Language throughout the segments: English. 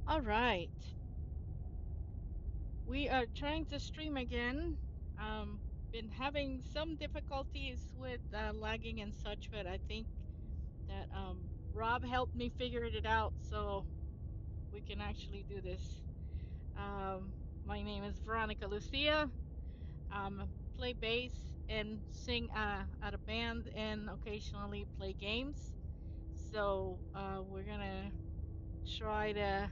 All right. We are trying to stream again. Been having some difficulties with lagging and such, but I think that Rob helped me figure it out so we can actually do this. My name is Veronica Lucia. Play bass and sing at a band and occasionally play games. So we're gonna try to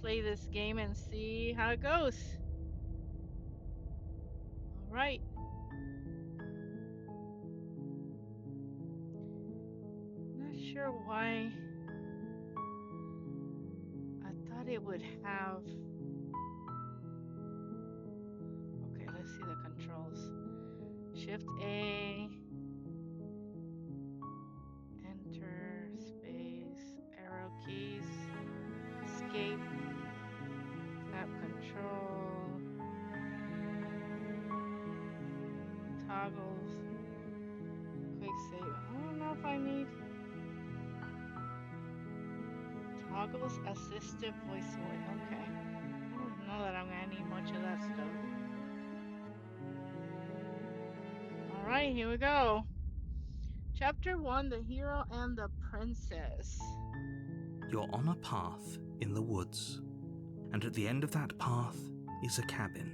play this game and see how it goes. All right. Not sure why. I thought it would have. Okay, let's see the controls. Shift A, enter, space, arrow keys, escape, tap control, toggles, quick save. I don't know if I need toggles, assistive voice mode. Okay. I don't know that I'm gonna need much of that stuff. All right, here we go. Chapter 1, The Hero and the Princess. You're on a path in the woods, and at the end of that path is a cabin.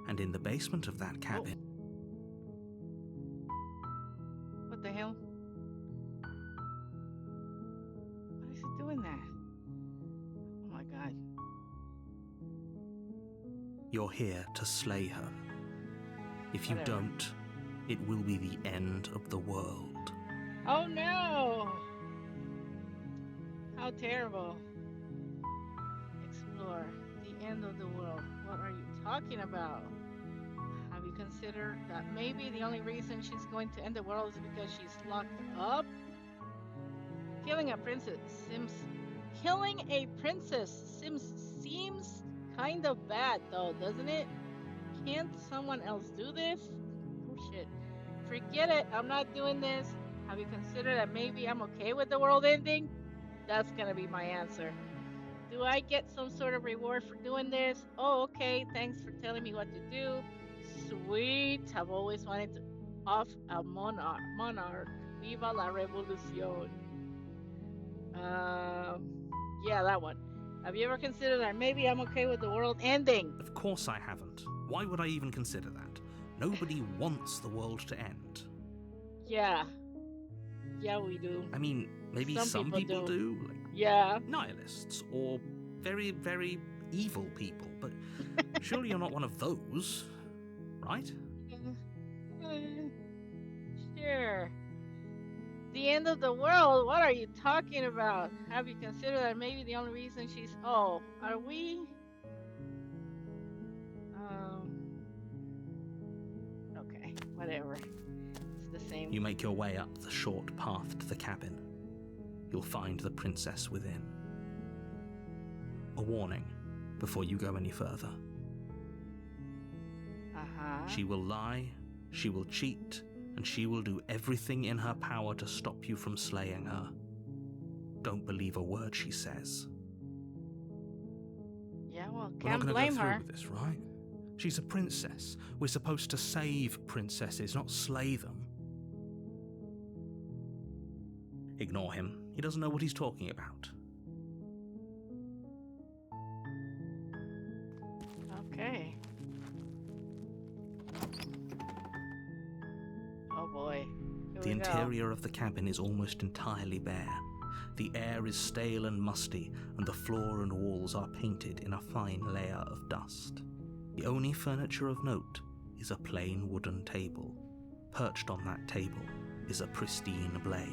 And in the basement of that cabin... Oh. What the hell? What is it doing there? Oh my god. You're here to slay her. If you Whatever. don't, it will be the end of the world. Oh no! How terrible. Explore. The end of the world. What are you talking about? Have you considered that maybe the only reason she's going to end the world is because she's locked up? Killing a princess seems kind of bad though, doesn't it? Can't someone else do this? Oh shit. Forget it. I'm not doing this. Have you considered that maybe I'm okay with the world ending? That's gonna be my answer. Do I get some sort of reward for doing this? Oh, okay. Thanks for telling me what to do. Sweet. I've always wanted to off a monarch. Viva la revolucion. Yeah, that one. Have you ever considered that maybe I'm okay with the world ending? Of course I haven't. Why would I even consider that? Nobody wants the world to end. Yeah. Yeah, we do. I mean, maybe some people do. Like yeah. Nihilists or very, very evil people, but surely you're not one of those, right? Sure. The end of the world? What are you talking about? Have you considered that maybe the only reason she's... Oh, are we... Okay, whatever. It's the same. You make your way up the short path to the cabin. You'll find the princess within. A warning before you go any further. Uh-huh. She will lie, she will cheat, and she will do everything in her power to stop you from slaying her. Don't believe a word she says. Yeah, well, We're not can't going to blame go through her. with this, right? She's a princess. We're supposed to save princesses, not slay them. Ignore him. He doesn't know what he's talking about. Okay. Oh boy. Here The we go. interior of the cabin is almost entirely bare. The air is stale and musty, and the floor and walls are painted in a fine layer of dust. The only furniture of note is a plain wooden table. Perched on that table is a pristine blade.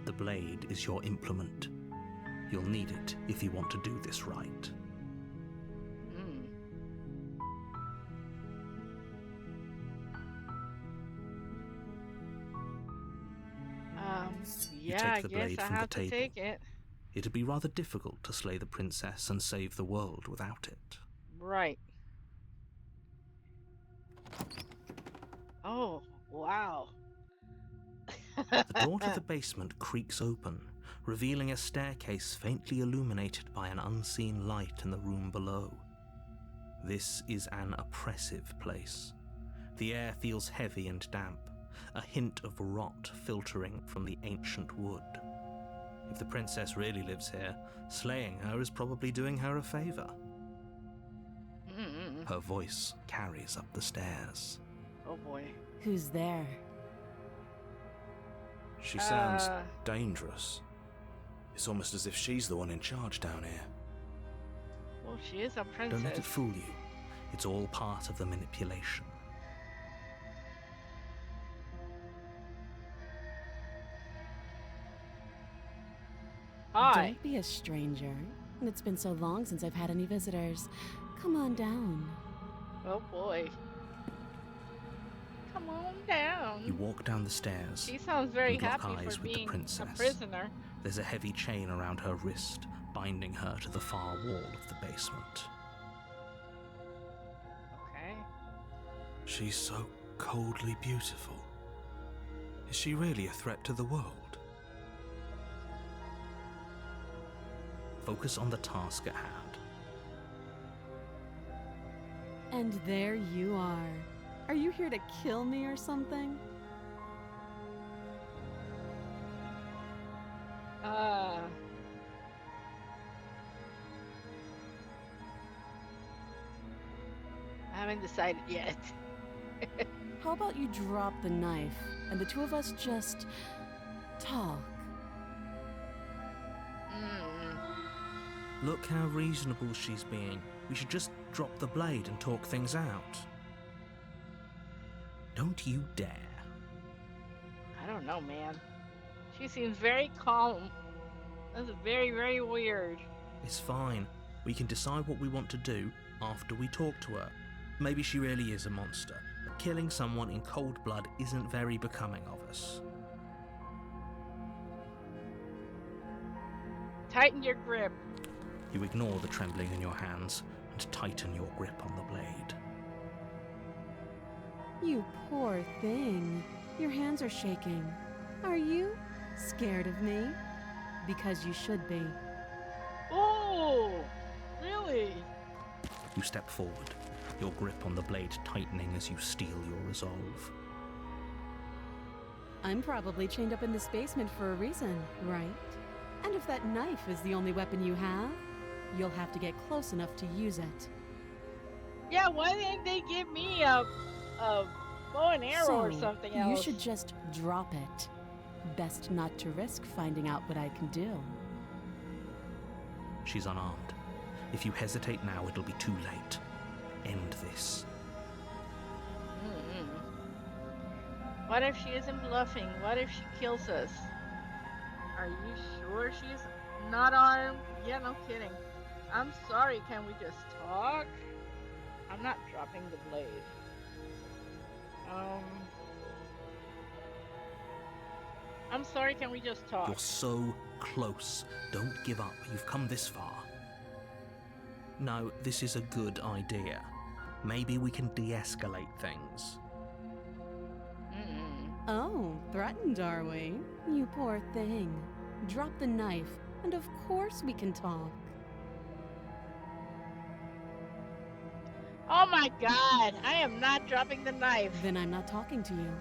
The blade is your implement. You'll need it if you want to do this right. Yeah, I the guess blade I from the have to table. take it. It'd be rather difficult to slay the princess and save the world without it. Right. Oh, wow. The door to the basement creaks open, revealing a staircase faintly illuminated by an unseen light in the room below. This is an oppressive place. The air feels heavy and damp, a hint of rot filtering from the ancient wood. If the princess really lives here, slaying her is probably doing her a favor. Her voice carries up the stairs. Oh boy. Who's there? She sounds dangerous. It's almost as if she's the one in charge down here. Well, she is a princess. Don't let it fool you. It's all part of the manipulation. Hi. Don't be a stranger. It's been so long since I've had any visitors. Come on down. Oh boy. Come on down. You walk down the stairs. She sounds very and lock happy eyes for with the being princess. a prisoner. There's a heavy chain around her wrist, binding her to the far wall of the basement. Okay. She's so coldly beautiful. Is she really a threat to the world? Focus on the task at hand. And there you are. Are you here to kill me or something? I haven't decided yet. How about you drop the knife and the two of us just talk? Look how reasonable she's being. We should just drop the blade and talk things out. Don't you dare. I don't know, man. She seems very calm. That's very, very weird. It's fine. We can decide what we want to do after we talk to her. Maybe she really is a monster, but killing someone in cold blood isn't very becoming of us. Tighten your grip. You ignore the trembling in your hands and tighten your grip on the blade. You poor thing. Your hands are shaking. Are you scared of me? Because you should be. Oh, really? You step forward, your grip on the blade tightening as you steel your resolve. I'm probably chained up in this basement for a reason, right? And if that knife is the only weapon you have, you'll have to get close enough to use it. Yeah, why didn't they give me a bow and arrow or something else? You should just drop it. Best not to risk finding out what I can do. She's unarmed. If you hesitate now, it'll be too late. End this. What if she isn't bluffing? What if she kills us? Are you sure she's not armed? Yeah, no kidding. I'm sorry, can we just talk? I'm not dropping the blade. I'm sorry, can we just talk? You're so close. Don't give up. You've come this far. No, this is a good idea. Maybe we can de-escalate things. Oh, threatened, are we? You poor thing. Drop the knife, and of course we can talk. Oh my god, I am not dropping the knife. Then I'm not talking to you.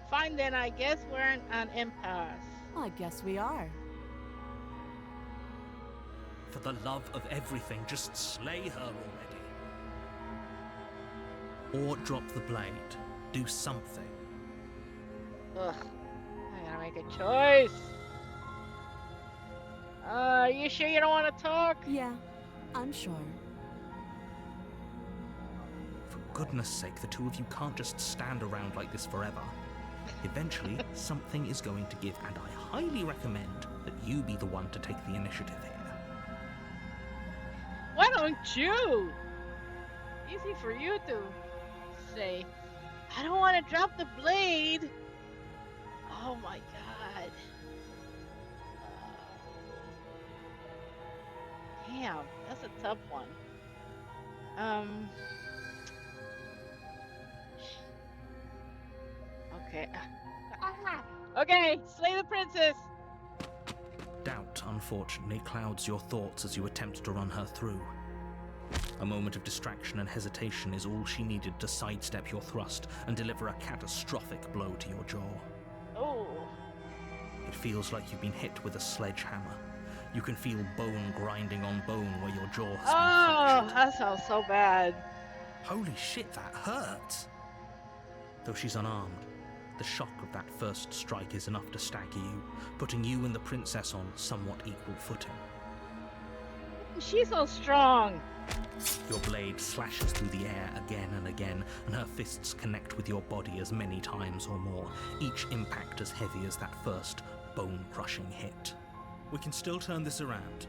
Fine then, I guess we're in an impasse. I guess we are. For the love of everything, just slay her already. Or drop the blade. Do something. Ugh, I gotta make a choice. You sure you don't want to talk? Yeah, I'm sure. For goodness sake, the two of you can't just stand around like this forever. Eventually, something is going to give, and I highly recommend that you be the one to take the initiative here. Why don't you? Easy for you to say. I don't want to drop the blade. Oh my god. Damn, that's a tough one. Okay. Okay, slay the princess. Doubt, unfortunately, clouds your thoughts as you attempt to run her through. A moment of distraction and hesitation is all she needed to sidestep your thrust and deliver a catastrophic blow to your jaw. Oh. It feels like you've been hit with a sledgehammer. You can feel bone grinding on bone where your jaw has been fractured. That sounds so bad. Holy shit, that hurts! Though she's unarmed, the shock of that first strike is enough to stagger you, putting you and the princess on somewhat equal footing. She's so strong. Your blade slashes through the air again and again, and her fists connect with your body as many times or more, each impact as heavy as that first bone-crushing hit. We can still turn this around.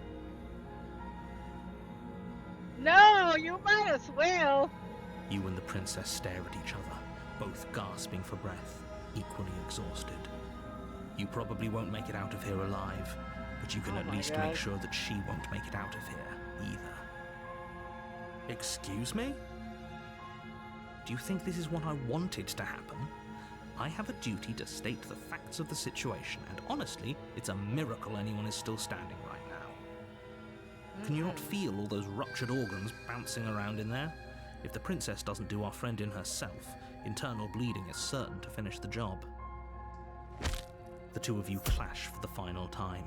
No, you might as well. You and the princess stare at each other, both gasping for breath, equally exhausted. You probably won't make it out of here alive, but you can at least make sure that she won't make it out of here either. Excuse me? Do you think this is what I wanted to happen? I have a duty to state the facts of the situation, and honestly, it's a miracle anyone is still standing right now. Can you not feel all those ruptured organs bouncing around in there? If the princess doesn't do our friend in herself, internal bleeding is certain to finish the job. The two of you clash for the final time.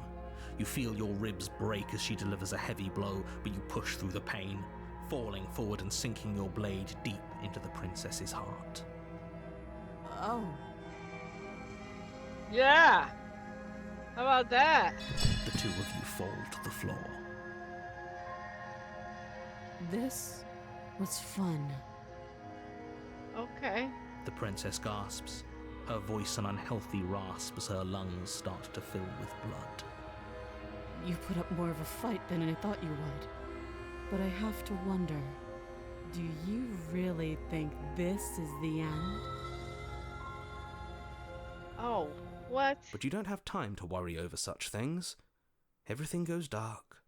You feel your ribs break as she delivers a heavy blow, but you push through the pain, falling forward and sinking your blade deep into the princess's heart. Oh. Yeah. How about that? The two of you fall to the floor. This was fun. Okay. The princess gasps, her voice an unhealthy rasp as her lungs start to fill with blood. You put up more of a fight than I thought you would. But I have to wonder, do you really think this is the end? Oh, what? But you don't have time to worry over such things. Everything goes dark,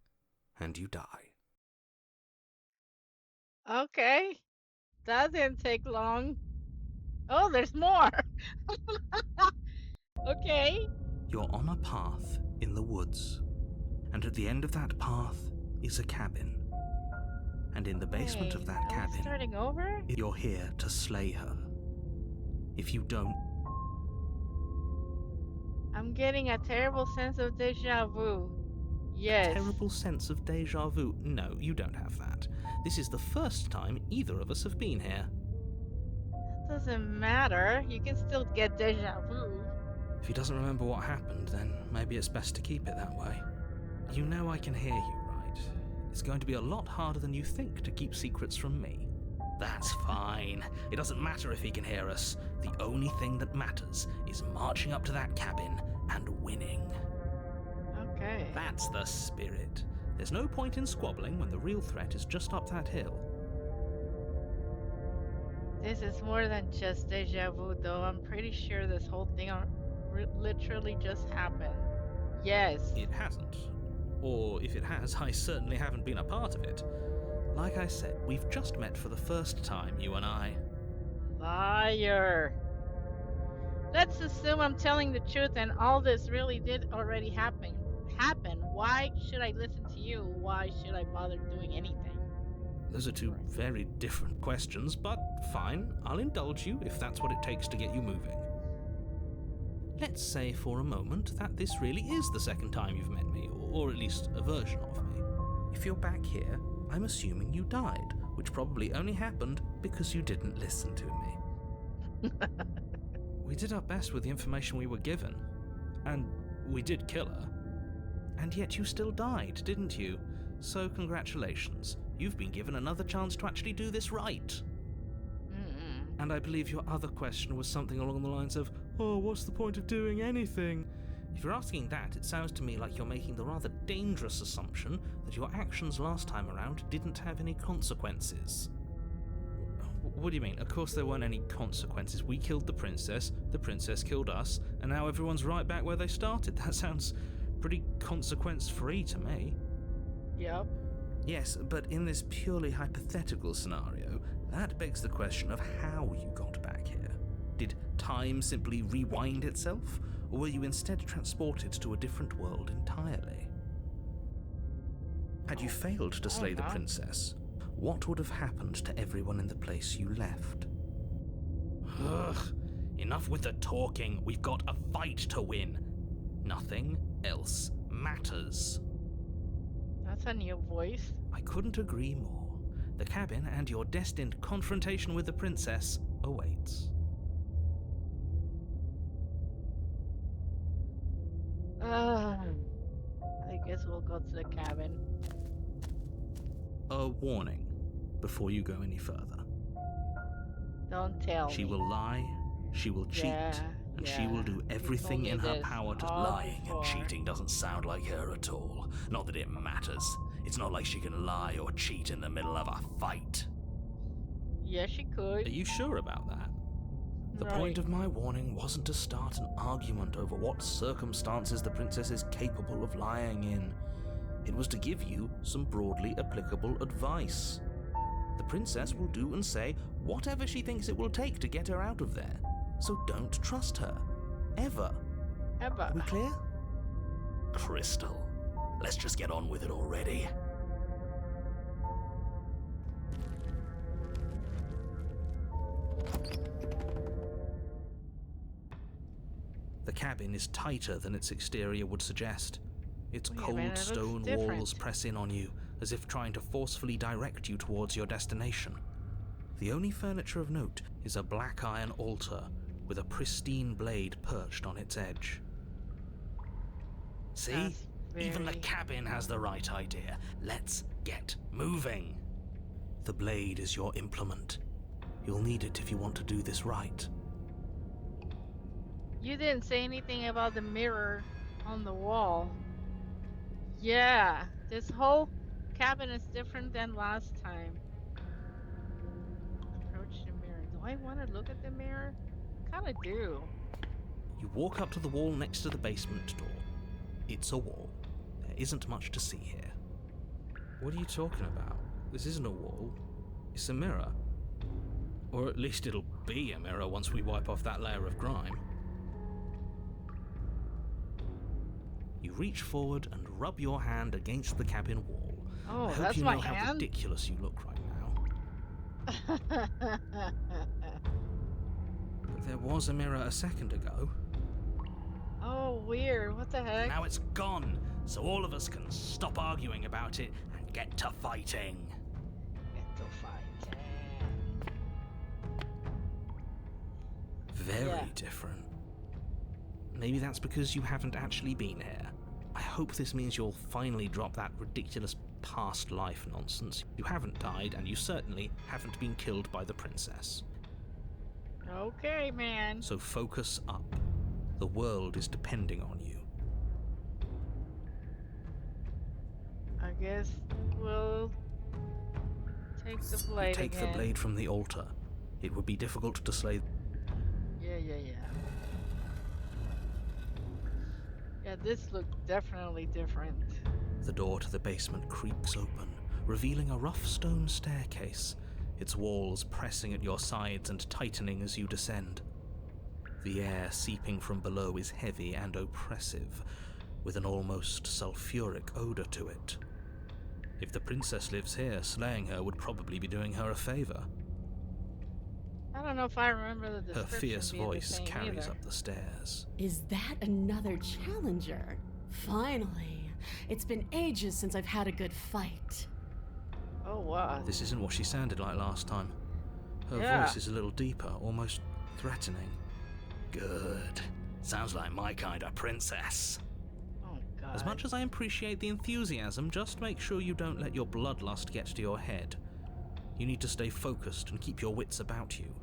and you die. Okay. That didn't take long. Oh, there's more. Okay. You're on a path in the woods, and at the end of that path is a cabin. And in the basement of that Are we cabin, starting over? you're here to slay her. If you don't, I'm getting a terrible sense of deja vu. Yes. terrible sense of deja vu. No, you don't have that. This is the first time either of us have been here. Doesn't matter. You can still get deja vu. If he doesn't remember what happened, then maybe it's best to keep it that way. You know I can hear you, right? It's going to be a lot harder than you think to keep secrets from me. That's fine. It doesn't matter if he can hear us. The only thing that matters is marching up to that cabin and winning. Okay. That's the spirit. There's no point in squabbling when the real threat is just up that hill. This is more than just deja vu, though. I'm pretty sure this whole thing literally just happened. Yes. It hasn't. Or if it has, I certainly haven't been a part of it. Like I said, we've just met for the first time, you and I. Liar. Let's assume I'm telling the truth and all this really did already happen. Why should I listen to you? Why should I bother doing anything? Those are two very different questions, but fine, I'll indulge you if that's what it takes to get you moving. Let's say for a moment that this really is the second time you've met me, or at least a version of me. If you're back here, I'm assuming you died, which probably only happened because you didn't listen to me. We did our best with the information we were given, and we did kill her. And yet you still died, didn't you? So congratulations, you've been given another chance to actually do this right. And I believe your other question was something along the lines of, oh, what's the point of doing anything? If you're asking that, it sounds to me like you're making the rather dangerous assumption that your actions last time around didn't have any consequences. What do you mean? Of course there weren't any consequences. We killed the princess killed us, and now everyone's right back where they started. That sounds pretty consequence-free to me. Yep. Yes, but in this purely hypothetical scenario, that begs the question of how you got back here. Did time simply rewind itself, or were you instead transported to a different world entirely? Had you failed to slay the princess, what would have happened to everyone in the place you left? Ugh, enough with the talking. We've got a fight to win. Nothing else matters. That's a new voice. I couldn't agree more. The cabin and your destined confrontation with the princess awaits. I guess we'll go to the cabin. A warning before you go any further. Don't tell me. She will lie, she will cheat, and she will do everything in her power to... Lying and cheating doesn't sound like her at all. Not that it matters. It's not like she can lie or cheat in the middle of a fight. Yeah, she could. Are you sure about that? The point of my warning wasn't to start an argument over what circumstances the princess is capable of lying in. It was to give you some broadly applicable advice. The princess will do and say whatever she thinks it will take to get her out of there. So don't trust her. Ever. Ever. Are we clear? Crystal, let's just get on with it already. The cabin is tighter than its exterior would suggest. Its Wait a cold minute, it looks stone different. walls press in on you, as if trying to forcefully direct you towards your destination. The only furniture of note is a black iron altar with a pristine blade perched on its edge. See? That's Even the very- cabin has the right idea. Let's get moving. The blade is your implement. You'll need it if you want to do this right. You didn't say anything about the mirror on the wall. Yeah, this whole cabin is different than last time. Approach the mirror. Do I want to look at the mirror? I kind of do. You walk up to the wall next to the basement door. It's a wall. There isn't much to see here. What are you talking about? This isn't a wall. It's a mirror. Or at least it'll be a mirror once we wipe off that layer of grime. You reach forward and rub your hand against the cabin wall. Oh, I hope that's you my know how hand? ridiculous you look right now. But there was a mirror a second ago. Oh, weird. What the heck? Now it's gone, so all of us can stop arguing about it and get to fighting. Get to fighting. Very Yeah. different. Maybe that's because you haven't actually been here. I hope this means you'll finally drop that ridiculous past life nonsense. You haven't died, and you certainly haven't been killed by the princess. Okay, man. So focus up. The world is depending on you. I guess we'll take the blade Take again. the blade from the altar. It would be difficult to slay. Yeah. Yeah, this looks definitely different. The door to the basement creaks open, revealing a rough stone staircase, its walls pressing at your sides and tightening as you descend. The air seeping from below is heavy and oppressive, with an almost sulfuric odor to it. If the princess lives here, slaying her would probably be doing her a favor. I don't know if I remember the Her description fierce being the voice same carries either. up the stairs. Is that another challenger? Finally. It's been ages since I've had a good fight. Oh, wow. This isn't what she sounded like last time. Her Yeah. voice is a little deeper, almost threatening. Good. Sounds like my kind of princess. Oh, God. As much as I appreciate the enthusiasm, just make sure you don't let your bloodlust get to your head. You need to stay focused and keep your wits about you.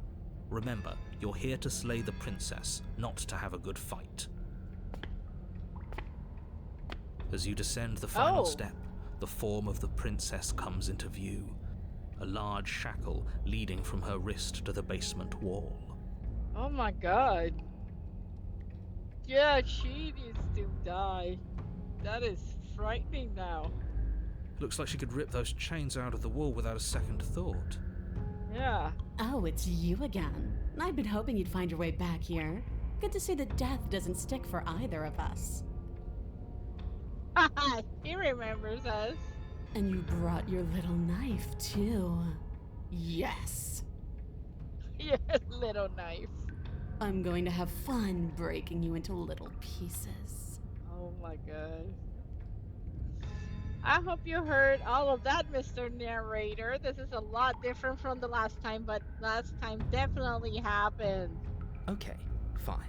Remember, you're here to slay the princess, not to have a good fight. As you descend the final Oh. step, the form of the princess comes into view. A large shackle leading from her wrist to the basement wall. Oh, my God. Yeah, she needs to die. That is frightening now. Looks like she could rip those chains out of the wall without a second thought. Yeah. Oh, it's you again. I'd been hoping you'd find your way back here. Good to see that death doesn't stick for either of us. He remembers us. And you brought your little knife, too. Yes. Your little knife. I'm going to have fun breaking you into little pieces. Oh my god. I hope you heard all of that, Mr. Narrator. This is a lot different from the last time, but last time definitely happened. Okay, fine.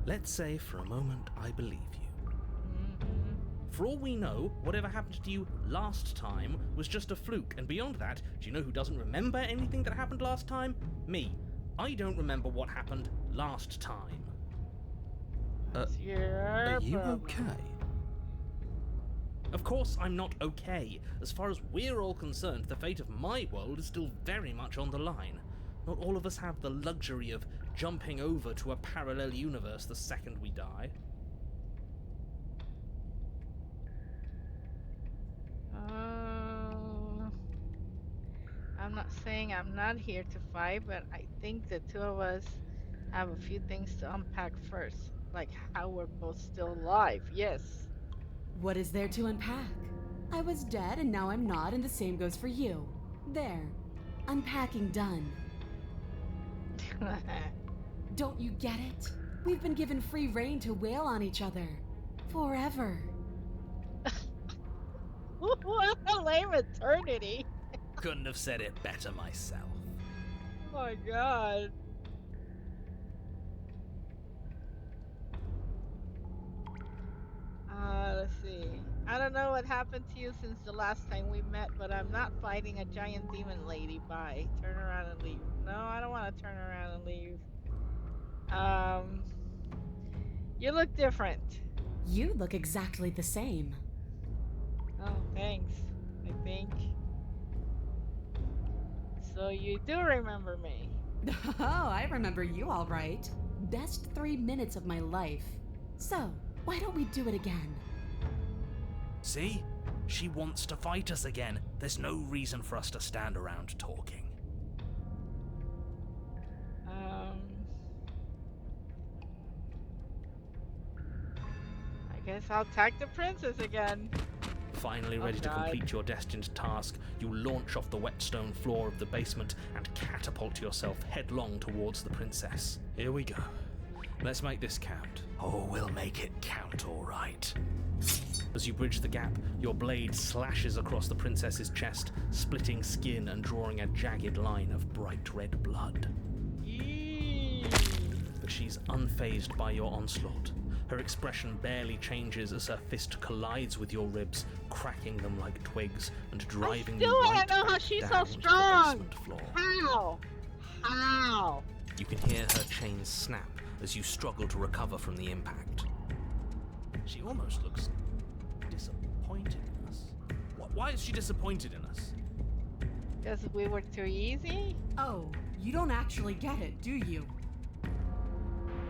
Let's say for a moment I believe you. Mm-hmm. For all we know, whatever happened to you last time was just a fluke, and beyond that, do you know who doesn't remember anything that happened last time? Me. I don't remember what happened last time. That's your Are you problem. okay? Of course I'm not okay. As far as we're all concerned, the fate of my world is still very much on the line. Not all of us have the luxury of jumping over to a parallel universe the second we die. I'm not saying I'm not here to fight, but I think the two of us have a few things to unpack first, like how we're both still alive. Yes. What is there to unpack? I was dead and now I'm not, and the same goes for you. There. Unpacking done. Don't you get it? We've been given free rein to wail on each other. Forever. What a lame eternity. Couldn't have said it better myself. Oh my god. Let's see. I don't know what happened to you since the last time we met, but I'm not fighting a giant demon lady. Bye. Turn around and leave. No, I don't want to turn around and leave. You look different. You look exactly the same. Oh, thanks. I think. So you do remember me. Oh, I remember you all right. Best 3 minutes of my life. So, why don't we do it again? See? She wants to fight us again. There's no reason for us to stand around talking. I guess I'll tag the princess again. Finally ready to God. complete your destined task, you launch off the wet stone floor of the basement and catapult yourself headlong towards the princess. Here we go. Let's make this count. Oh, we'll make it count, all right. As you bridge the gap, your blade slashes across the princess's chest, splitting skin and drawing a jagged line of bright red blood. Eee. But she's unfazed by your onslaught. Her expression barely changes as her fist collides with your ribs, cracking them like twigs and driving you still right don't know how back she's so down to the strong. basement floor. How? How? You can hear her chains snap as you struggle to recover from the impact. She almost looks disappointed in us. Why is she disappointed in us? Because we were too easy? Oh, you don't actually get it, do you?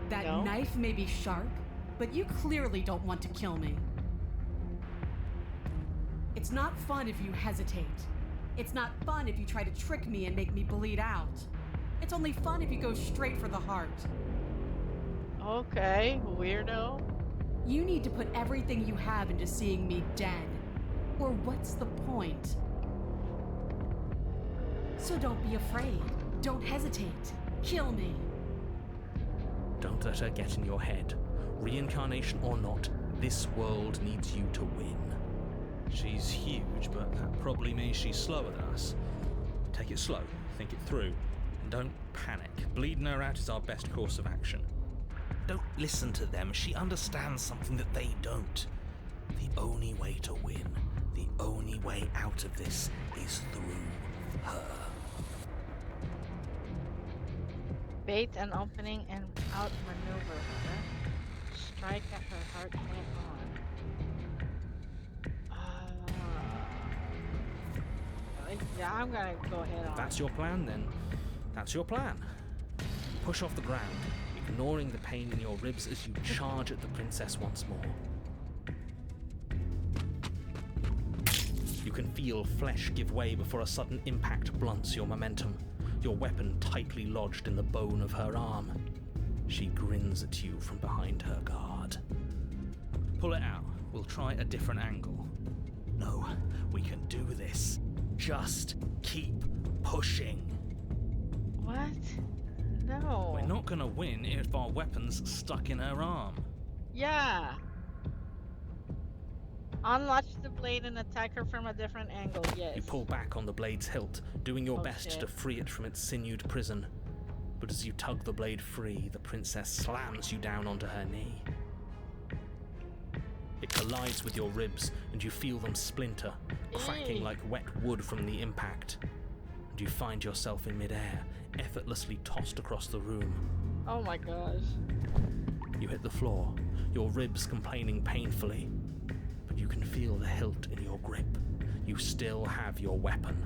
That No. knife may be sharp, but you clearly don't want to kill me. It's not fun if you hesitate. It's not fun if you try to trick me and make me bleed out. It's only fun if you go straight for the heart. Okay, weirdo. You need to put everything you have into seeing me dead. Or what's the point? So don't be afraid. Don't hesitate. Kill me. Don't let her get in your head. Reincarnation or not, this world needs you to win. She's huge, but that probably means she's slower than us. Take it slow, think it through, and don't panic. Bleeding her out is our best course of action. Don't listen to them. She understands something that they don't. The only way to win, the only way out of this is through her. Bait an opening and outmaneuver her. Strike at her heart head on. Yeah, I'm gonna go head on. That's your plan then. That's your plan. Push off the ground, ignoring the pain in your ribs as you charge at the princess once more. You can feel flesh give way before a sudden impact blunts your momentum. your weapon tightly lodged in the bone of her arm. She grins at you from behind her guard. Pull it out. We'll try a different angle. No, we can do this. Just keep pushing. What? No. We're not gonna win if our weapon's stuck in her arm. Yeah. Unlatch the blade and attack her from a different angle, yes. You pull back on the blade's hilt, doing your best shit. to free it from its sinewed prison. But as you tug the blade free, the princess slams you down onto her knee. It collides with your ribs, and you feel them splinter, cracking like wet wood from the impact. And you find yourself in midair, effortlessly tossed across the room. Oh my gosh. You hit the floor, your ribs complaining painfully. But you can feel the hilt in your grip. You still have your weapon.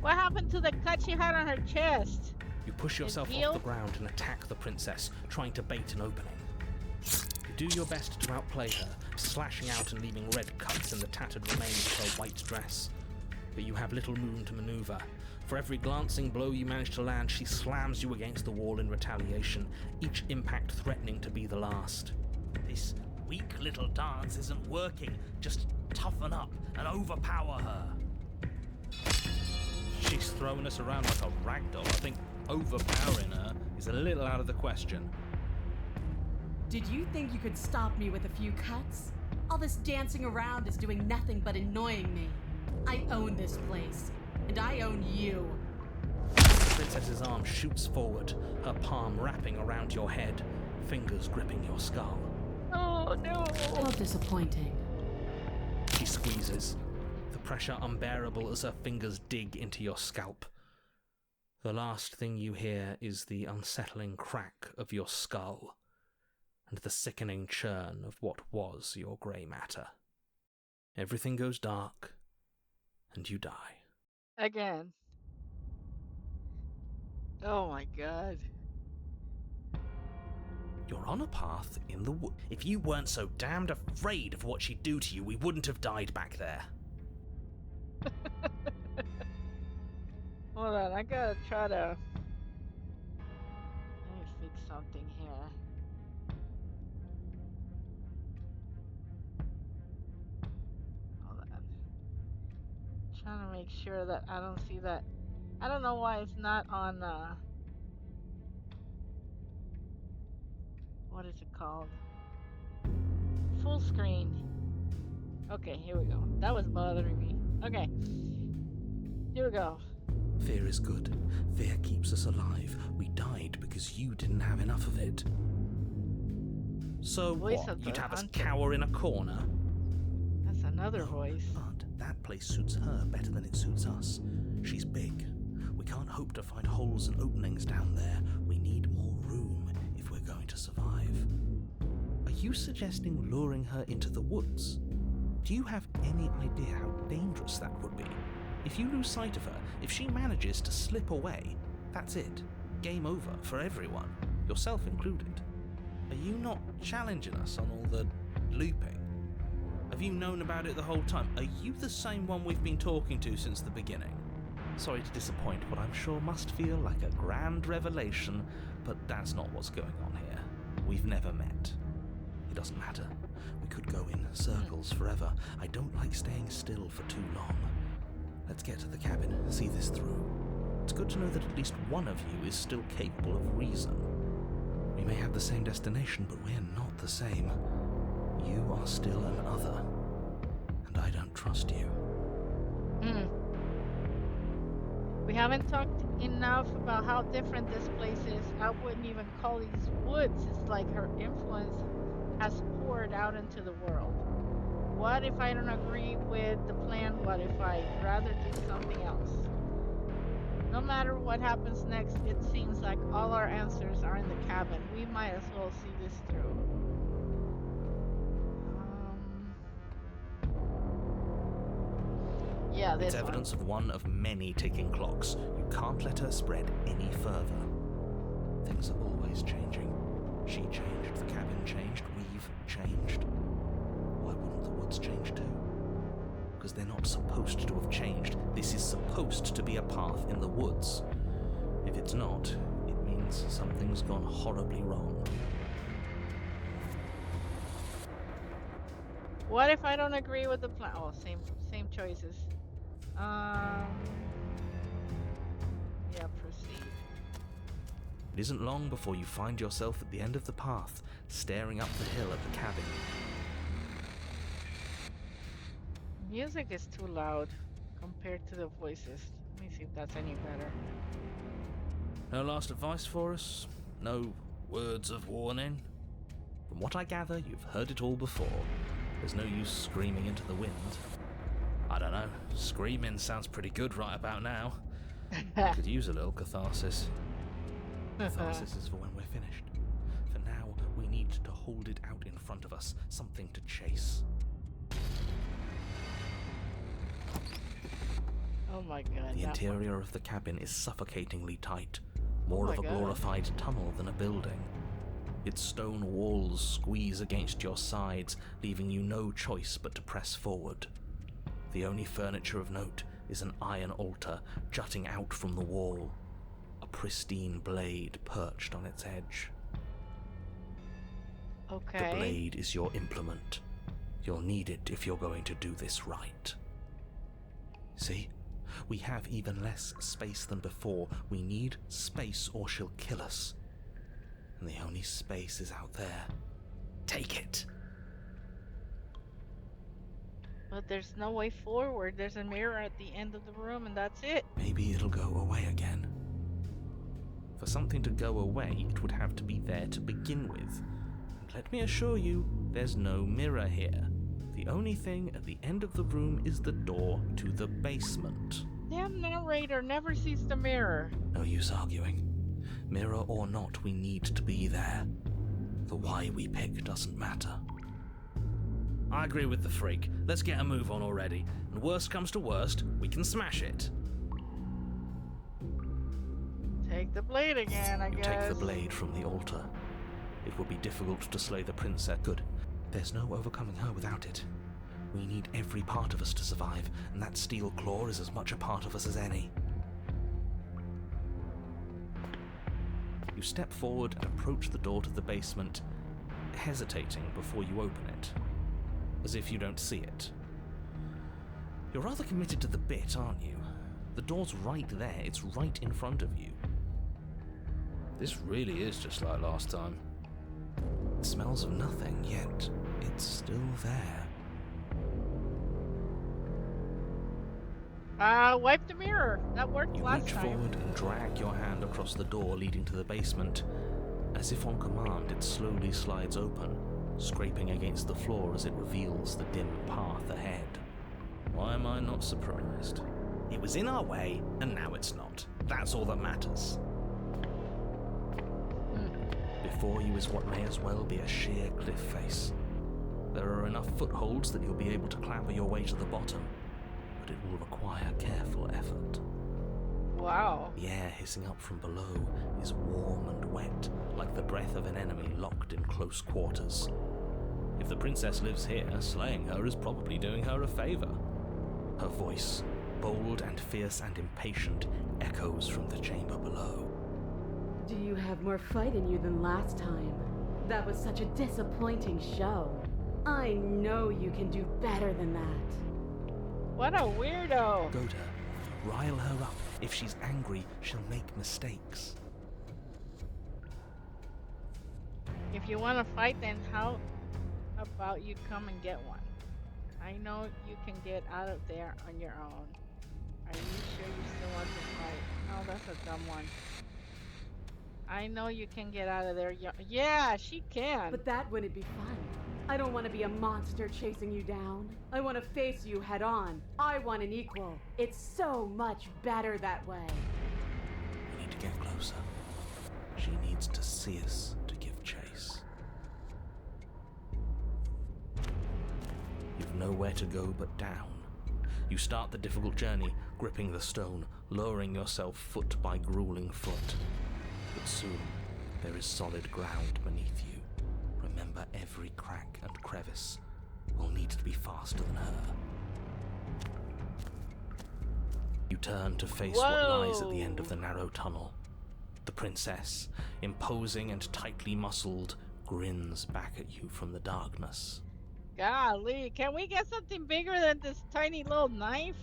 What happened to the cut she had on her chest? You push yourself off the ground and attack the princess, trying to bait an opening. You do your best to outplay her, slashing out and leaving red cuts in the tattered remains of her white dress. But you have little room to maneuver. For every glancing blow you manage to land, she slams you against the wall in retaliation, each impact threatening to be the last. This weak little dance isn't working. Just toughen up and overpower her. She's throwing us around like a ragdoll. I think overpowering her is a little out of the question. Did you think you could stop me with a few cuts? All this dancing around is doing nothing but annoying me. I own this place, and I own you. The princess's arm shoots forward, her palm wrapping around your head, fingers gripping your skull. Oh no! How disappointing. She squeezes, the pressure unbearable as her fingers dig into your scalp. The last thing you hear is the unsettling crack of your skull, and the sickening churn of what was your grey matter. Everything goes dark, and you die. Again. Oh my god. You're on a path in the wood. If you weren't so damned afraid of what she'd do to you, we wouldn't have died back there. Hold on, I gotta try to... Let me fix something here. Hold on. Trying to make sure that I don't see that. I don't know why it's not on, what is it called? Full screen. Okay, here we go. That was bothering me. Okay. Here we go. Fear is good. Fear keeps us alive. We died because you didn't have enough of it. So Voice what? of the You'd have us hunter. cower in a corner? That's another voice. But that place suits her better than it suits us. She's big. We can't hope to find holes and openings down there. We need more room if we're going to survive. Are you suggesting luring her into the woods? Do you have any idea how dangerous that would be? If you lose sight of her, if she manages to slip away, that's it. Game over for everyone, yourself included. Are you not challenging us on all the looping? Have you known about it the whole time? Are you the same one we've been talking to since the beginning? Sorry to disappoint what I'm sure must feel like a grand revelation, but that's not what's going on here. We've never met. It doesn't matter. We could go in circles forever. I don't like staying still for too long. Let's get to the cabin, see this through. It's good to know that at least one of you is still capable of reason. We may have the same destination, but we're not the same. You are still an other, and I don't trust you. We haven't talked enough about how different this place is. I wouldn't even call these woods. It's like her influence has poured out into the world. What if I don't agree with the plan? What if I'd rather do something else? No matter what happens next, it seems like all our answers are in the cabin. We might as well see this through. Yeah, this It's evidence of one of many ticking clocks. You can't let her spread any further. Things are always changing. She changed, the cabin changed, we've changed. Why wouldn't the woods change too? Because they're not supposed to have changed. This is supposed to be a path in the woods. If it's not, it means something's gone horribly wrong. What if I don't agree with the plan? Oh, same choices. Yeah, proceed. It isn't long before you find yourself at the end of the path, staring up the hill at the cabin. Music is too loud compared to the voices. Let me see if that's any better. No last advice for us? No words of warning? From what I gather, you've heard it all before. There's no use screaming into the wind. I don't know, screaming sounds pretty good right about now. I could use a little catharsis. Catharsis is for when we're finished. For now, we need to hold it out in front of us, something to chase. Oh my god. The interior of the cabin is suffocatingly tight, more Oh of a my God. glorified tunnel than a building. Its stone walls squeeze against your sides, leaving you no choice but to press forward. The only furniture of note is an iron altar jutting out from the wall, a pristine blade perched on its edge. Okay. The blade is your implement. You'll need it if you're going to do this right. See? We have even less space than before. We need space or she'll kill us. And the only space is out there. Take it. But there's no way forward. There's a mirror at the end of the room and that's it. Maybe it'll go away again. For something to go away, it would have to be there to begin with. And let me assure you, there's no mirror here. The only thing at the end of the room is the door to the basement. Damn narrator never sees the mirror. No use arguing. Mirror or not, we need to be there. The why we pick doesn't matter. I agree with the freak. Let's get a move on already. And worst comes to worst, we can smash it. Take the blade again, I You guess. take the blade from the altar. It would be difficult to slay the princess. Good. There's no overcoming her without it. We need every part of us to survive, and that steel claw is as much a part of us as any. You step forward and approach the door to the basement, hesitating before you open it, as if you don't see it. You're rather committed to the bit, aren't you? The door's right there, it's right in front of you. This really is just like last time. It smells of nothing, yet it's still there. Wipe the mirror. That worked You last reach time. forward and drag your hand across the door leading to the basement. As if on command, it slowly slides open, scraping against the floor as it reveals the dim path ahead. Why am I not surprised? It was in our way, and now it's not. That's all that matters. Before you is what may as well be a sheer cliff face. There are enough footholds that you'll be able to clamber your way to the bottom, but it will require careful effort. Wow. The air hissing up from below is warm and wet, like the breath of an enemy locked in close quarters. If the princess lives here, slaying her is probably doing her a favor. Her voice, bold and fierce and impatient, echoes from the chamber below. Do you have more fight in you than last time? That was such a disappointing show. I know you can do better than that. What a weirdo. Go to her, rile her up. If she's angry, she'll make mistakes. If you want to fight, then how about you come and get one? I know you can get out of there on your own. Are you sure you still want to fight? Oh, that's a dumb one. I know you can get out of there. Yeah, she can. But that wouldn't be fun. I don't want to be a monster chasing you down. I want to face you head on. I want an equal. It's so much better that way. We need to get closer. She needs to see us to give chase. You've nowhere to go but down. You start the difficult journey, gripping the stone, lowering yourself foot by grueling foot. But soon, there is solid ground beneath you. Remember, every crack and crevice will need to be faster than her. You turn to face what lies at the end of the narrow tunnel. The princess, imposing and tightly muscled, grins back at you from the darkness. Golly, can we get something bigger than this tiny little knife?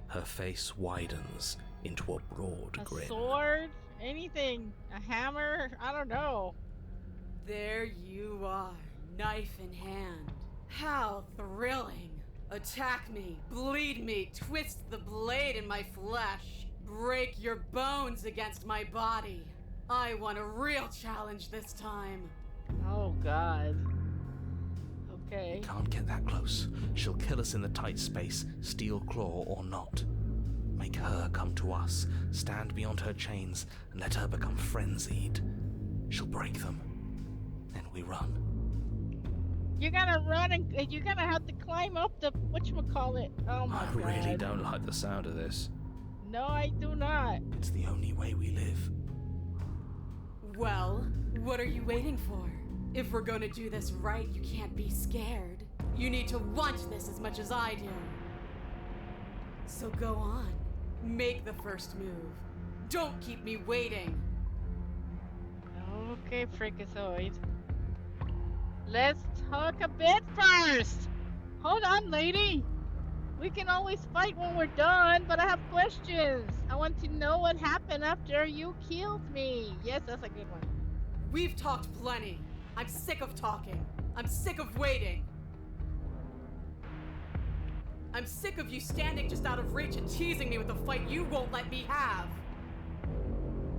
Her face widens into a broad A grin. sword? Anything? A hammer? I don't know. There you are, knife in hand. How thrilling. Attack me, bleed me, twist the blade in my flesh. Break your bones against my body. I want a real challenge this time. Oh, God. Okay. Can't get that close. She'll kill us in the tight space, steel claw or not. Make her come to us, stand beyond her chains, and let her become frenzied. She'll break them. Then we run. You're gonna run and you're gonna have to climb up the whatchamacallit. Oh my I God. really don't like the sound of this. No, I do not. It's the only way we live. Well, what are you waiting for? If we're gonna do this right, you can't be scared. You need to want this as much as I do. So go on. Make the first move. Don't keep me waiting. Okay, Freakazoid. Let's talk a bit first. Hold on, lady. We can always fight when we're done, but I have questions. I want to know what happened after you killed me. Yes, that's a good one. We've talked plenty. I'm sick of talking. I'm sick of waiting. I'm sick of you standing just out of reach and teasing me with a fight you won't let me have.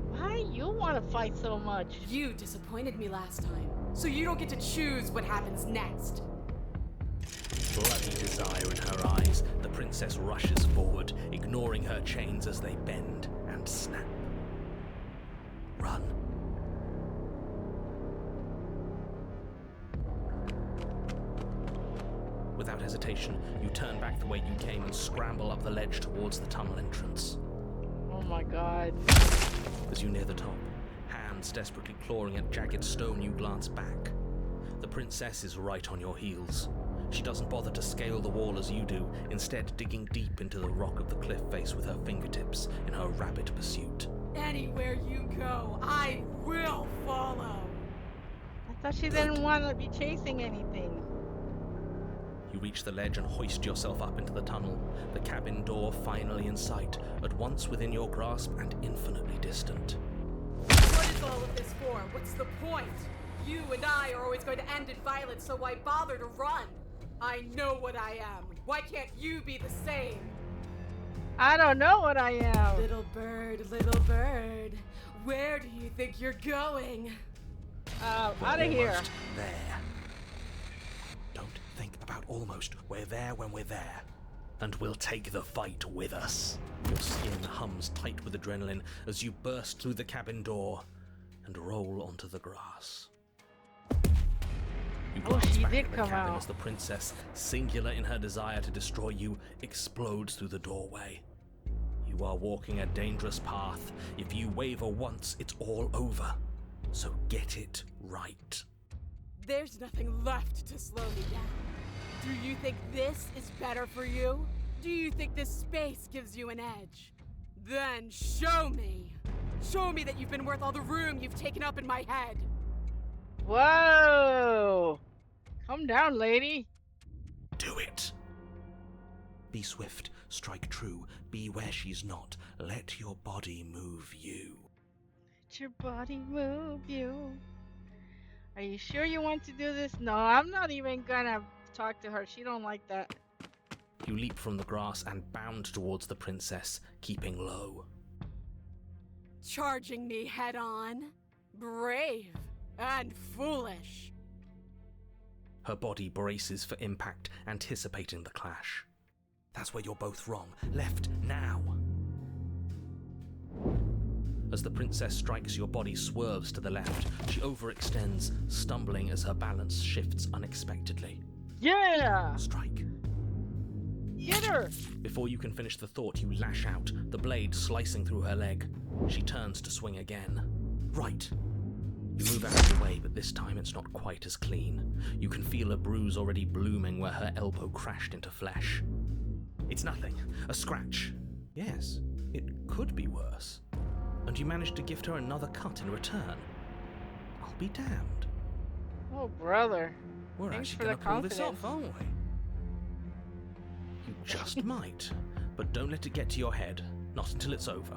Why you want to fight so much? You disappointed me last time, so you don't get to choose what happens next. Bloody desire in her eyes, the princess rushes forward, ignoring her chains as they bend and snap. Run. Without hesitation, you turn back the way you came and scramble up the ledge towards the tunnel entrance. Oh my God. As you near the top, hands desperately clawing at jagged stone, you glance back. The princess is right on your heels. She doesn't bother to scale the wall as you do, instead digging deep into the rock of the cliff face with her fingertips in her rapid pursuit. Anywhere you go, I will follow. I thought she didn't want to be chasing anything. You reach the ledge and hoist yourself up into the tunnel, the cabin door finally in sight, at once within your grasp and infinitely distant. What is all of this for? What's the point? You and I are always going to end in violence, so why bother to run? I know what I am. Why can't you be the same? I don't know what I am. Little bird, where do you think you're going? Out of We're here. almost there. Don't think about almost. We're there when we're there. And we'll take the fight with us. Your skin hums tight with adrenaline as you burst through the cabin door and roll onto the grass. You glance she back did at the come cabin out. as the princess, singular in her desire to destroy you, explodes through the doorway. You are walking a dangerous path. If you waver once, it's all over. So get it right. There's nothing left to slow me down. Do you think this is better for you? Do you think this space gives you an edge? Then show me. Show me that you've been worth all the room you've taken up in my head. Whoa! Calm down, lady. Do it. Be swift, strike true, be where she's not. Let your body move you. Let your body move you. Are you sure you want to do this? No, I'm not even gonna talk to her. She don't like that. You leap from the grass and bound towards the princess, keeping low. Charging me head on. Brave and foolish. Her body braces for impact, anticipating the clash. That's where you're both wrong. Left, now. As the princess strikes, your body swerves to the left. She overextends, stumbling as her balance shifts unexpectedly. Yeah! Strike. Get her! Before you can finish the thought, you lash out, the blade slicing through her leg. She turns to swing again. Right. You move out of the way, but this time it's not quite as clean. You can feel a bruise already blooming where her elbow crashed into flesh. It's nothing. A scratch. Yes, it could be worse. and you managed to gift her another cut in return. I'll be damned. Oh, brother. We're Thanks actually for going the to pull this confidence. off, aren't we? You just might, but don't let it get to your head. Not until it's over.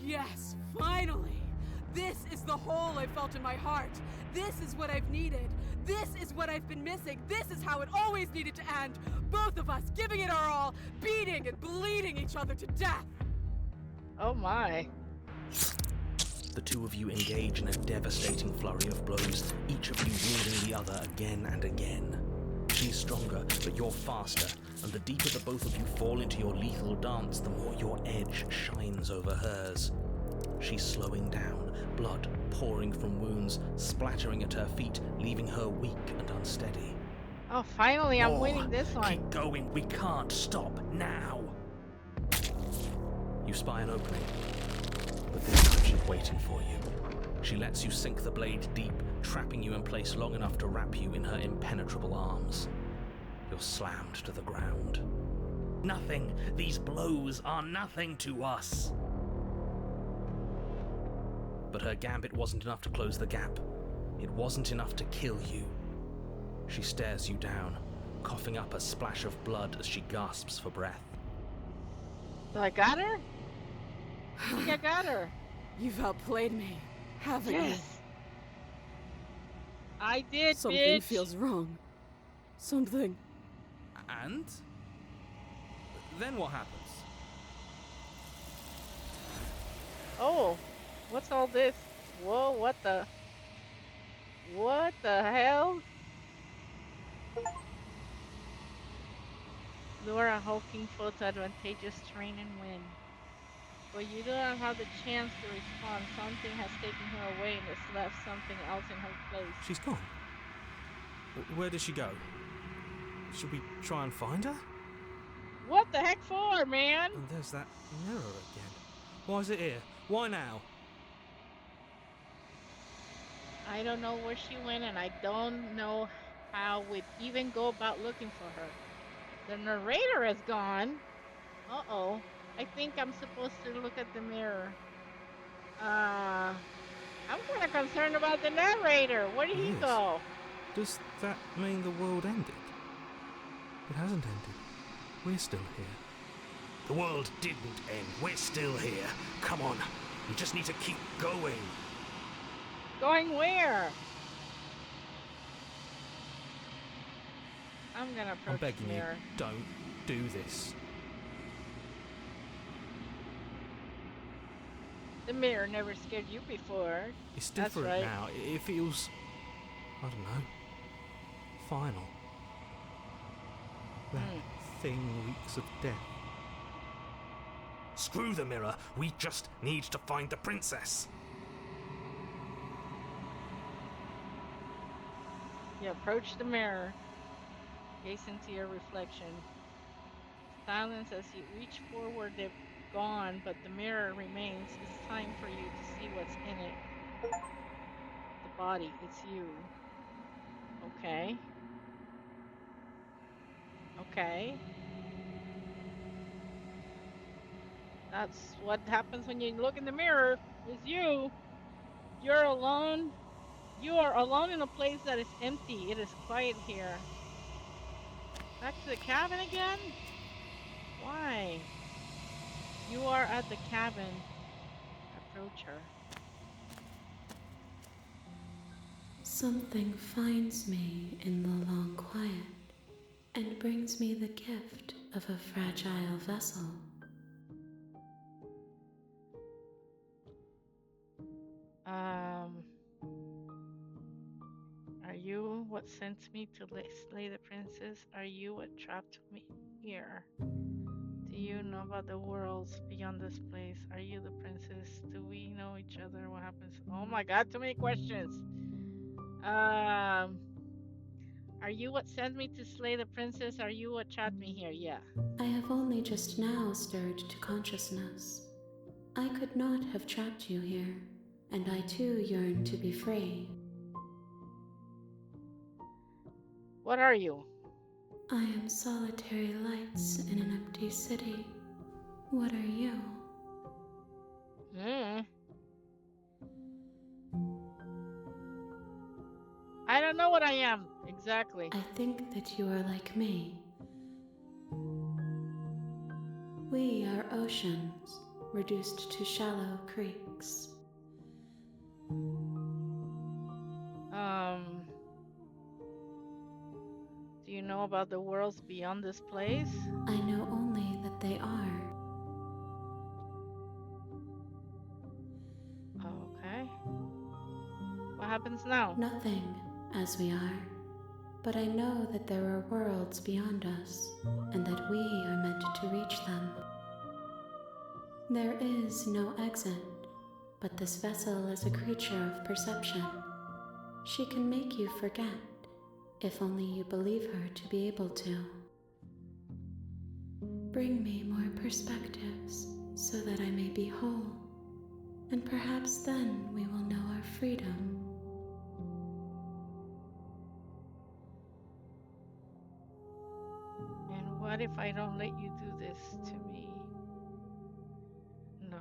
Yes, finally! This is the hole I felt in my heart. This is what I've needed. This is what I've been missing. This is how it always needed to end. Both of us giving it our all, beating and bleeding each other to death. Oh my. The two of you engage in a devastating flurry of blows, each of you wielding the other again and again. She's stronger, but you're faster, and the deeper the both of you fall into your lethal dance, the more your edge shines over hers. She's slowing down, blood pouring from wounds, splattering at her feet, leaving her weak and unsteady. Oh, finally, I'm More. winning this one. Keep going, we can't stop now! You spy an opening, but this time she's waiting for you. She lets you sink the blade deep, trapping you in place long enough to wrap you in her impenetrable arms. You're slammed to the ground. Nothing! These blows are nothing to us! But her gambit wasn't enough to close the gap. It wasn't enough to kill you. She stares you down, coughing up a splash of blood as she gasps for breath. So I got her? I think I got her. You've outplayed me, haven't Yes. I did, you? Something bitch. feels wrong. Something. And? Then what happens? Oh, what's all this? Whoa, what the hell? Lure a hulking foe to advantageous terrain and win. But you do not have the chance to respond. Something has taken her away and has left something else in her place. She's gone. Where did she go? Should we try and find her? What the heck for, man? And there's that mirror again. Why is it here? Why now? I don't know where she went, and I don't know how we'd even go about looking for her. The narrator is gone. Uh-oh. I think I'm supposed to look at the mirror. I'm kind of concerned about the narrator. Where did he Yes. go? Does that mean the world ended? It hasn't ended. We're still here. The world didn't end. We're still here. Come on. We just need to keep going. Going where? I'm gonna I'm approach begging the you, mirror. don't do this. The mirror never scared you before. It's That's different right. now. It feels, I don't know, final. That thing reeks of death. Screw the mirror. We just need to find the princess. You approach the mirror. Gaze into your reflection. Silence as you reach forward. They've gone, but the mirror remains. It's time for you to see what's in it. The body. It's you. Okay. Okay. That's what happens when you look in the mirror. It's you. You're alone. You are alone in a place that is empty. It is quiet here. Back to the cabin again? Why? You are at the cabin. Approach her. Something finds me in the long quiet and brings me the gift of a fragile vessel. Are you what sent me to slay the princess? Are you what trapped me here? Do you know about the worlds beyond this place? Are you the princess? Do we know each other? What happens? Oh my god, too many questions. Are you what sent me to slay the princess? Are you what trapped me here? Yeah. I have only just now stirred to consciousness. I could not have trapped you here, and I too yearn to be free. What are you? I am solitary lights in an empty city. What are you? Hmm. I don't know what I am exactly. I think that you are like me. We are oceans, reduced to shallow creeks. Um, do you know about the worlds beyond this place? I know only that they are. Okay. What happens now? Nothing as we are. But I know that there are worlds beyond us, and that we are meant to reach them. There is no exit, but this vessel is a creature of perception. She can make you forget, if only you believe her to be able to. Bring me more perspectives, so that I may be whole, and perhaps then we will know our freedom. And what if I don't let you do this to me? No.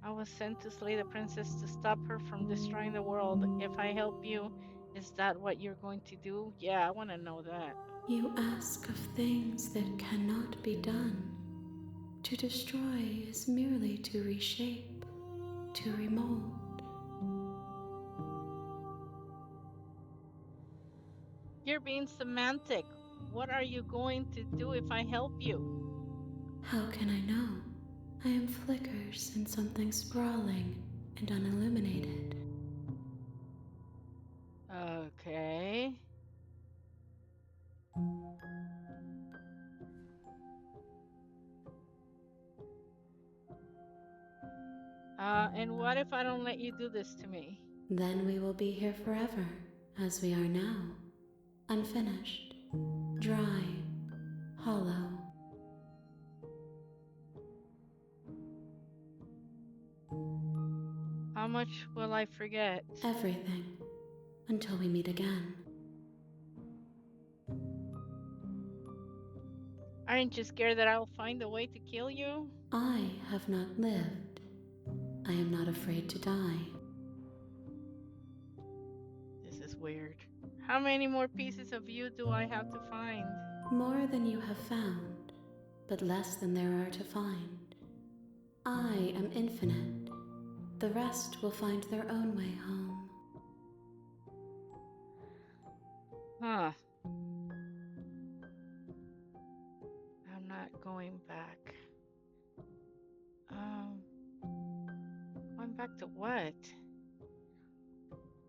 I was sent to slay the princess to stop her from destroying the world. If I help you, is that what you're going to do? Yeah, I want to know that. You ask of things that cannot be done. To destroy is merely to reshape, to remold. You're being semantic. What are you going to do if I help you? How can I know? I am flickers in something sprawling and unilluminated. Okay. And what if I don't let you do this to me? Then we will be here forever, as we are now, unfinished, dry, hollow. How much will I forget? Everything, until we meet again. Aren't you scared that I'll find a way to kill you? I have not lived. I am not afraid to die. This is weird. How many more pieces of you do I have to find? More than you have found, but less than there are to find. I am infinite. The rest will find their own way home. Huh. I'm not going back. Um, going back to what?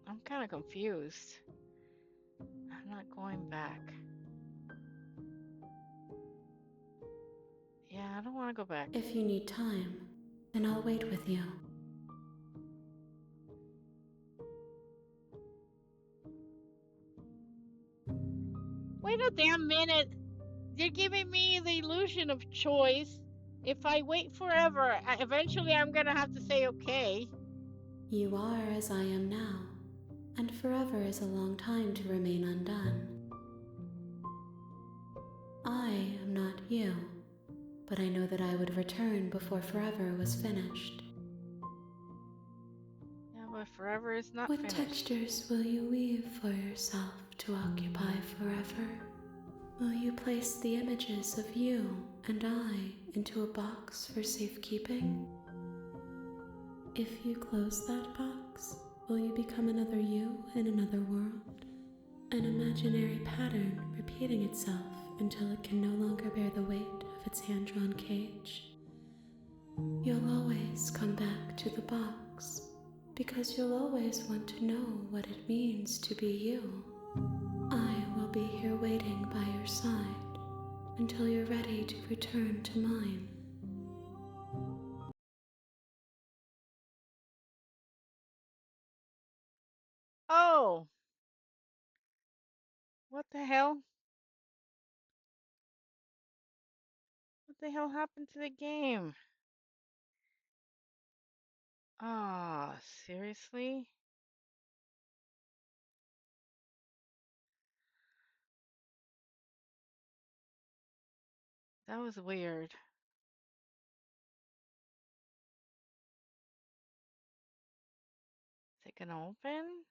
I'm kind of confused. I'm not going back. Yeah, I don't want to go back. If you need time, then I'll wait with you. Wait a damn minute. You're giving me the illusion of choice. If I wait forever, eventually I'm gonna have to say okay. You are as I am now, and forever is a long time to remain undone. I am not you, but I know that I would return before forever was finished. Yeah, but forever is not What finished. textures will you weave for yourself to occupy forever? Will you place the images of you and I into a box for safekeeping? If you close that box, will you become another you in another world? An imaginary pattern repeating itself until it can no longer bear the weight of its hand-drawn cage? You'll always come back to the box, because you'll always want to know what it means to be you. I will be here waiting by your side until you're ready to return to mine. Oh, what the hell? What the hell happened to the game? Ah, seriously? That was weird. can open?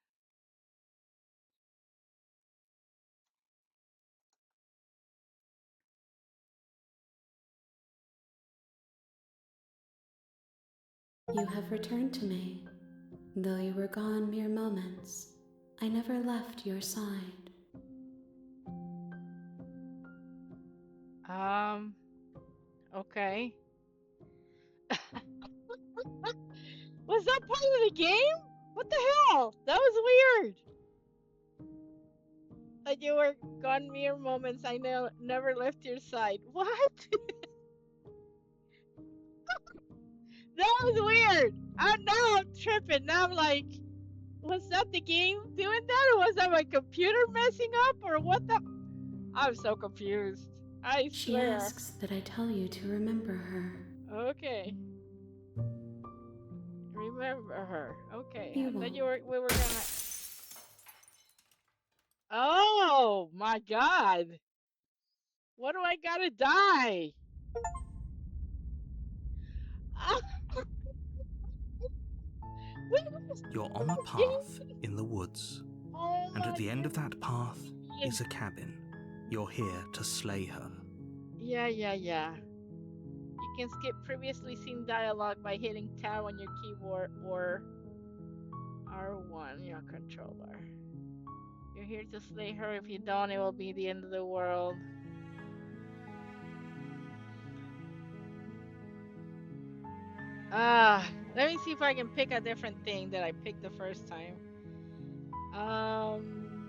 You have returned to me. Though you were gone mere moments, I never left your side. Okay. Was that part of the game? What the hell? That was weird. That you were gone mere moments. I never left your side. What? That was weird. Now I'm tripping. Now I'm like, was that the game doing that, or was that my computer messing up, or what the? I'm so confused. I She swear. asks that I tell you to remember her. Okay. Remember her. Okay. You I thought won't. we were gonna. Oh my God. What do I gotta die? Ah, what was You're that on a path game? in the woods, Oh and at my the end of that path God. is a cabin. You're here to slay her. Yeah. You can skip previously seen dialogue by hitting tab on your keyboard or R1 your controller. You're here to slay her. If you don't, it will be the end of the world. Let me see if I can pick a different thing that I picked the first time. Um,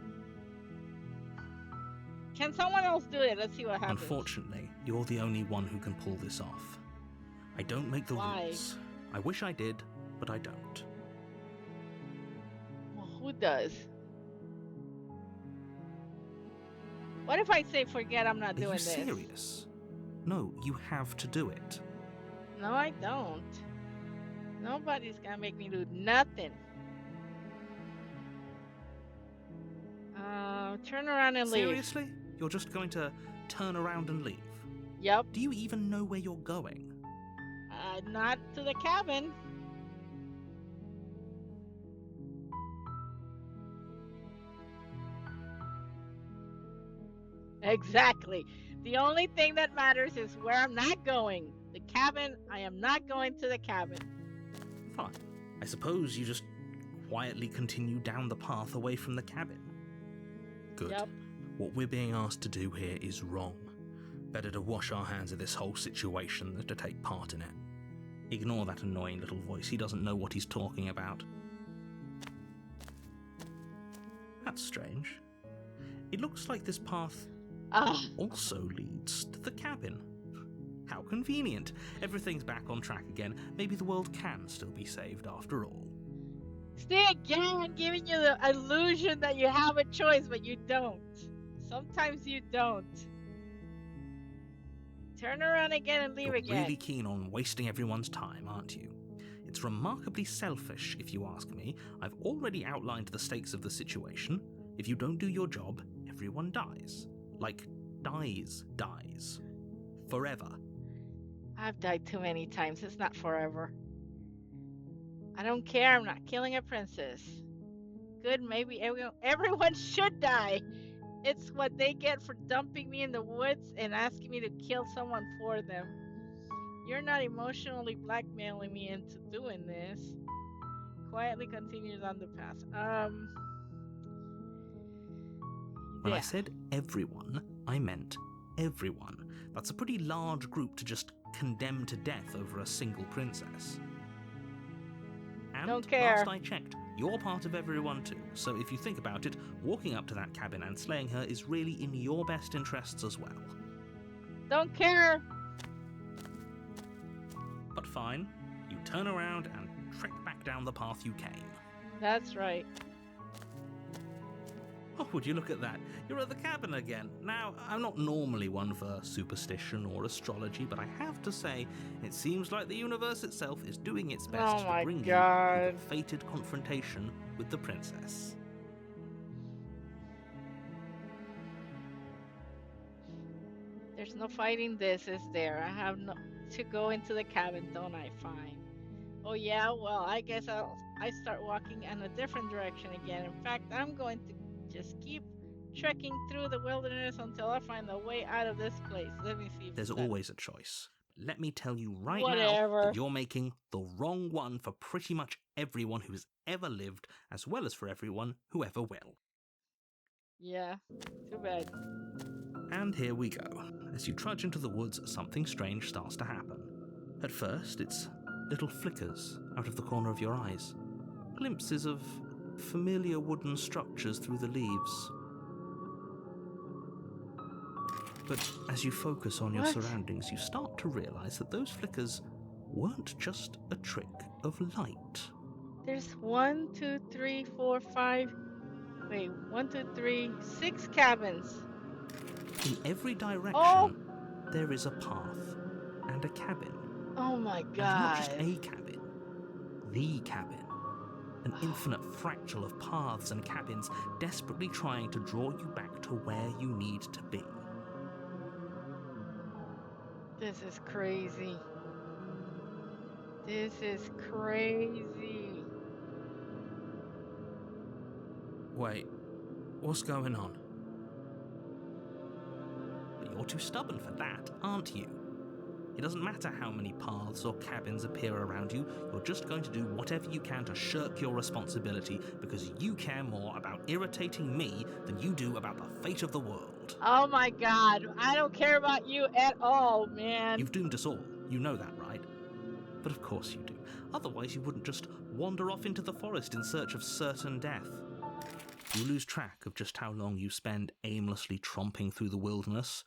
can someone else do it? Let's see what happens. Unfortunately, you're the only one who can pull this off. I don't make the Why? rules. I wish I did, but I don't. Well, who does? What if I say forget I'm not Are you doing this? serious? No, you have to do it. No, I don't. Nobody's gonna make me do nothing. Turn around and leave. Seriously? You're just going to turn around and leave? Yep. Do you even know where you're going? Not to the cabin. Exactly. The only thing that matters is where I'm not going. The cabin, I am not going to the cabin. Fine. I suppose you just quietly continue down the path away from the cabin. Good. Yep. What we're being asked to do here is wrong. Better to wash our hands of this whole situation than to take part in it. Ignore that annoying little voice. He doesn't know what he's talking about. That's strange. It looks like this path Ah, also leads to the cabin. How convenient. Everything's back on track again. Maybe the world can still be saved after all. see again, giving you the illusion that you have a choice, but you don't. Sometimes you don't. Turn around again and leave You're again. really keen on wasting everyone's time, aren't you? It's remarkably selfish, if you ask me. I've already outlined the stakes of the situation. If you don't do your job, everyone dies. Like, dies. Forever. I've died too many times. It's not forever. I don't care. I'm not killing a princess. Good, maybe everyone should die. It's what they get for dumping me in the woods and asking me to kill someone for them. You're not emotionally blackmailing me into doing this. Quietly continues on the path. When I Yeah. said everyone, I meant everyone. That's a pretty large group to just condemn to death over a single princess. And Don't care. last I checked, you're part of everyone too. So if you think about it, walking up to that cabin and slaying her is really in your best interests as well. Don't care. But fine, you turn around and trek back down the path you came. That's right. Oh, would you look at that? You're at the cabin again. Now, I'm not normally one for superstition or astrology, but I have to say, it seems like the universe itself is doing its best Oh to my bring you to God. the fated confrontation with the princess. There's no fighting this, is there? I have no to go into the cabin, don't I? Fine. Oh yeah, well, I guess I'll I start walking in a different direction again. In fact, I'm going to just keep trekking through the wilderness until I find a way out of this place. Let me see if There's that. always a choice. Let me tell you right now that Whatever. you're making the wrong one for pretty much everyone who has ever lived, as well as for everyone who ever will. Yeah, too bad. And here we go. As you trudge into the woods, something strange starts to happen. At first, it's little flickers out of the corner of your eyes, glimpses of familiar wooden structures through the leaves. But as you focus on your What? surroundings, you start to realize that those flickers weren't just a trick of light. There's 1, 2, 3, 4, 5. Wait, 1, 2, 3, 6 cabins. In every Oh, direction, there is a path and a cabin. oh my And not just God. a cabin, the cabin. An infinite fractal of paths and cabins desperately trying to draw you back to where you need to be. This is crazy. This is crazy. Wait, what's going on? But you're too stubborn for that, aren't you? It doesn't matter how many paths or cabins appear around you, you're just going to do whatever you can to shirk your responsibility because you care more about irritating me than you do about the fate of the world. Oh my God. I don't care about you at all, man. You've doomed us all, you know that, right? But of course you do. Otherwise you wouldn't just wander off into the forest in search of certain death. You lose track of just how long you spend aimlessly tromping through the wilderness.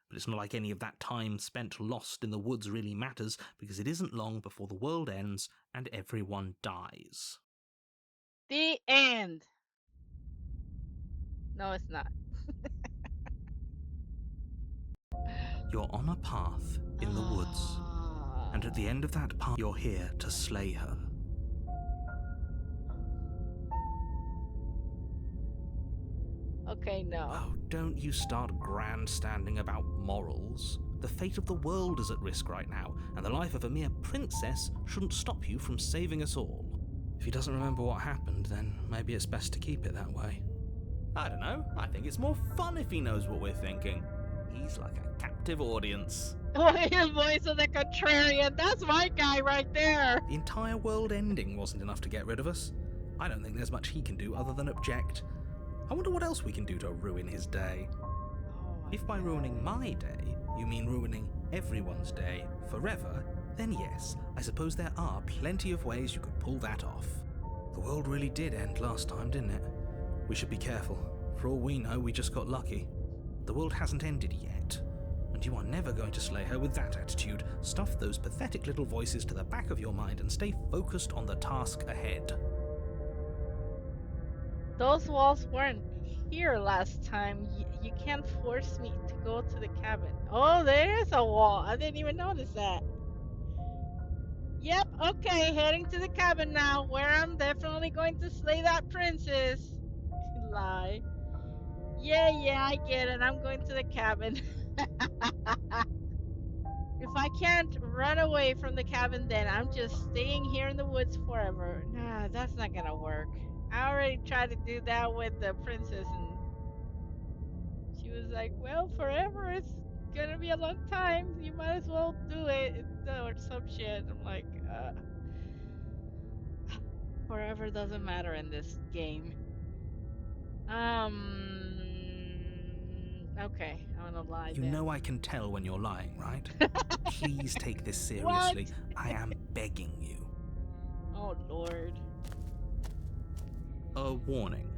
But it's not like any of that time spent lost in the woods really matters, because it isn't long before the world ends and everyone dies. The end. No, it's not. You're on a path in the woods, and at the end of that path, you're here to slay her. Okay, no. Oh, don't you start grandstanding about morals. The fate of the world is at risk right now, and the life of a mere princess shouldn't stop you from saving us all. If he doesn't remember what happened, then maybe it's best to keep it that way. I don't know, I think it's more fun if he knows what we're thinking. He's like a captive audience. His voice of the contrarian. That's my guy right there. The entire world ending wasn't enough to get rid of us. I don't think there's much he can do other than object. I wonder what else we can do to ruin his day. Oh my If by ruining my day, you mean ruining everyone's day forever, then yes, I suppose there are plenty of ways you could pull that off. The world really did end last time, didn't it? We should be careful. For all we know, we just got lucky. The world hasn't ended yet, and you are never going to slay her with that attitude. Stuff those pathetic little voices to the back of your mind and stay focused on the task ahead. Those walls weren't here last time. You can't force me to go to the cabin. Oh, there is a wall. I didn't even notice that. Yep, okay, heading to the cabin now, where I'm definitely going to slay that princess. Lie. Yeah, I get it. I'm going to the cabin. If I can't run away from the cabin, then I'm just staying here in the woods forever. Nah, that's not gonna work. I already tried to do that with the princess, and she was like, well, forever is gonna be a long time. You might as well do it, or some shit. I'm like, forever doesn't matter in this game. Okay, I'm gonna lie You then. know I can tell when you're lying, right? Please take this What? seriously. I am begging you. Oh, Lord. A warning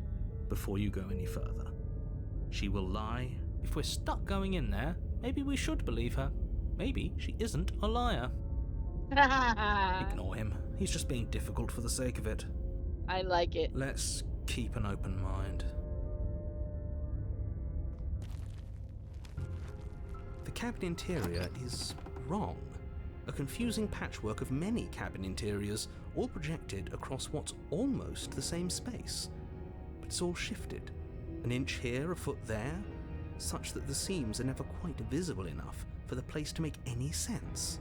before you go any further. She will lie. If we're stuck going in there, maybe we should believe her. Maybe she isn't a liar. Ignore him. He's just being difficult for the sake of it. I like it. Let's keep an open mind. The cabin interior is wrong. A confusing patchwork of many cabin interiors, all projected across what's almost the same space. But it's all shifted. An inch here, a foot there, such that the seams are never quite visible enough for the place to make any sense.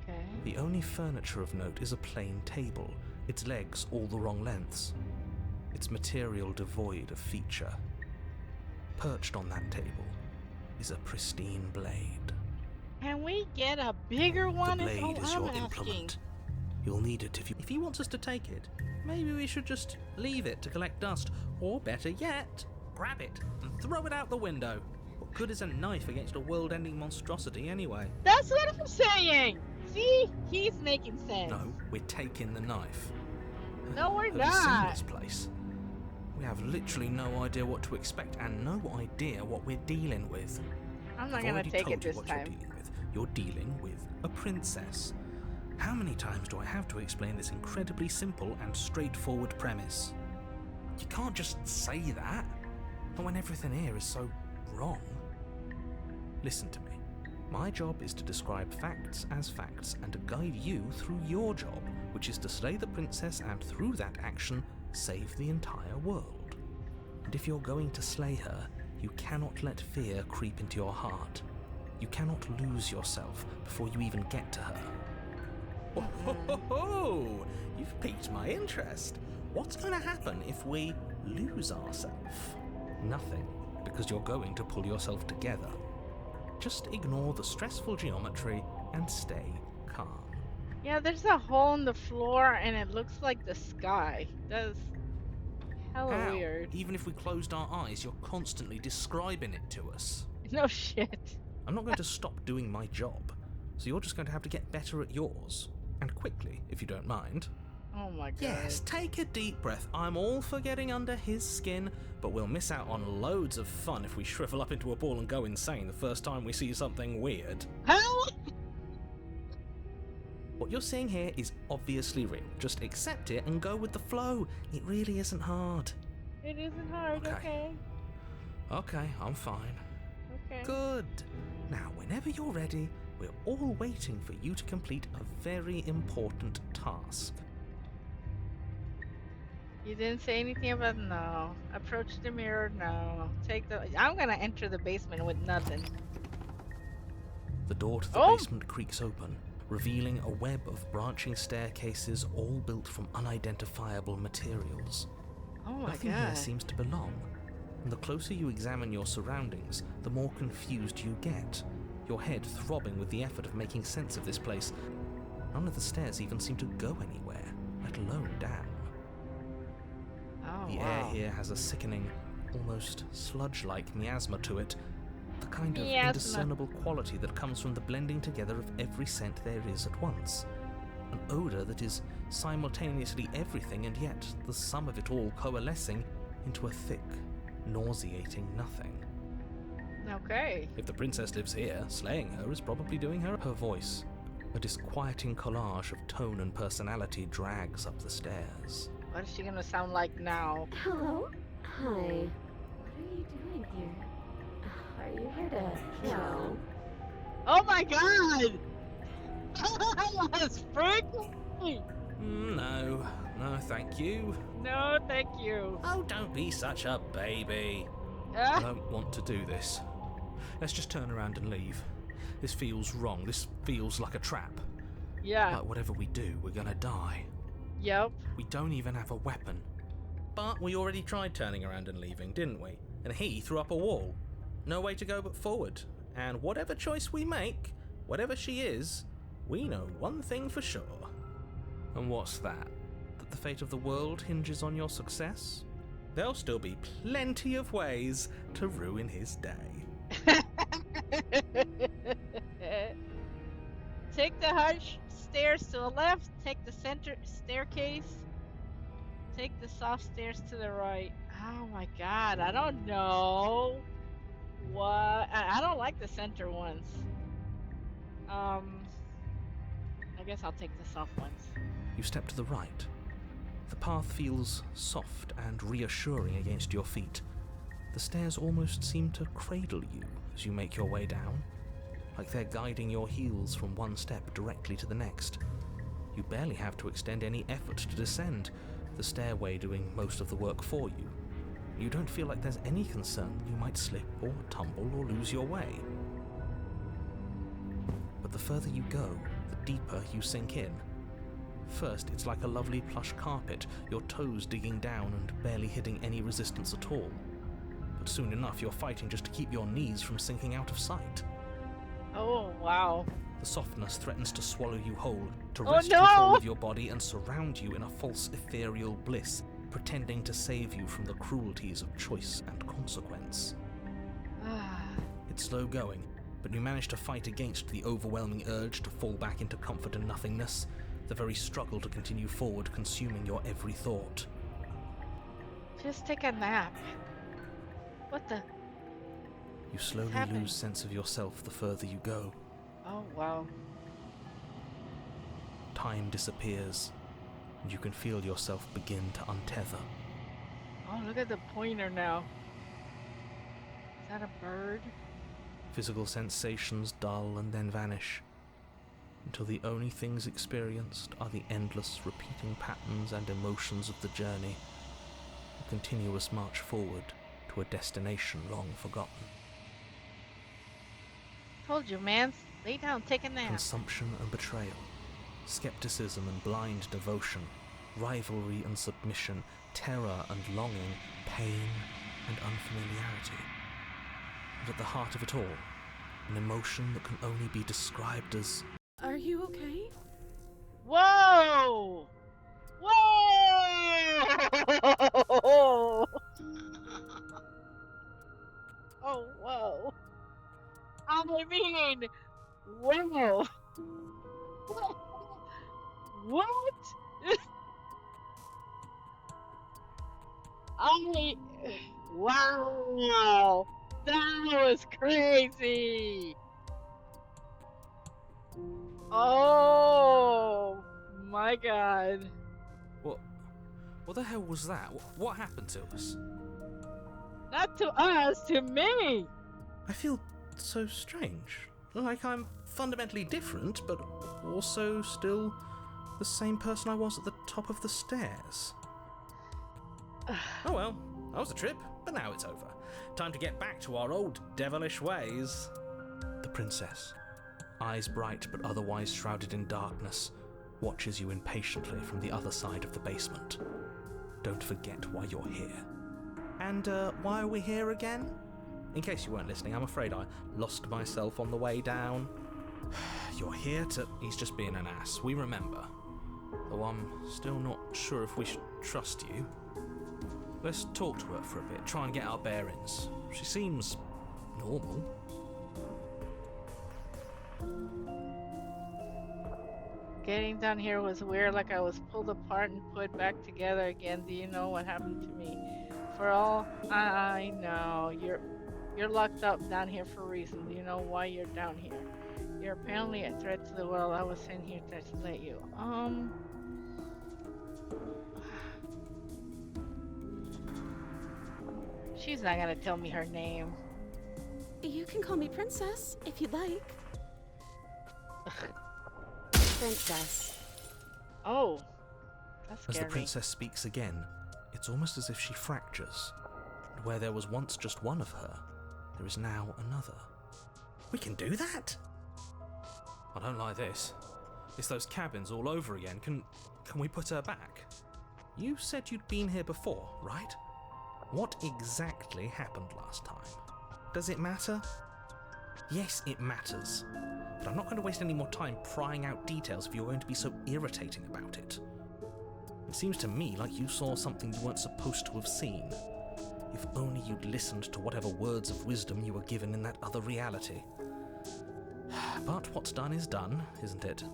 Okay. The only furniture of note is a plain table, its legs all the wrong lengths, its material devoid of feature. Perched on that table is a pristine blade. Can we get a bigger The one? blade is I'm your asking. implement. You'll need it if he wants us to take it. Maybe we should just leave it to collect dust, or better yet, grab it and throw it out the window. What good is a knife against a world-ending monstrosity anyway? That's what I'm saying. See, he's making sense. No, we're taking the knife. No, we're Have you seen not. this place? We have literally no idea what to expect and no idea what we're dealing with. I'm not I've gonna already take told it you this what time. You're dealing with. You're dealing with a princess. How many times do I have to explain this incredibly simple and straightforward premise? You can't just say that, not when everything here is so wrong. Listen to me. My job is to describe facts as facts and to guide you through your job, which is to slay the princess and through that action, save the entire world. And if you're going to slay her, you cannot let fear creep into your heart. You cannot lose yourself before you even get to her. Oh, you've piqued my interest. What's going to happen if we lose ourselves? Nothing, because you're going to pull yourself together. Just ignore the stressful geometry and stay calm. Yeah, there's a hole in the floor and it looks like the sky. That's hella How? weird. Even if we closed our eyes, you're constantly describing it to us. No shit. I'm not going to stop doing my job, so you're just going to have to get better at yours. And quickly, if you don't mind. Oh my god. Yes, take a deep breath. I'm all for getting under his skin, but we'll miss out on loads of fun if we shrivel up into a ball and go insane the first time we see something weird. How? What you're seeing here is obviously real. Just accept it and go with the flow. It really isn't hard. It isn't hard, okay. Okay, I'm fine. Okay. Good. Now, whenever you're ready, we're all waiting for you to complete a very important task. You didn't say anything about no. Approach the mirror, no. I'm gonna enter the basement with nothing. The door to the Oh! basement creaks open, revealing a web of branching staircases all built from unidentifiable materials. Oh my Nothing god. here seems to belong, and the closer you examine your surroundings, the more confused you get, your head throbbing with the effort of making sense of this place. None of the stairs even seem to go anywhere, let alone down. Oh, The wow. air here has a sickening, almost sludge-like miasma to it, the kind of Miasma. indiscernible quality that comes from the blending together of every scent there is at once. An odour that is simultaneously everything and yet the sum of it all coalescing into a thick, nauseating nothing. Okay. If the princess lives here, slaying her is probably doing her. Her voice, a disquieting collage of tone and personality, drags up the stairs. What is she gonna sound like now? Hello? Hi. What are you doing here? Are you here to kill? Oh my god! That's freaky! No, thank you. No, thank you. Oh, don't be such a baby. I Ah, don't want to do this. Let's just turn around and leave. This feels wrong. This feels like a trap. yeah. Like whatever we do, we're gonna die. Yep. We don't even have a weapon. But we already tried turning around and leaving, didn't we? And he threw up a wall. No way to go but forward. And whatever choice we make, whatever she is, we know one thing for sure. And what's that? That the fate of the world hinges on your success? There'll still be plenty of ways to ruin his day. Take the harsh stairs to the left, take the center staircase, take the soft stairs to the right. Oh my god, I don't know. What? I don't like the center ones. I guess I'll take the soft ones. You step to the right. The path feels soft and reassuring against your feet. The stairs almost seem to cradle you as you make your way down, like they're guiding your heels from one step directly to the next. You barely have to extend any effort to descend, the stairway doing most of the work for you. You don't feel like there's any concern you might slip or tumble or lose your way. But the further you go, the deeper you sink in. First, it's like a lovely plush carpet, your toes digging down and barely hitting any resistance at all. But soon enough, you're fighting just to keep your knees from sinking out of sight. Oh, wow. The softness threatens to swallow you whole, to Oh, wrest no! control of your body and surround you in a false ethereal bliss, pretending to save you from the cruelties of choice and consequence. It's slow going, but you manage to fight against the overwhelming urge to fall back into comfort and nothingness, the very struggle to continue forward consuming your every thought. Just take a nap. What the? You slowly happening? lose sense of yourself the further you go. Oh, wow. Time disappears, and you can feel yourself begin to untether. Oh, look at the pointer now. Is that a bird? Physical sensations dull and then vanish, until the only things experienced are the endless repeating patterns and emotions of the journey, a continuous march forward to a destination long forgotten. Told you, man. Lay down, take a nap. Consumption and betrayal, skepticism and blind devotion, rivalry and submission, terror and longing, pain and unfamiliarity. And at the heart of it all, an emotion that can only be described as... Are you okay? Whoa! Whoa! Oh, whoa. I mean, whoa. What? Wow. That was crazy. Oh my god. What the hell was that? What happened to us? Not to us, to me. I feel so strange. Like I'm fundamentally different, but also still the same person I was at the top of the stairs. Oh well, that was a trip, but now it's over. Time to get back to our old devilish ways. The princess, eyes bright but otherwise shrouded in darkness, watches you impatiently from the other side of the basement. Don't forget why you're here. And why are we here again? In case you weren't listening, I'm afraid I lost myself on the way down. You're here to... He's just being an ass, we remember. Though I'm still not sure if we should trust you. Let's talk to her for a bit, try and get our bearings. She seems... normal. Getting down here was weird, like I was pulled apart and put back together again. Do you know what happened to me? For all I know, you're locked up down here for a reason. Do you know why you're down here? You're apparently a threat to the world. I was sent here to isolate you. She's not gonna tell me her name. You can call me Princess, if you'd like. Princess. Oh, that's As scary. the princess speaks again, it's almost as if she fractures. And where there was once just one of her, there is now another. We can do that? I don't like this. It's those cabins all over again. Can we put her back? You said you'd been here before, right? What exactly happened last time? Does it matter? Yes, it matters. But I'm not going to waste any more time prying out details if you're going to be so irritating about it. It seems to me like you saw something you weren't supposed to have seen. If only you'd listened to whatever words of wisdom you were given in that other reality. But what's done is done, isn't it?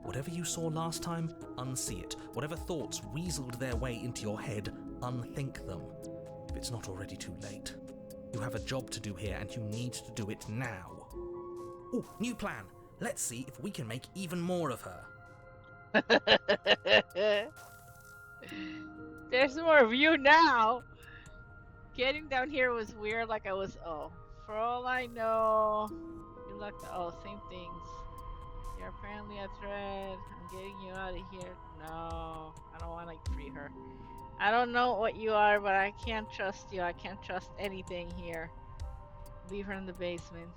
Whatever you saw last time, unsee it. Whatever thoughts weaseled their way into your head, unthink them. If it's not already too late. You have a job to do here, and you need to do it now. Ooh, new plan. Let's see if we can make even more of her. There's more of you now. Getting down here was weird, like I was, for all I know, you looked, same things. You're apparently a threat. I'm getting you out of here. No, I don't want to free her. I don't know what you are, but I can't trust you. I can't trust anything here. Leave her in the basement.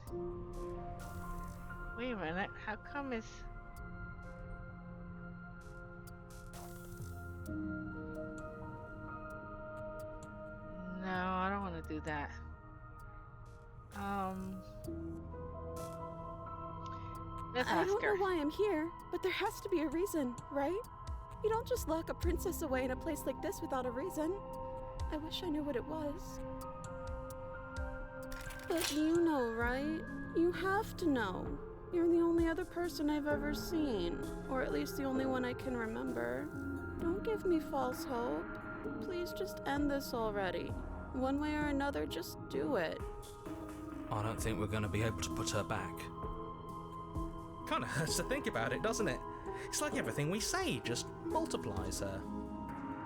Wait a minute, how come it's... that. Um, let's I ask don't her. know why I'm here, but there has to be a reason, right? You don't just lock a princess away in a place like this without a reason. I wish I knew what it was. But you know, right? You have to know. You're the only other person I've ever seen, or at least the only one I can remember. Don't give me false hope. Please just end this already. One way or another, just do it. I don't think we're going to be able to put her back. Kind of hurts to think about it, doesn't it? It's like everything we say just multiplies her.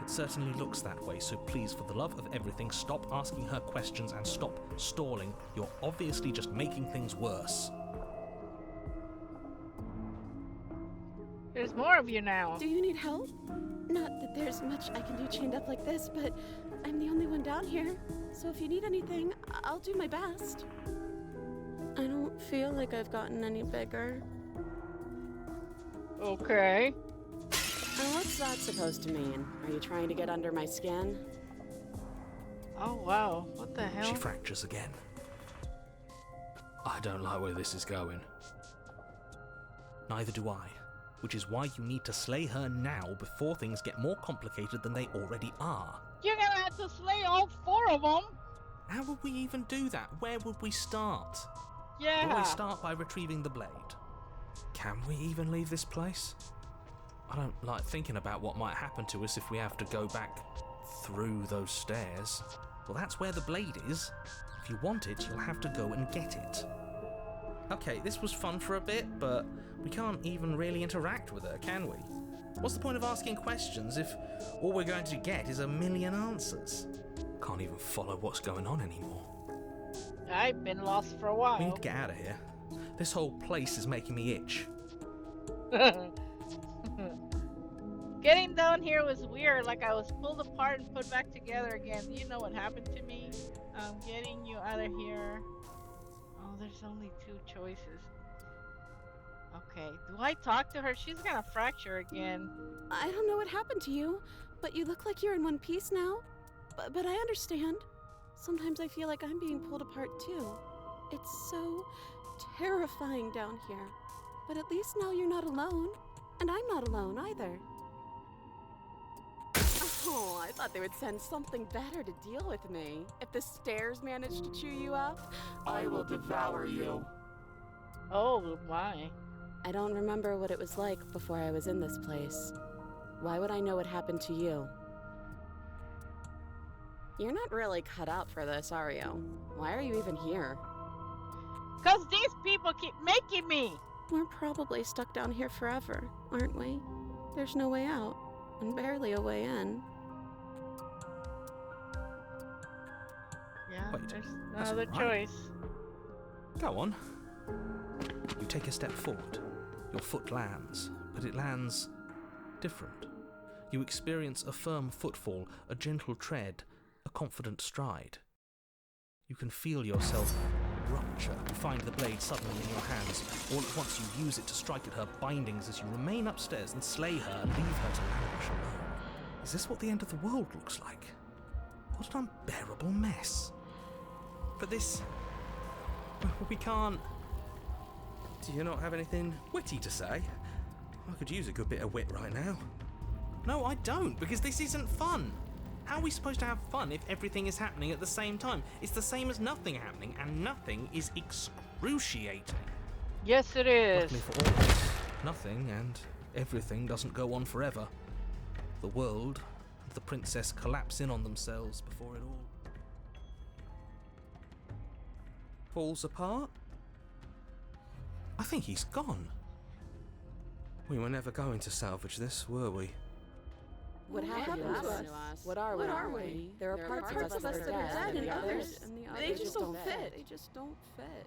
It certainly looks that way, so please, for the love of everything, stop asking her questions and stop stalling. You're obviously just making things worse. There's more of you now. Do you need help? Not that there's much I can do chained up like this, but I'm the only one down here. So if you need anything, I'll do my best. I don't feel like I've gotten any bigger. Okay. And what's that supposed to mean? Are you trying to get under my skin? Oh wow, what the hell? She fractures again. I don't like where this is going. Neither do I, which is why you need to slay her now before things get more complicated than they already are. You're gonna have to slay all 4 of them. How would we even do that? Where would we start? Yeah. Will we start by retrieving the blade? Can we even leave this place? I don't like thinking about what might happen to us if we have to go back through those stairs. Well, that's where the blade is. If you want it, you'll have to go and get it. Okay, this was fun for a bit, but we can't even really interact with her, can we? What's the point of asking questions if all we're going to get is a million answers? Can't even follow what's going on anymore. I've been lost for a while. We need to get out of here. This whole place is making me itch. Getting down here was weird, like I was pulled apart and put back together again. You know what happened to me? Getting you out of here. Oh, there's only 2 choices. Okay, do I talk to her? She's gonna fracture again. I don't know what happened to you, but you look like you're in one piece now. But I understand. Sometimes I feel like I'm being pulled apart too. It's so terrifying down here. But at least now you're not alone. And I'm not alone either. Oh, I thought they would send something better to deal with me. If the stairs managed to chew you up, I will devour you. Oh my. I don't remember what it was like before I was in this place. Why would I know what happened to you? You're not really cut out for this, are you? Why are you even here? 'Cause these people keep making me. we're probably stuck down here forever, aren't we? There's no way out, and barely a way in. Yeah, Wait, there's no that's other all right. choice. Go on. You take a step forward. Your foot lands, but it lands different. You experience a firm footfall, a gentle tread, a confident stride. You can feel yourself rupture. You find the blade suddenly in your hands. All at once you use it to strike at her bindings as you remain upstairs and slay her and leave her to languish alone. Is this what the end of the world looks like? What an unbearable mess. But this... we can't... Do you not have anything witty to say? I could use a good bit of wit right now. No, I don't, because this isn't fun. How are we supposed to have fun if everything is happening at the same time? It's the same as nothing happening, and nothing is excruciating. Yes, it is. Luckily for all of us, nothing and everything doesn't go on forever. The world and the princess collapse in on themselves before it all falls apart. I think he's gone. We were never going to salvage this, were we? What happened to us? What are we? There are parts of us that are dead, and the others, they just don't fit. They just don't fit.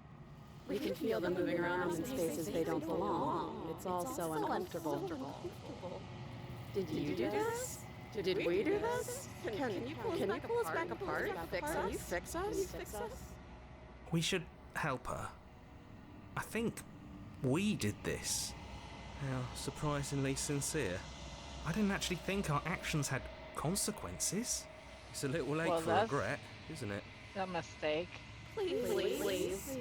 we can feel them moving around in spaces they don't belong. It's all so uncomfortable. Did you do this? Did we do this? Can you pull us back apart? Can you fix us? We should help her. I think we did this. How surprisingly sincere. I didn't actually think our actions had consequences. It's a little late Well, for that's- regret, isn't it? A mistake. Please. Please.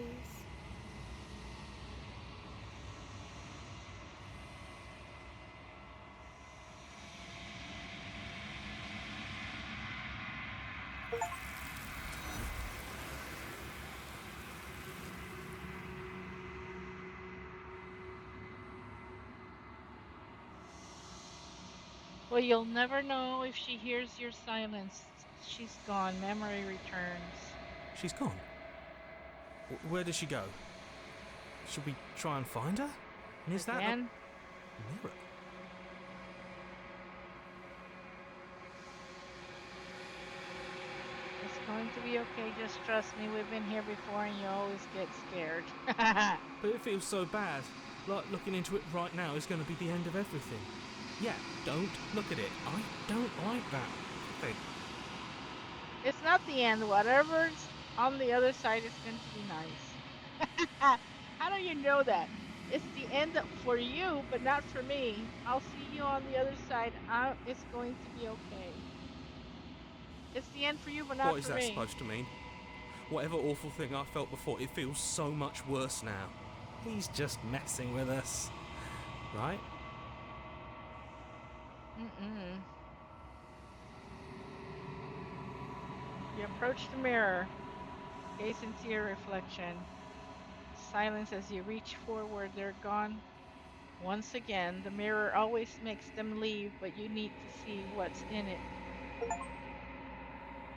Well, you'll never know if she hears your silence. She's gone. Memory returns. She's gone. Where did she go? Should we try and find her? And is that a Again? mirror? It's going to be okay. Just trust me. We've been here before and you always get scared. But it feels so bad. Like looking into it right now is going to be the end of everything. Yeah, don't look at it. I don't like that thing. It's not the end. Whatever's on the other side is going to be nice. How do you know that? It's the end for you, but not for me. I'll see you on the other side. It's going to be okay. It's the end for you, but not What is for that me. supposed to mean? Whatever awful thing I felt before, it feels so much worse now. He's just messing with us. Right? Mm-mm. You approach the mirror, gaze into your reflection. Silence as you reach forward, they're gone. Once again, the mirror always makes them leave, but you need to see what's in it.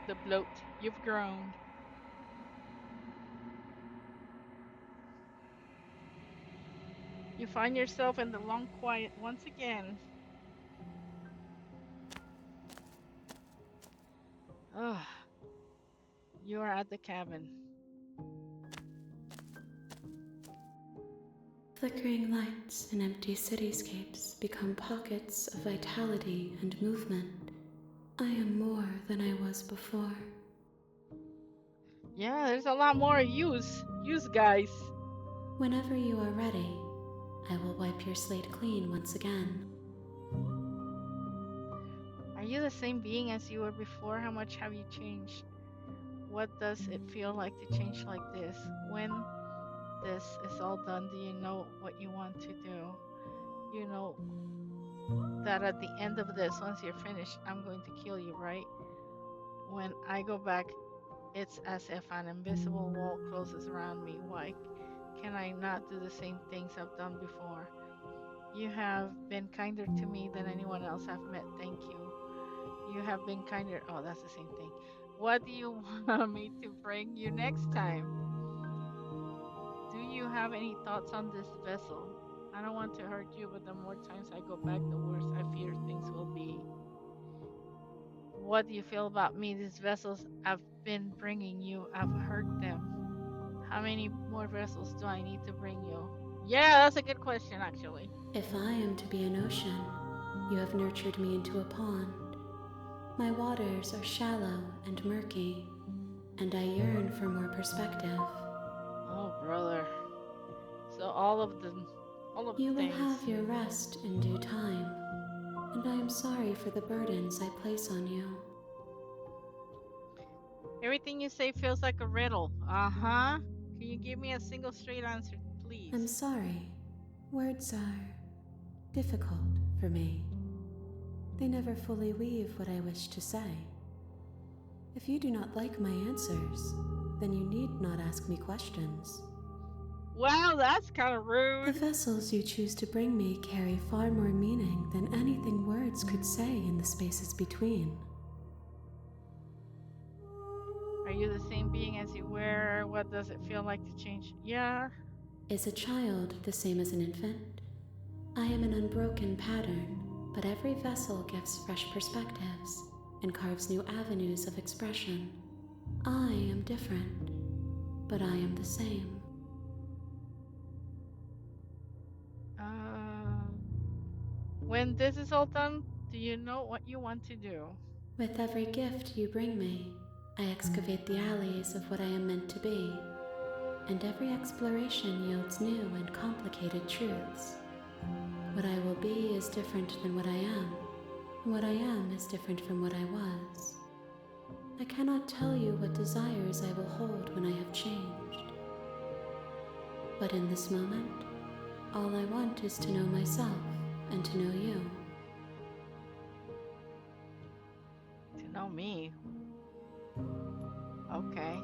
The bloat. You've grown. You find yourself in the long quiet once again. Ugh. You are at the cabin. Flickering lights and empty cityscapes become pockets of vitality and movement. I am more than I was before. Yeah, there's a lot more use. Use, guys. Whenever you are ready, I will wipe your slate clean once again. Are you the same being as you were before? How much have you changed? What does it feel like to change like this? When this is all done, do you know what you want to do? You know that at the end of this, once you're finished, I'm going to kill you, right? When I go back, it's as if an invisible wall closes around me. Why can I not do the same things I've done before? You have been kinder to me than anyone else I've met. Thank you. You have been kinder. Oh, that's the same thing. What do you want me to bring you next time? Do you have any thoughts on this vessel? I don't want to hurt you, but the more times I go back, the worse I fear things will be. What do you feel about me? These vessels I've been bringing you, I've hurt them. How many more vessels do I need to bring you? Yeah, that's a good question, actually. If I am to be an ocean, you have nurtured me into a pond. My waters are shallow and murky, and I yearn for more perspective. Oh, brother. So all of the You will things. have your rest in due time, and I am sorry for the burdens I place on you. Everything you say feels like a riddle. Uh-huh. Can you give me a single straight answer, please? I'm sorry. Words are difficult for me. They never fully weave what I wish to say. If you do not like my answers, then you need not ask me questions. Wow, that's kind of The rude. vessels you choose to bring me carry far more meaning than anything words could say in the spaces between. Are you the same being as you were? What does it feel like to change? Yeah. Is a child the same as an infant? I am an unbroken pattern, but every vessel gives fresh perspectives and carves new avenues of expression. I am different, but I am the same. When this is all done, do you know what you want to do? With every gift you bring me, I excavate the alleys of what I am meant to be, and every exploration yields new and complicated truths. What I will be is different than what I am, and what I am is different from what I was. I cannot tell you what desires I will hold when I have changed. But in this moment, all I want is to know myself and to know you. To know me. Okay.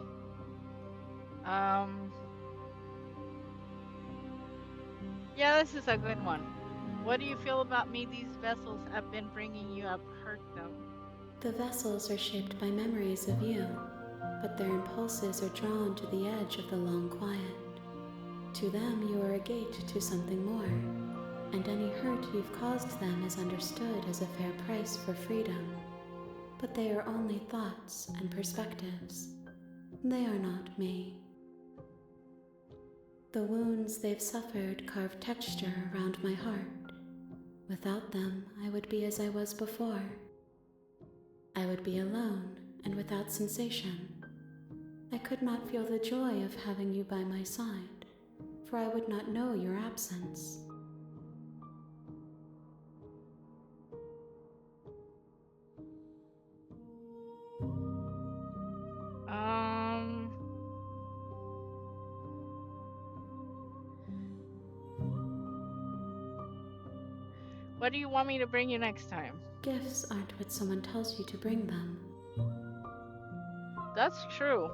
Yeah, this is a good one. What do you feel about me? These vessels have been bringing you up, hurt them. The vessels are shaped by memories of you, but their impulses are drawn to the edge of the long quiet. To them, you are a gate to something more, and any hurt you've caused them is understood as a fair price for freedom. But they are only thoughts and perspectives. They are not me. The wounds they've suffered carve texture around my heart. Without them, I would be as I was before. I would be alone and without sensation. I could not feel the joy of having you by my side, for I would not know your absence. What do you want me to bring you next time? Gifts aren't what someone tells you to bring them. That's true.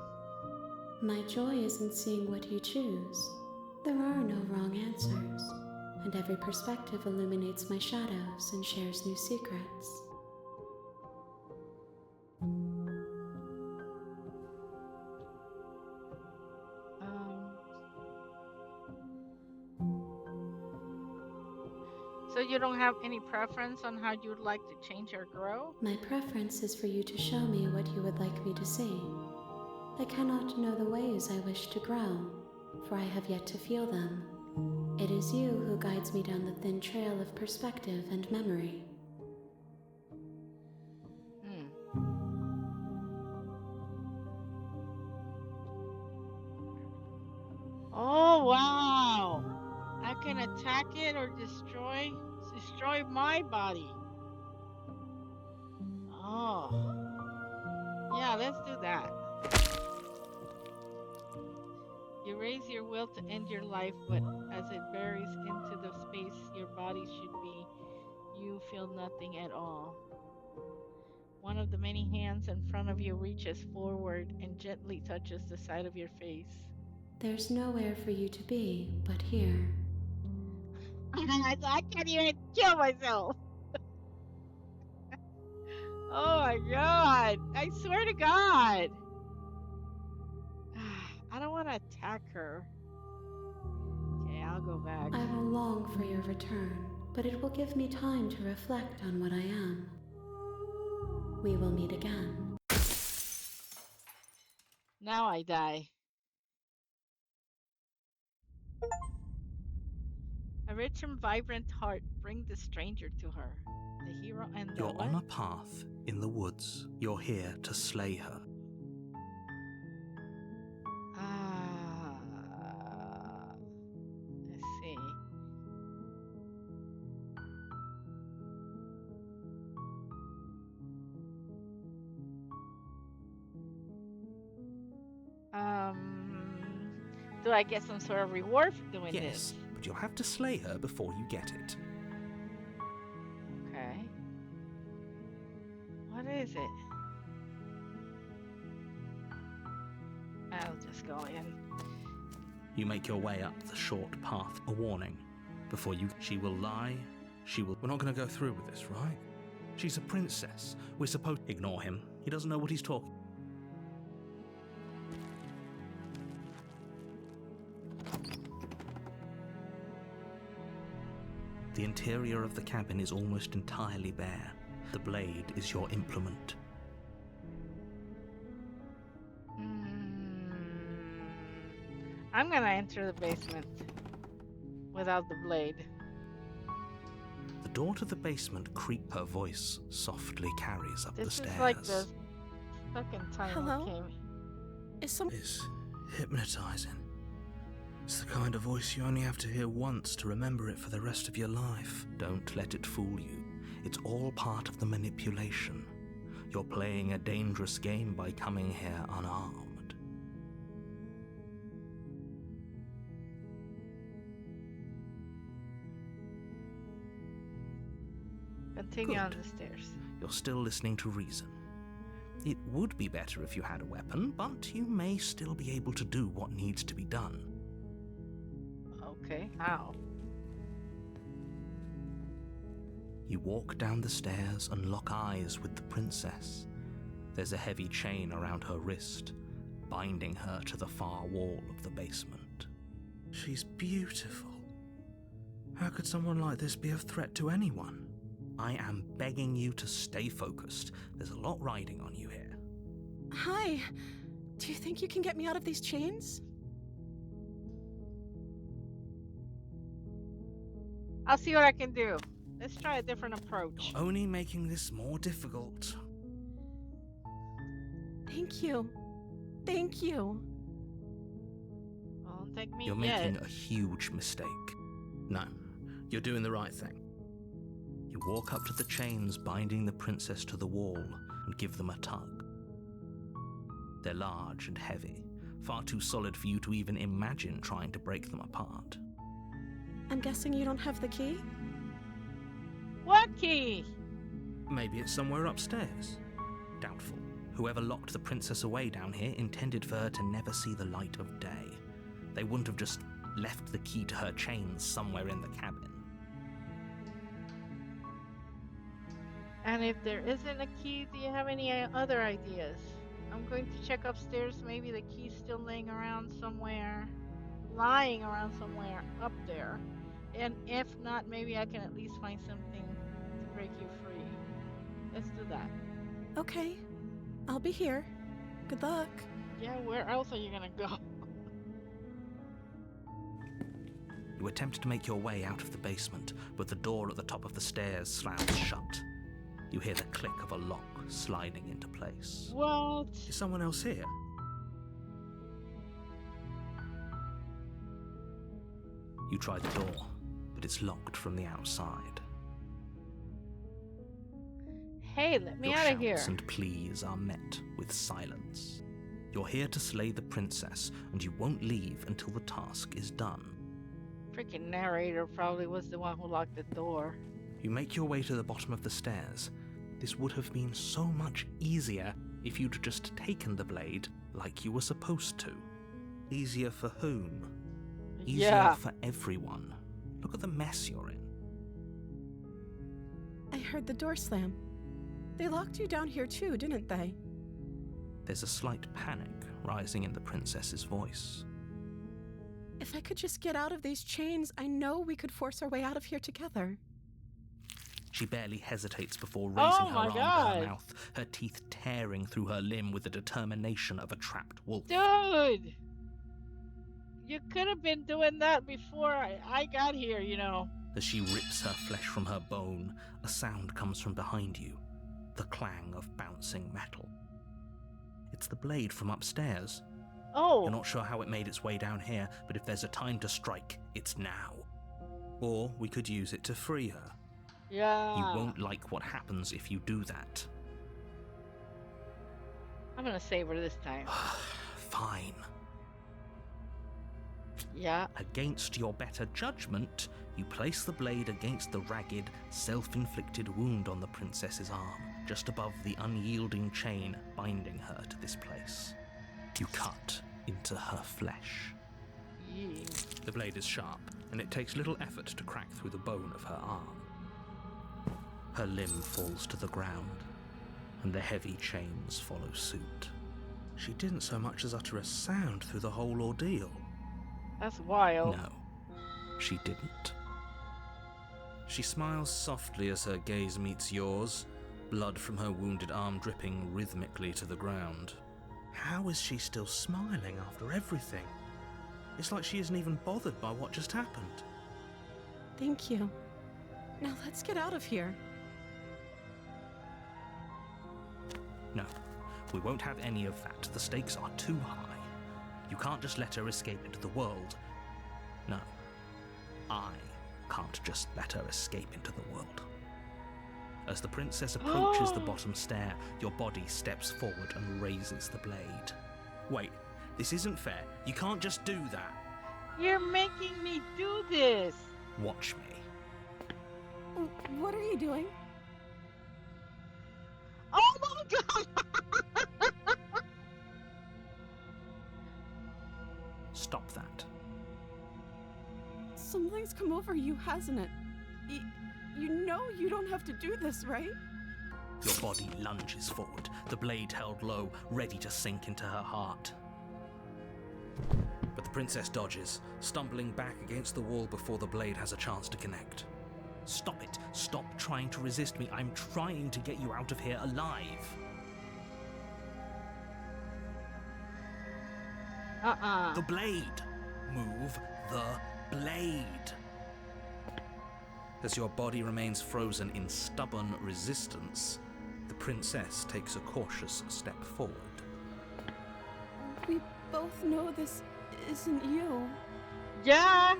My joy is in seeing what you choose. There are no wrong answers, and every perspective illuminates my shadows and shares new secrets. So you don't have any preference on how you'd like to change or grow? My preference is for you to show me what you would like me to see. I cannot know the ways I wish to grow, for I have yet to feel them. It is you who guides me down the thin trail of perspective and memory. Oh, wow! I can attack it or destroy my body. Oh. Yeah, let's do that. You raise your will to end your life, but as it buries into the space your body should be, you feel nothing at all. One of the many hands in front of you reaches forward and gently touches the side of your face. There's nowhere for you to be but here. I can't even kill myself. Oh my god. I swear to God. I don't want to attack her. Okay, I'll go back. I will long for your return, but it will give me time to reflect on what I am. We will meet again. Now I die. A rich and vibrant heart bring the stranger to her. The hero and the You're what? on a path in the woods. You're here to slay her. Let's see. Do I get some sort of reward for doing this? Yes, but you'll have to slay her before you get it. Okay. What is it? I'll just go in. You make your way up the short path. A warning. Before you... She will lie. She will... We're not going to go through with this, right? She's a princess. We're supposed... Ignore him. He doesn't know what he's talking... The interior of the cabin is almost entirely bare. The blade is your implement. I'm gonna enter the basement without the blade. The door to the basement creak. Her voice softly carries up the stairs. This is like the second time Hello? I came. It's hypnotizing. It's the kind of voice you only have to hear once to remember it for the rest of your life. Don't let it fool you. It's all part of the manipulation. You're playing a dangerous game by coming here unarmed. Continue on Good. the stairs. You're still listening to reason. It would be better if you had a weapon, but you may still be able to do what needs to be done. Okay, how? You walk down the stairs and lock eyes with the princess. There's a heavy chain around her wrist, binding her to the far wall of the basement. She's beautiful. How could someone like this be a threat to anyone? I am begging you to stay focused. There's a lot riding on you here. Hi. Do you think you can get me out of these chains? I'll see what I can do. Let's try a different approach. You're only making this more difficult. Thank you. Thank you. Well, don't take me You're yet. making a huge mistake. No, you're doing the right thing. You walk up to the chains binding the princess to the wall and give them a tug. They're large and heavy, far too solid for you to even imagine trying to break them apart. I'm guessing you don't have the key? What key? Maybe it's somewhere upstairs. Doubtful. Whoever locked the princess away down here intended for her to never see the light of day. They wouldn't have just left the key to her chains somewhere in the cabin. And if there isn't a key, do you have any other ideas? I'm going to check upstairs. Maybe the key's still lying around somewhere up there. And if not, maybe I can at least find something to break you free. Let's do that. Okay. I'll be here. Good luck. Yeah, where else are you gonna go? You attempt to make your way out of the basement, but the door at the top of the stairs slams shut. You hear the click of a lock sliding into place. What? Is someone else here? You try the door, but it's locked from the outside. Hey, let me Your out of here. shouts and pleas are met with silence. You're here to slay the princess, and you won't leave until the task is done. Freaking narrator probably was the one who locked the door. You make your way to the bottom of the stairs. This would have been so much easier if you'd just taken the blade like you were supposed to. Easier for whom? Easier Yeah. for everyone. Look at the mess you're in. I heard the door slam. They locked you down here too, didn't they? There's a slight panic rising in the princess's voice. If I could just get out of these chains, I know we could force our way out of here together. She barely hesitates before raising Oh her my arm to God. her mouth, her teeth tearing through her limb with the determination of a trapped wolf. Dude! You could have been doing that before I got here, you know. As she rips her flesh from her bone, a sound comes from behind you, the clang of bouncing metal. It's the blade from upstairs. Oh, You're not sure how it made its way down here, but if there's a time to strike, it's now. Or we could use it to free her. yeah. You won't like what happens if you do that. I'm gonna save her this time. Fine. Yeah. Against your better judgment, you place the blade against the ragged, self-inflicted wound on the princess's arm, just above the unyielding chain binding her to this place. You cut into her flesh. Yeah. The blade is sharp, and it takes little effort to crack through the bone of her arm. Her limb falls to the ground, and the heavy chains follow suit. She didn't so much as utter a sound through the whole ordeal. That's wild. No, she didn't. She smiles softly as her gaze meets yours, blood from her wounded arm dripping rhythmically to the ground. How is she still smiling after everything? It's like she isn't even bothered by what just happened. Thank you. Now let's get out of here. No, we won't have any of that. The stakes are too high. You can't just let her escape into the world. No, I can't just let her escape into the world. As the princess approaches the bottom stair, your body steps forward and raises the blade. Wait, this isn't fair. You can't just do that. You're making me do this. Watch me. What are you doing? Oh my god! Stop that. Something's come over you, hasn't it? You know you don't have to do this, right? Your body lunges forward, the blade held low, ready to sink into her heart. But the princess dodges, stumbling back against the wall before the blade has a chance to connect. Stop it. Stop trying to resist me. I'm trying to get you out of here alive. The blade. Move the blade. As your body remains frozen in stubborn resistance, the princess takes a cautious step forward. We both know this isn't you. Yeah.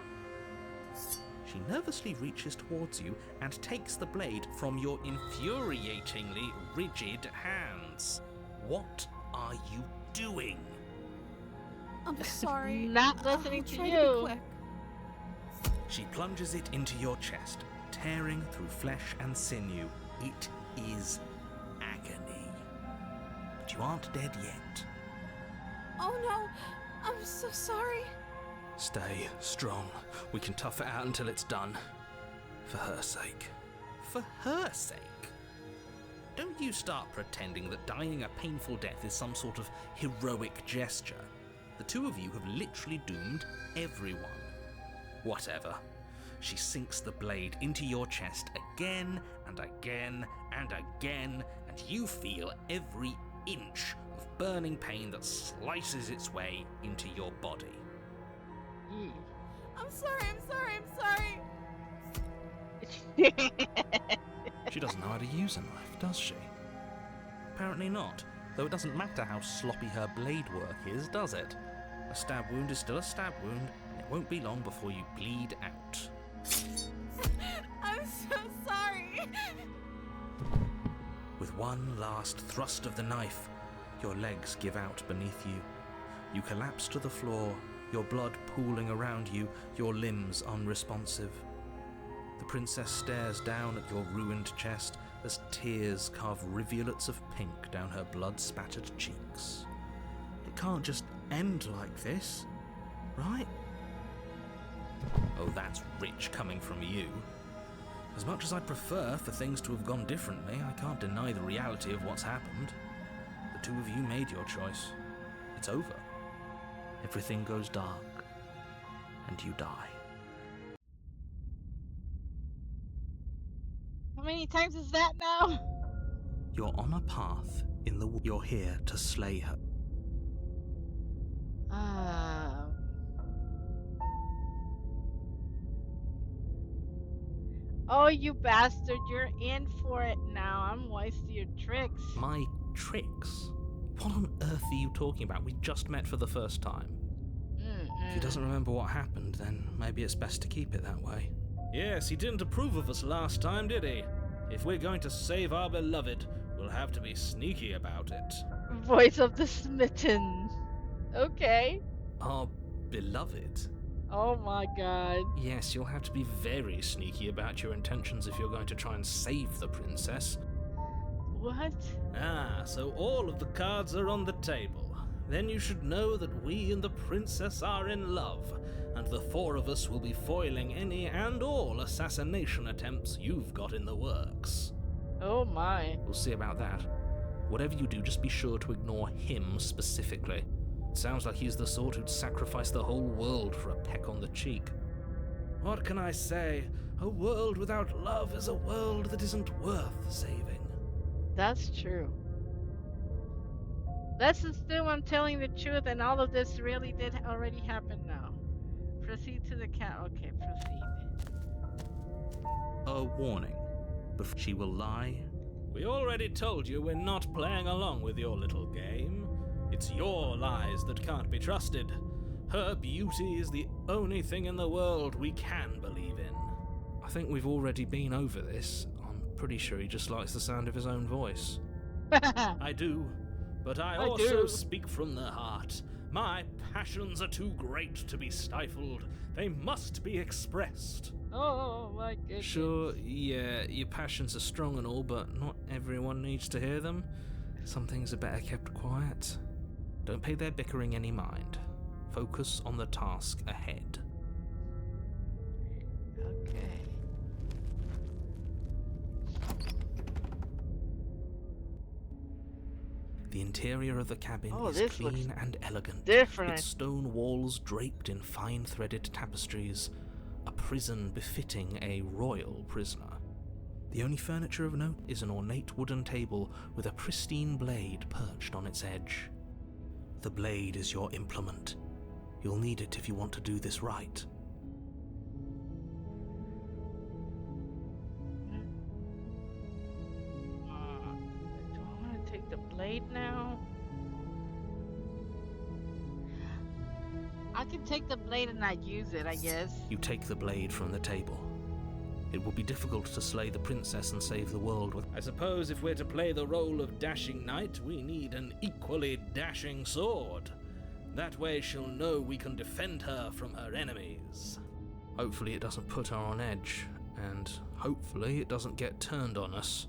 She nervously reaches towards you and takes the blade from your infuriatingly rigid hands. What are you doing? I'm sorry. Not listening I'll to try you. To be quick. She plunges it into your chest, tearing through flesh and sinew. It is agony. But you aren't dead yet. Oh no, I'm so sorry. Stay strong. We can tough it out until it's done. For her sake. For her sake? Don't you start pretending that dying a painful death is some sort of heroic gesture. The two of you have literally doomed everyone. Whatever. She sinks the blade into your chest again and again and again, and you feel every inch of burning pain that slices its way into your body. I'm sorry. She doesn't know how to use a knife, does she? Apparently not, though it doesn't matter how sloppy her blade work is, does it? A stab wound is still a stab wound, and it won't be long before you bleed out. I'm so sorry. With one last thrust of the knife, your legs give out beneath you. You collapse to the floor, your blood pooling around you, your limbs unresponsive. The princess stares down at your ruined chest as tears carve rivulets of pink down her blood-spattered cheeks. It can't just end like this, right? Oh, that's rich coming from you. As much as I'd prefer for things to have gone differently, I can't deny the reality of what's happened. The two of you made your choice. It's over. Everything goes dark, and you die. How many times is that now? You're on a path in the You're here to slay her. Oh, you bastard, you're in for it now. I'm wise to your tricks. My tricks? What on earth are you talking about? We just met for the first time. If he doesn't remember what happened, then maybe it's best to keep it that way. Yes, he didn't approve of us last time, did he? If we're going to save our beloved, we'll have to be sneaky about it. Voice of the smitten. Okay. Our beloved? Oh my god. Yes, you'll have to be very sneaky about your intentions if you're going to try and save the princess. What? Ah, so all of the cards are on the table. Then you should know that we and the princess are in love, and the four of us will be foiling any and all assassination attempts you've got in the works. Oh my. We'll see about that. Whatever you do, just be sure to ignore him specifically. It sounds like he's the sort who'd sacrifice the whole world for a peck on the cheek. What can I say? A world without love is a world that isn't worth saving. That's true. Let's assume I'm telling the truth and all of this really did already happen now. Proceed to the count. Okay, proceed. A warning. Before she will lie. We already told you we're not playing along with your little game. It's your lies that can't be trusted. Her beauty is the only thing in the world we can believe in. I think we've already been over this. I'm Pretty sure he just likes the sound of his own voice. I I do, but I I also do. speak from the heart. My passions are too great to be stifled. They must be expressed. Oh my goodness. Sure, yeah, your passions are strong and all, but not everyone needs to hear them. Some things are better kept quiet. Don't pay their bickering any mind. Focus on the task ahead. Okay. The interior of the cabin Oh, is this looks clean and elegant, different. its stone walls draped in fine-threaded tapestries, a prison befitting a royal prisoner. The only furniture of note is an ornate wooden table with a pristine blade perched on its edge. The blade is your implement. You'll need it if you want to do this right. Do I want to take the blade now? I can take the blade and not use it, I guess. You take the blade from the table. It will be difficult to slay the princess and save the world with. I suppose if we're to play the role of dashing knight, we need an equally dashing sword. That way she'll know we can defend her from her enemies. Hopefully it doesn't put her on edge, and hopefully it doesn't get turned on us.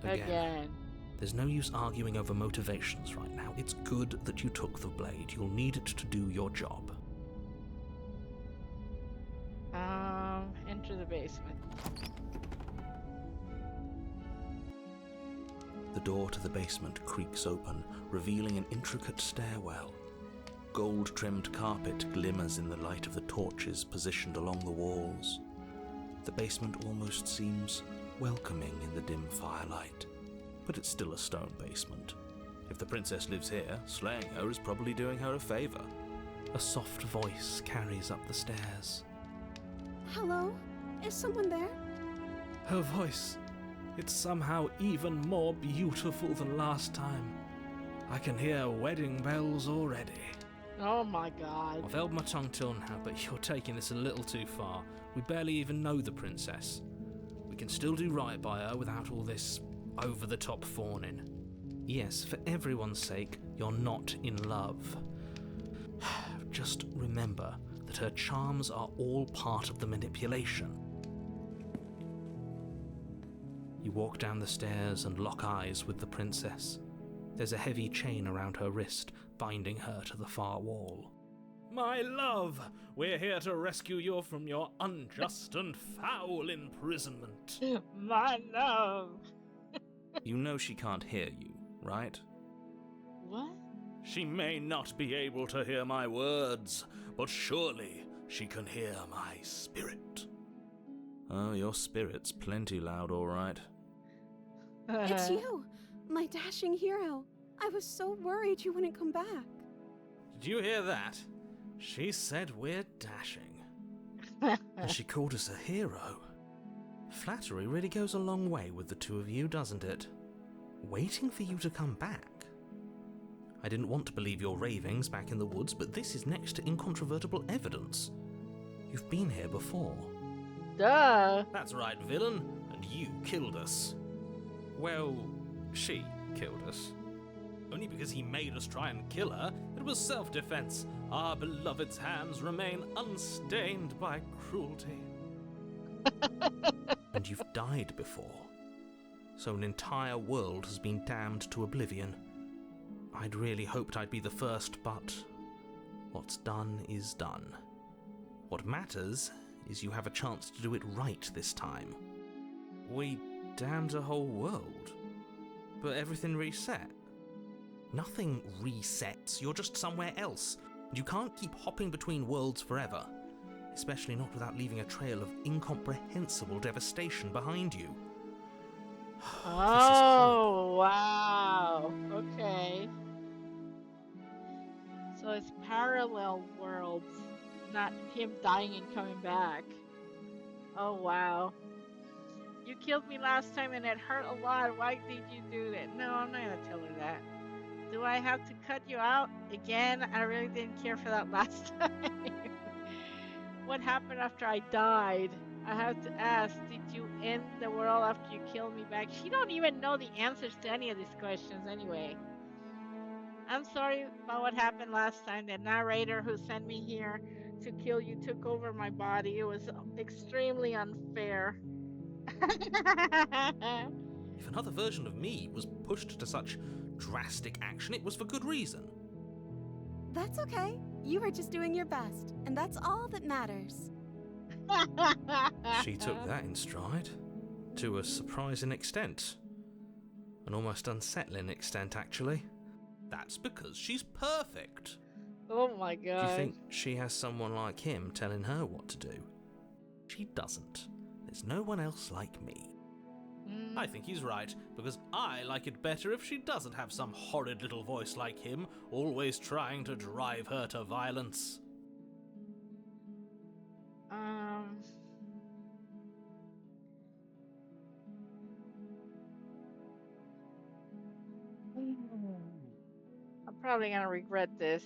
Again. There's no use arguing over motivations right now. It's good that you took the blade. You'll need it to do your job. Enter the basement. The door to the basement creaks open, revealing an intricate stairwell. Gold-trimmed carpet glimmers in the light of the torches positioned along the walls. The basement almost seems welcoming in the dim firelight, but it's still a stone basement. If the princess lives here, slaying her is probably doing her a favor. A soft voice carries up the stairs. Hello? Is someone there? Her voice, it's somehow even more beautiful than last time. I can hear wedding bells already. Oh my god. I've held my tongue till now, but you're taking this a little too far. We barely even know the princess. We can still do right by her without all this over-the-top fawning. Yes, for everyone's sake, you're not in love. Just remember that her charms are all part of the manipulation. You walk down the stairs and lock eyes with the princess. There's a heavy chain around her wrist, binding her to the far wall. My love, we're here to rescue you from your unjust and foul imprisonment. My love. You know she can't hear you, right? What? She may not be able to hear my words, but surely she can hear my spirit. Oh, your spirit's plenty loud, all right. It's you, my dashing hero. I was so worried you wouldn't come back. Did you hear that? She said we're dashing. And she called us a hero. Flattery really goes a long way with the two of you, doesn't it? Waiting for you to come back. I didn't want to believe your ravings back in the woods, but this is next to incontrovertible evidence. You've been here before. Duh. That's right, villain, and you killed us. Well, she killed us. Only because he made us try and kill her, it was self-defense. Our beloved's hands remain unstained by cruelty. And you've died before. So an entire world has been damned to oblivion. I'd really hoped I'd be the first, but what's done is done. What matters is you have a chance to do it right this time. We damned a whole world, but everything reset. Nothing resets, you're just somewhere else. And you can't keep hopping between worlds forever. Especially not without leaving a trail of incomprehensible devastation behind you. Oh, wow. Okay. So it's parallel worlds, not him dying and coming back. Oh, wow. You killed me last time and it hurt a lot. Why did you do that? No, I'm not going to tell her that. Do I have to cut you out again? I really didn't care for that last time. What happened after I died? I have to ask, did you end the world after you killed me back? She don't even know the answers to any of these questions anyway. I'm sorry about what happened last time. The narrator who sent me here to kill you took over my body. It was extremely unfair. If another version of me was pushed to such drastic action, it was for good reason. That's okay. You were just doing your best, and that's all that matters. She took that in stride, to a surprising extent. An almost unsettling extent, actually. That's because she's perfect. Oh my god. Do you think she has someone like him telling her what to do? She doesn't. There's no one else like me. I think he's right, because I like it better if she doesn't have some horrid little voice like him, always trying to drive her to violence. I'm probably gonna regret this.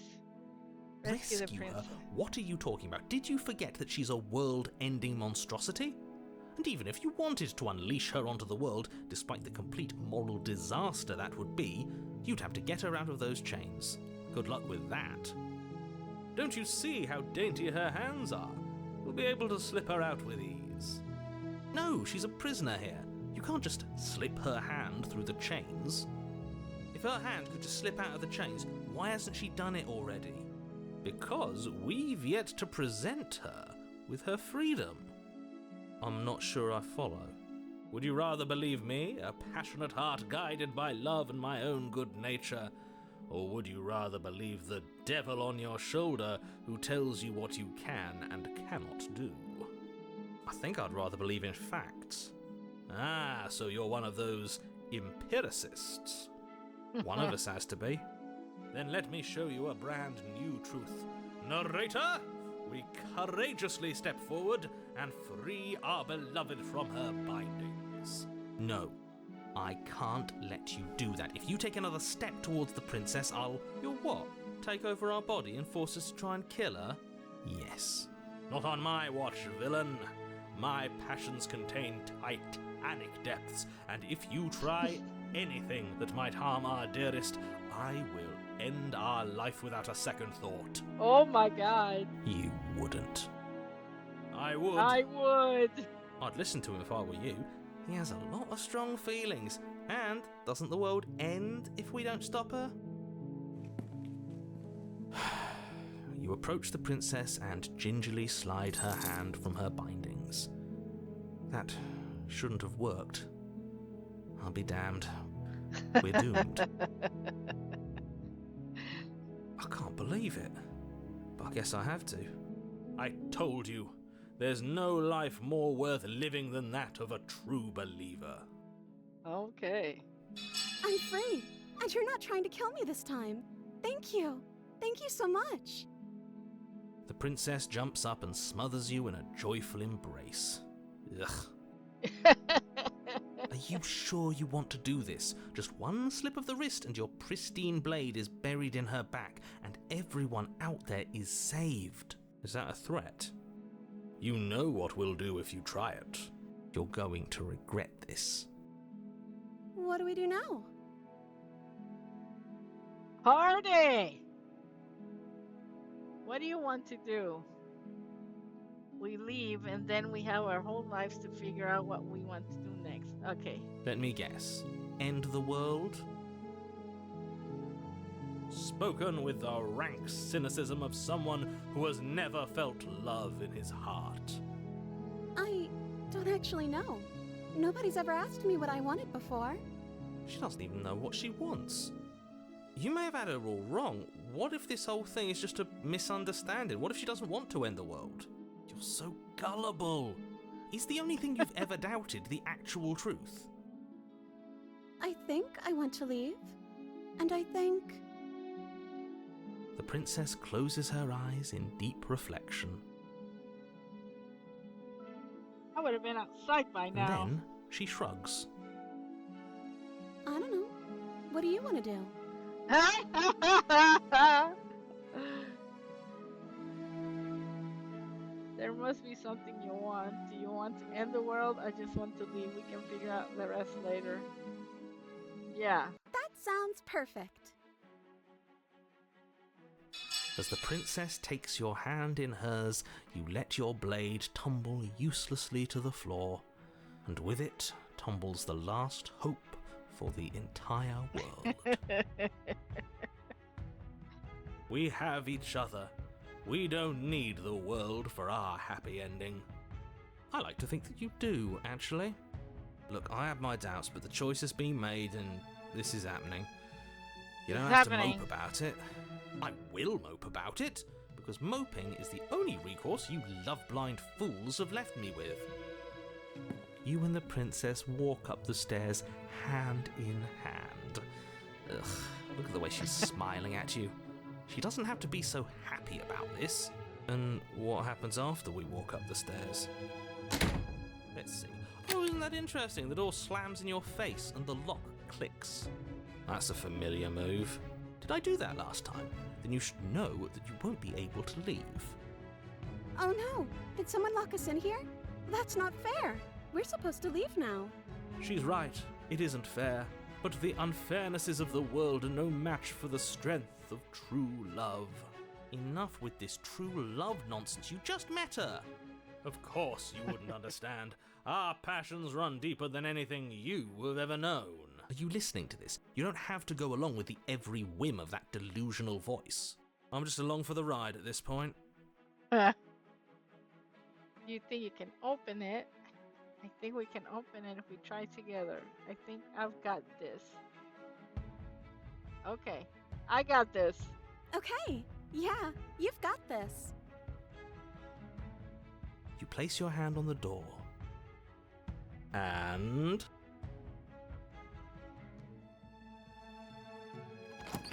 Rescue the Rescue her? princess. What are you talking about? Did you forget that she's a world-ending monstrosity? And even if you wanted to unleash her onto the world, despite the complete moral disaster that would be, you'd have to get her out of those chains. Good luck with that. Don't you see how dainty her hands are? We'll be able to slip her out with ease. No, she's a prisoner here. You can't just slip her hand through the chains. If her hand could just slip out of the chains, why hasn't she done it already? Because we've yet to present her with her freedom. I'm not sure I follow. Would you rather believe me, a passionate heart guided by love and my own good nature? Or would you rather believe the devil on your shoulder who tells you what you can and cannot do? I think I'd rather believe in facts. Ah, so you're one of those empiricists. One of us has to be. Then let me show you a brand new truth. Narrator, we courageously step forward and free our beloved from her bindings. No, I can't let you do that. If you take another step towards the princess, You'll what? Take over our body and force us to try and kill her? Yes. Not on my watch, villain. My passions contain titanic depths, and if you try anything that might harm our dearest, I will end our life without a second thought. Oh my god. You wouldn't. I would. I would. I'd listen to him if I were you. He has a lot of strong feelings. And doesn't the world end if we don't stop her? You approach the princess and gingerly slide her hand from her bindings. That shouldn't have worked. I'll be damned. We're doomed. I can't believe it. But I guess I have to. I told you. There's no life more worth living than that of a true believer. Okay. I'm free, and you're not trying to kill me this time. Thank you. Thank you so much. The princess jumps up and smothers you in a joyful embrace. Ugh. Are you sure you want to do this? Just one slip of the wrist and your pristine blade is buried in her back, and everyone out there is saved. Is that a threat? You know what we'll do if you try it. You're going to regret this. What do we do now? Party! What do you want to do? We leave and then we have our whole lives to figure out what we want to do next. Okay. Let me guess. End the world? Spoken with the rank cynicism of someone who has never felt love in his heart. I don't actually know. Nobody's ever asked me what I wanted before. She doesn't even know what she wants. You may have had her all wrong. What if this whole thing is just a misunderstanding? What if she doesn't want to end the world? You're so gullible. Is the only thing you've ever doubted the actual truth? I think I want to leave. And I think... The princess closes her eyes in deep reflection. I would have been outside by And now. then she shrugs. I don't know. What do you want to do? There must be something you want. Do you want to end the world? I just want to leave. We can figure out the rest later. Yeah. That sounds perfect. As the princess takes your hand in hers, you let your blade tumble uselessly to the floor, and with it tumbles the last hope for the entire world. We have each other. We don't need the world for our happy ending. I like to think that you do, actually. Look, I have my doubts, but the choice has been made and this is happening. You don't have to mope about it. I will mope about it, because moping is the only recourse you love-blind fools have left me with. You and the princess walk up the stairs hand in hand. Ugh, look at the way she's smiling at you. She doesn't have to be so happy about this. And what happens after we walk up the stairs? Let's see. Oh, isn't that interesting? The door slams in your face and the lock clicks. That's a familiar move. Did I do that last time? Then you should know that you won't be able to leave. Oh no! Did someone lock us in here? That's not fair. We're supposed to leave now. She's right. It isn't fair. But the unfairnesses of the world are no match for the strength of true love. Enough with this true love nonsense. You just met her. Of course you wouldn't understand. Our passions run deeper than anything you have ever known. Are you listening to this? You don't have to go along with the every whim of that delusional voice. I'm just along for the ride at this point. You think you can open it? I think we can open it if we try together. I think I've got this. Okay, I got this. Okay, yeah, you've got this. You place your hand on the door. And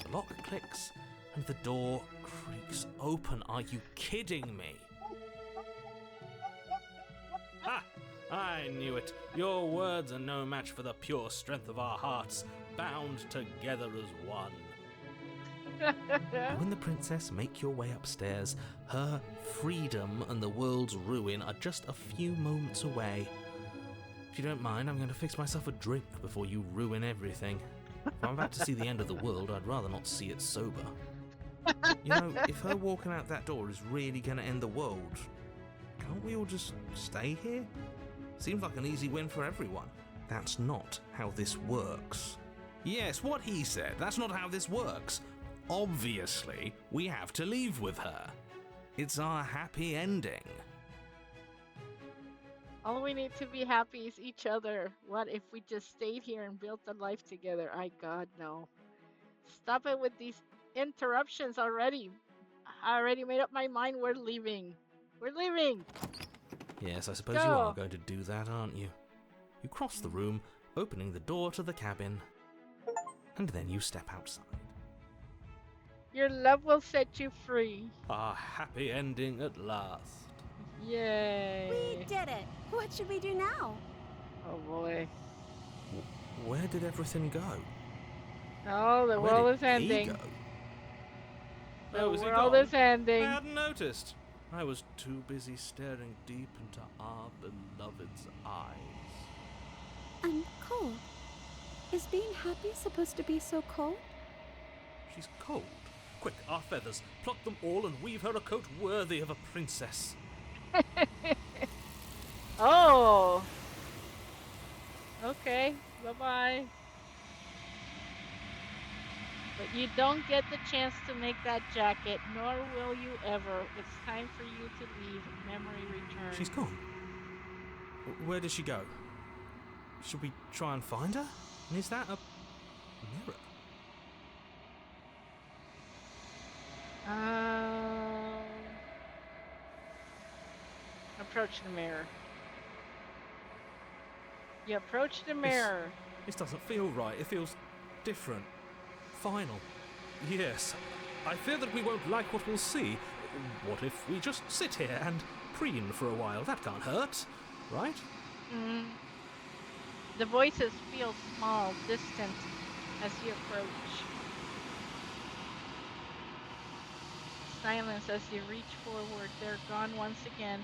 the lock clicks and the door creaks open. Are you kidding me? Ha! I knew it. Your words are no match for the pure strength of our hearts, bound together as one. You and the princess make your way upstairs. Her freedom and the world's ruin are just a few moments away. If you don't mind, I'm going to fix myself a drink before you ruin everything. If I'm about to see the end of the world, I'd rather not see it sober. You know, if her walking out that door is really going to end the world, can't we all just stay here? Seems like an easy win for everyone. That's not how this works. Yes, what he said. That's not how this works. Obviously, we have to leave with her. It's our happy ending. All we need to be happy is each other. What if we just stayed here and built a life together? God, no. Stop it with these interruptions already. I already made up my mind. We're leaving. We're leaving. Yes, I suppose you are going to do that, aren't you? You cross the room, opening the door to the cabin, and then you step outside. Your love will set you free. Our happy ending at last. Yay. We did it. What should we do now? Oh boy. Where did everything go? Oh, the Where world did is he ending. go? The Oh, is he world gone? is ending. I hadn't noticed. I was too busy staring deep into our beloved's eyes. I'm cold. Is being happy supposed to be so cold? She's cold. Quick, our feathers. Pluck them all and weave her a coat worthy of a princess. Oh. Okay. Bye-bye. But you don't get the chance to make that jacket, nor will you ever. It's time for you to leave. Memory return. She's gone. Where did she go? Should we try and find her? And is that a mirror? Approach the mirror. You approach the mirror. This doesn't feel right. It feels different. Final. Yes. I fear that we won't like what we'll see. What if we just sit here and preen for a while? That can't hurt, right? The voices feel small, distant, as you approach. Silence as you reach forward. They're gone once again.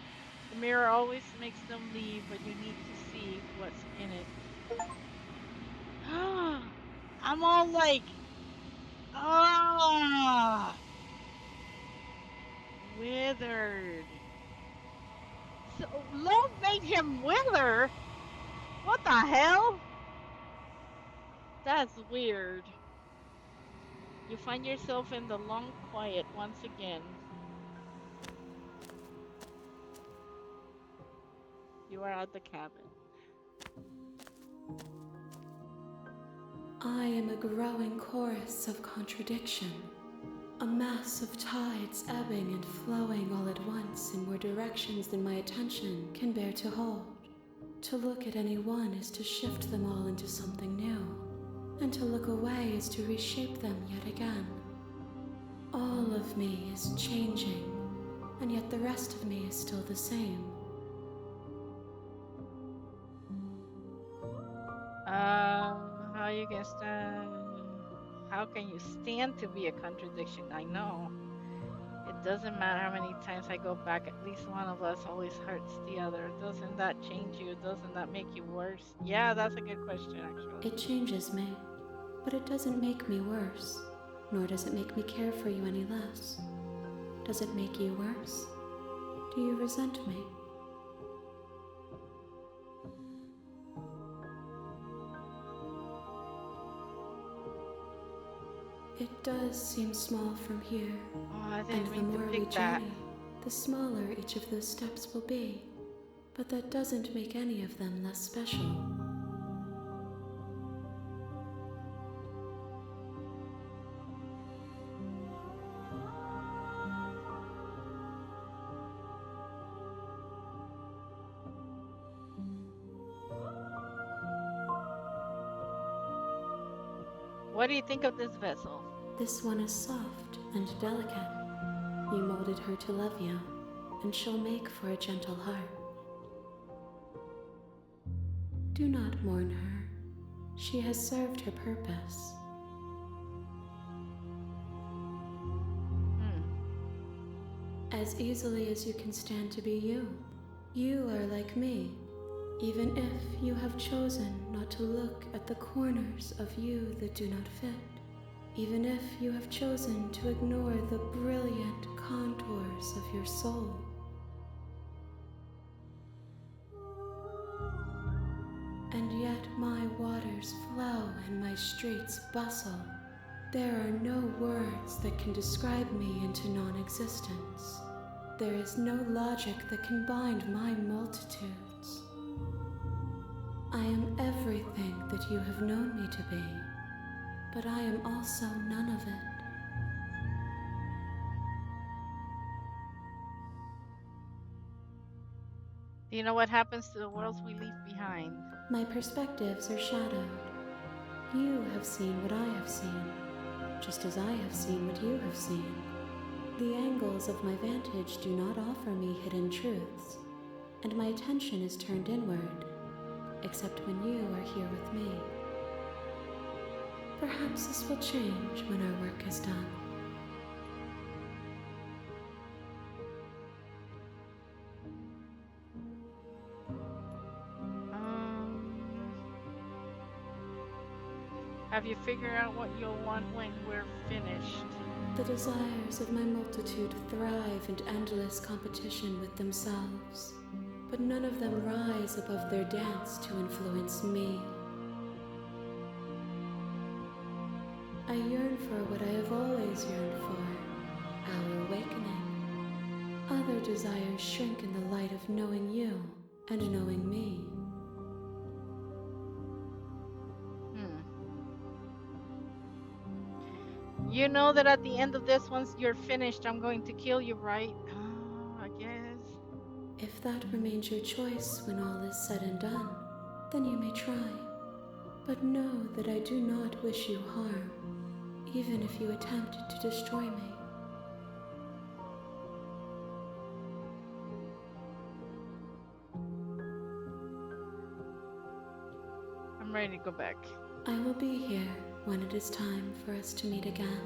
The mirror always makes them leave, but you need to see what's in it. I'm all like, ah, withered. So love made him wither? What the hell? That's weird. You find yourself in the long quiet once again. You are at the cabin. I am a growing chorus of contradiction, a mass of tides ebbing and flowing all at once in more directions than my attention can bear to hold. To look at any one is to shift them all into something new, and to look away is to reshape them yet again. All of me is changing, and yet the rest of me is still the same. How you can stand? How can you stand to be a contradiction? I know. It doesn't matter how many times I go back, at least one of us always hurts the other. Doesn't that change you? Doesn't that make you worse? Yeah, that's a good question, actually. It changes me, but it doesn't make me worse, nor does it make me care for you any less. Does it make you worse? Do you resent me? It does seem small from here, Oh, I and didn't the mean to more we pick that. journey, the smaller each of those steps will be. But that doesn't make any of them less special. What do you think of this vessel? This one is soft and delicate. You molded her to love you, and she'll make for a gentle heart. Do not mourn her. She has served her purpose. As easily as you can stand to be you. You are like me, even if you have chosen not to look at the corners of you that do not fit. Even if you have chosen to ignore the brilliant contours of your soul. And yet my waters flow and my streets bustle. There are no words that can describe me into non-existence. There is no logic that can bind my multitudes. I am everything that you have known me to be, but I am also none of it. Do you know what happens to the worlds we leave behind? My perspectives are shadowed. You have seen what I have seen, just as I have seen what you have seen. The angles of my vantage do not offer me hidden truths, and my attention is turned inward, except when you are here with me. Perhaps this will change when our work is done. Have you figured out what you'll want when we're finished? The desires of my multitude thrive in endless competition with themselves, but none of them rise above their dance to influence me. I yearn for what I have always yearned for, our awakening. Other desires shrink in the light of knowing you and knowing me. You know that at the end of this, once you're finished, I'm going to kill you, right? Oh, I guess. If that remains your choice when all is said and done, then you may try. But know that I do not wish you harm, even if you attempt to destroy me. I'm ready to go back. I will be here when it is time for us to meet again.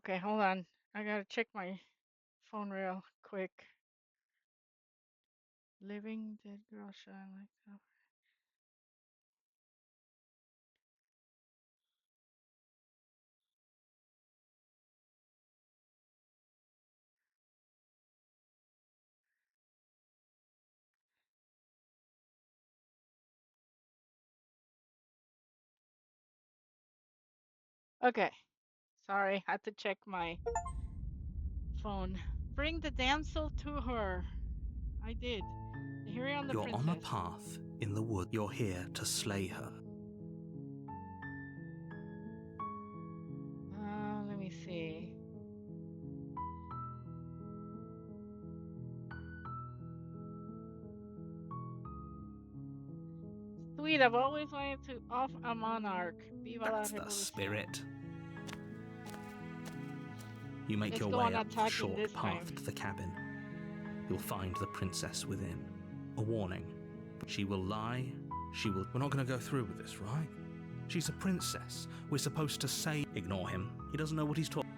Okay, hold on. I gotta check my phone real quick. Living dead girl shine like that. Okay, sorry, I had to check my phone. Bring the damsel to her. I did. The hurry on the You're on a princess. path in the wood. You're here to slay her. Let me see. Sweet, I've always wanted to off a monarch. Viva la That's the revolución. spirit. You make Let's your go way on up the attacking short this path time. to the cabin. You'll find the princess within. A warning. She will lie. We're not going to go through with this, right? She's a princess. We're supposed to say... Ignore him. He doesn't know what he's talking...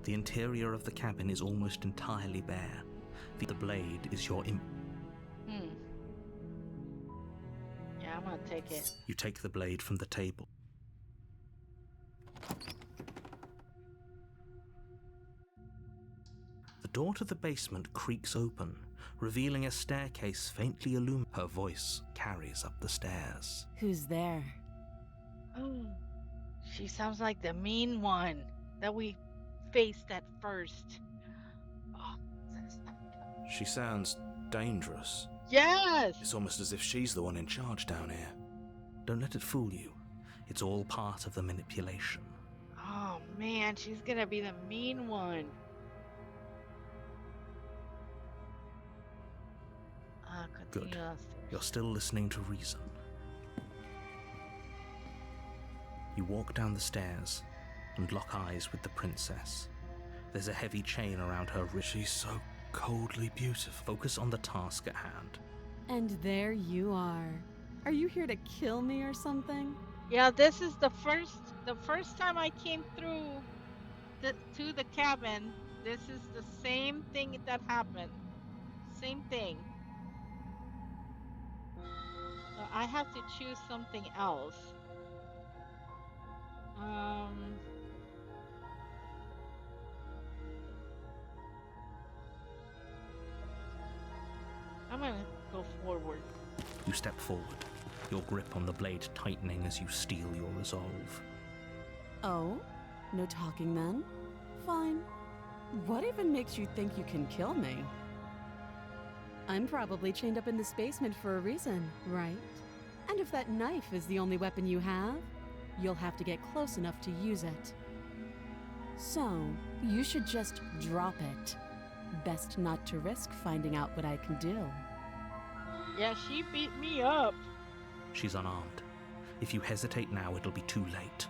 The interior of the cabin is almost entirely bare. The blade is your imp... Yeah, I'm gonna take it. You take the blade from the table. The door to the basement creaks open, revealing a staircase faintly illuminated. Her voice carries up the stairs. Who's there? Oh, she sounds like the mean one that we faced at first. Oh, She sounds dangerous. yes! It's almost as if she's the one in charge down here. Don't let it fool you. It's all part of the manipulation. Oh man, she's gonna be the mean one. Continue Good. downstairs. You're still listening to reason. You walk down the stairs and lock eyes with the princess. There's a heavy chain around her wrist. She's so coldly beautiful. Focus on the task at hand. And there you are. Are you here to kill me or something? Yeah, this is the first time I came through to the cabin. This is the same thing that happened. Same thing. So I have to choose something else. I'm gonna go forward. You step forward, your grip on the blade tightening as you steel your resolve. Oh? No talking then? Fine. What even makes you think you can kill me? I'm probably chained up in this basement for a reason, right? And if that knife is the only weapon you have, you'll have to get close enough to use it. So, you should just drop it. Best not to risk finding out what I can do. Yeah, she beat me up. She's unarmed. If you hesitate now, it'll be too late.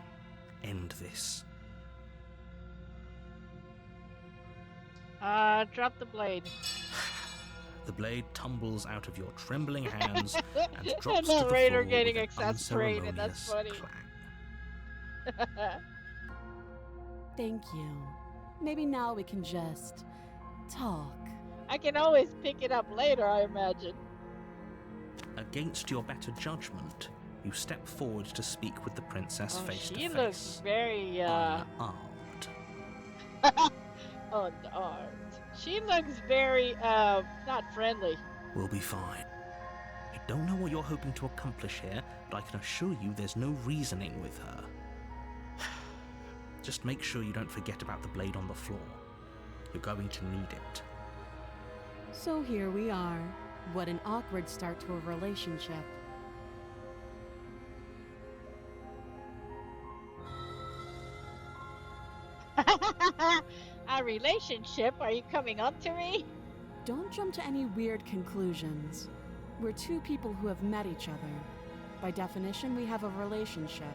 End this. Drop the blade. The blade tumbles out of your trembling hands and The drops to the narrator floor getting with an exasperated. That's unceremonious funny. clang. Thank you. Maybe now we can just talk. I can always pick it up later, I imagine. Against your better judgment, you step forward to speak with the princess face to face. She looks very unarmed. unarmed. She looks very not friendly. We'll be fine. I don't know what you're hoping to accomplish here, but I can assure you there's no reasoning with her. Just make sure you don't forget about the blade on the floor. You're going to need it. So here we are. What an awkward start to a relationship. A relationship? Are you coming up to me? Don't jump to any weird conclusions. We're two people who have met each other. By definition, we have a relationship.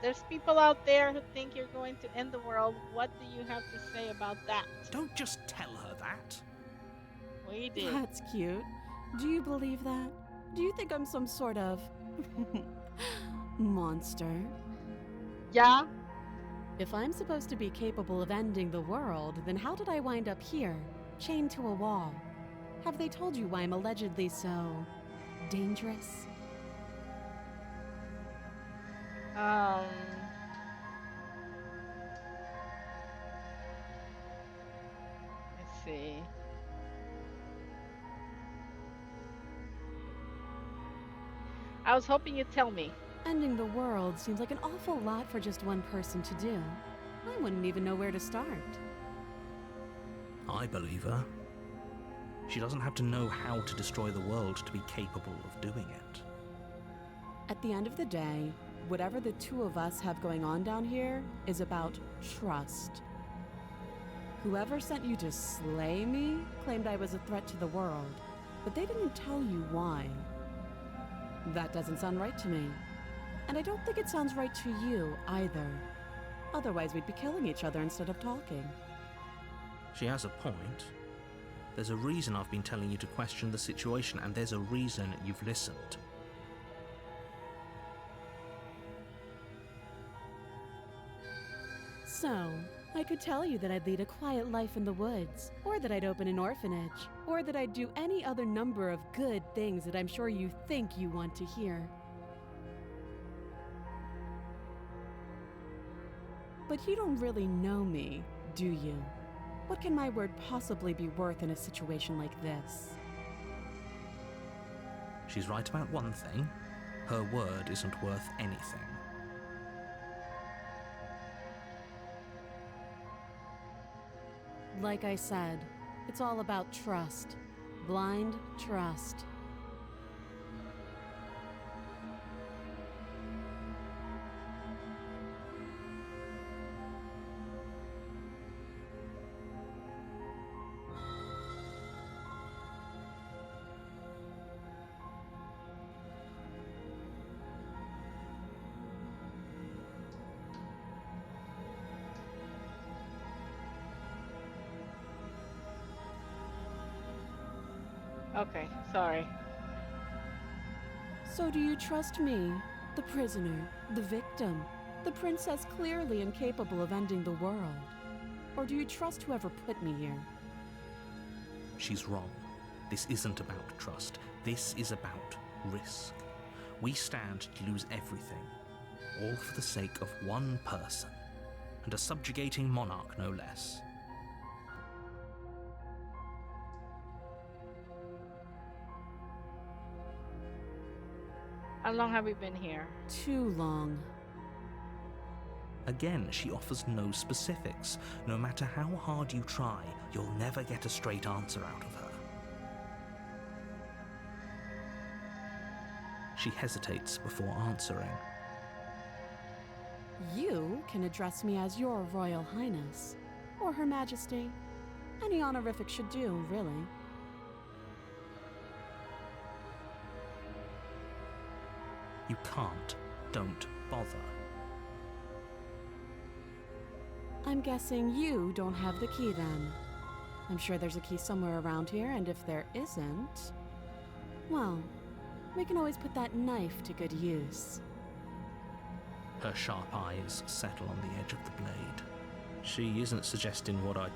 There's people out there who think you're going to end the world. What do you have to say about that? Don't just tell her that. We did. That's cute. Do you believe that? Do you think I'm some sort of monster? Yeah? If I'm supposed to be capable of ending the world, then how did I wind up here, chained to a wall? Have they told you why I'm allegedly so dangerous? Let's see. I was hoping you'd tell me. Ending the world seems like an awful lot for just one person to do. I wouldn't even know where to start. I believe her. She doesn't have to know how to destroy the world to be capable of doing it. At the end of the day, whatever the two of us have going on down here is about trust. Whoever sent you to slay me claimed I was a threat to the world, but they didn't tell you why. That doesn't sound right to me. And I don't think it sounds right to you either. Otherwise, we'd be killing each other instead of talking. She has a point. There's a reason I've been telling you to question the situation, and there's a reason you've listened. So, I could tell you that I'd lead a quiet life in the woods, or that I'd open an orphanage, or that I'd do any other number of good things that I'm sure you think you want to hear. But you don't really know me, do you? What can my word possibly be worth in a situation like this? She's right about one thing. Her word isn't worth anything. Like I said, it's all about trust. Blind trust. Okay, sorry. So do you trust me, the prisoner, the victim, the princess clearly incapable of ending the world? Or do you trust whoever put me here? She's wrong. This isn't about trust. This is about risk. We stand to lose everything, all for the sake of one person, and a subjugating monarch no less. How long have we been here? Too long. Again, she offers no specifics. No matter how hard you try, you'll never get a straight answer out of her. She hesitates before answering. You can address me as your Royal Highness, or Her Majesty. Any honorific should do, really. You can't. Don't bother. I'm guessing you don't have the key then. I'm sure there's a key somewhere around here, and if there isn't, well, we can always put that knife to good use. Her sharp eyes settle on the edge of the blade. She isn't suggesting what I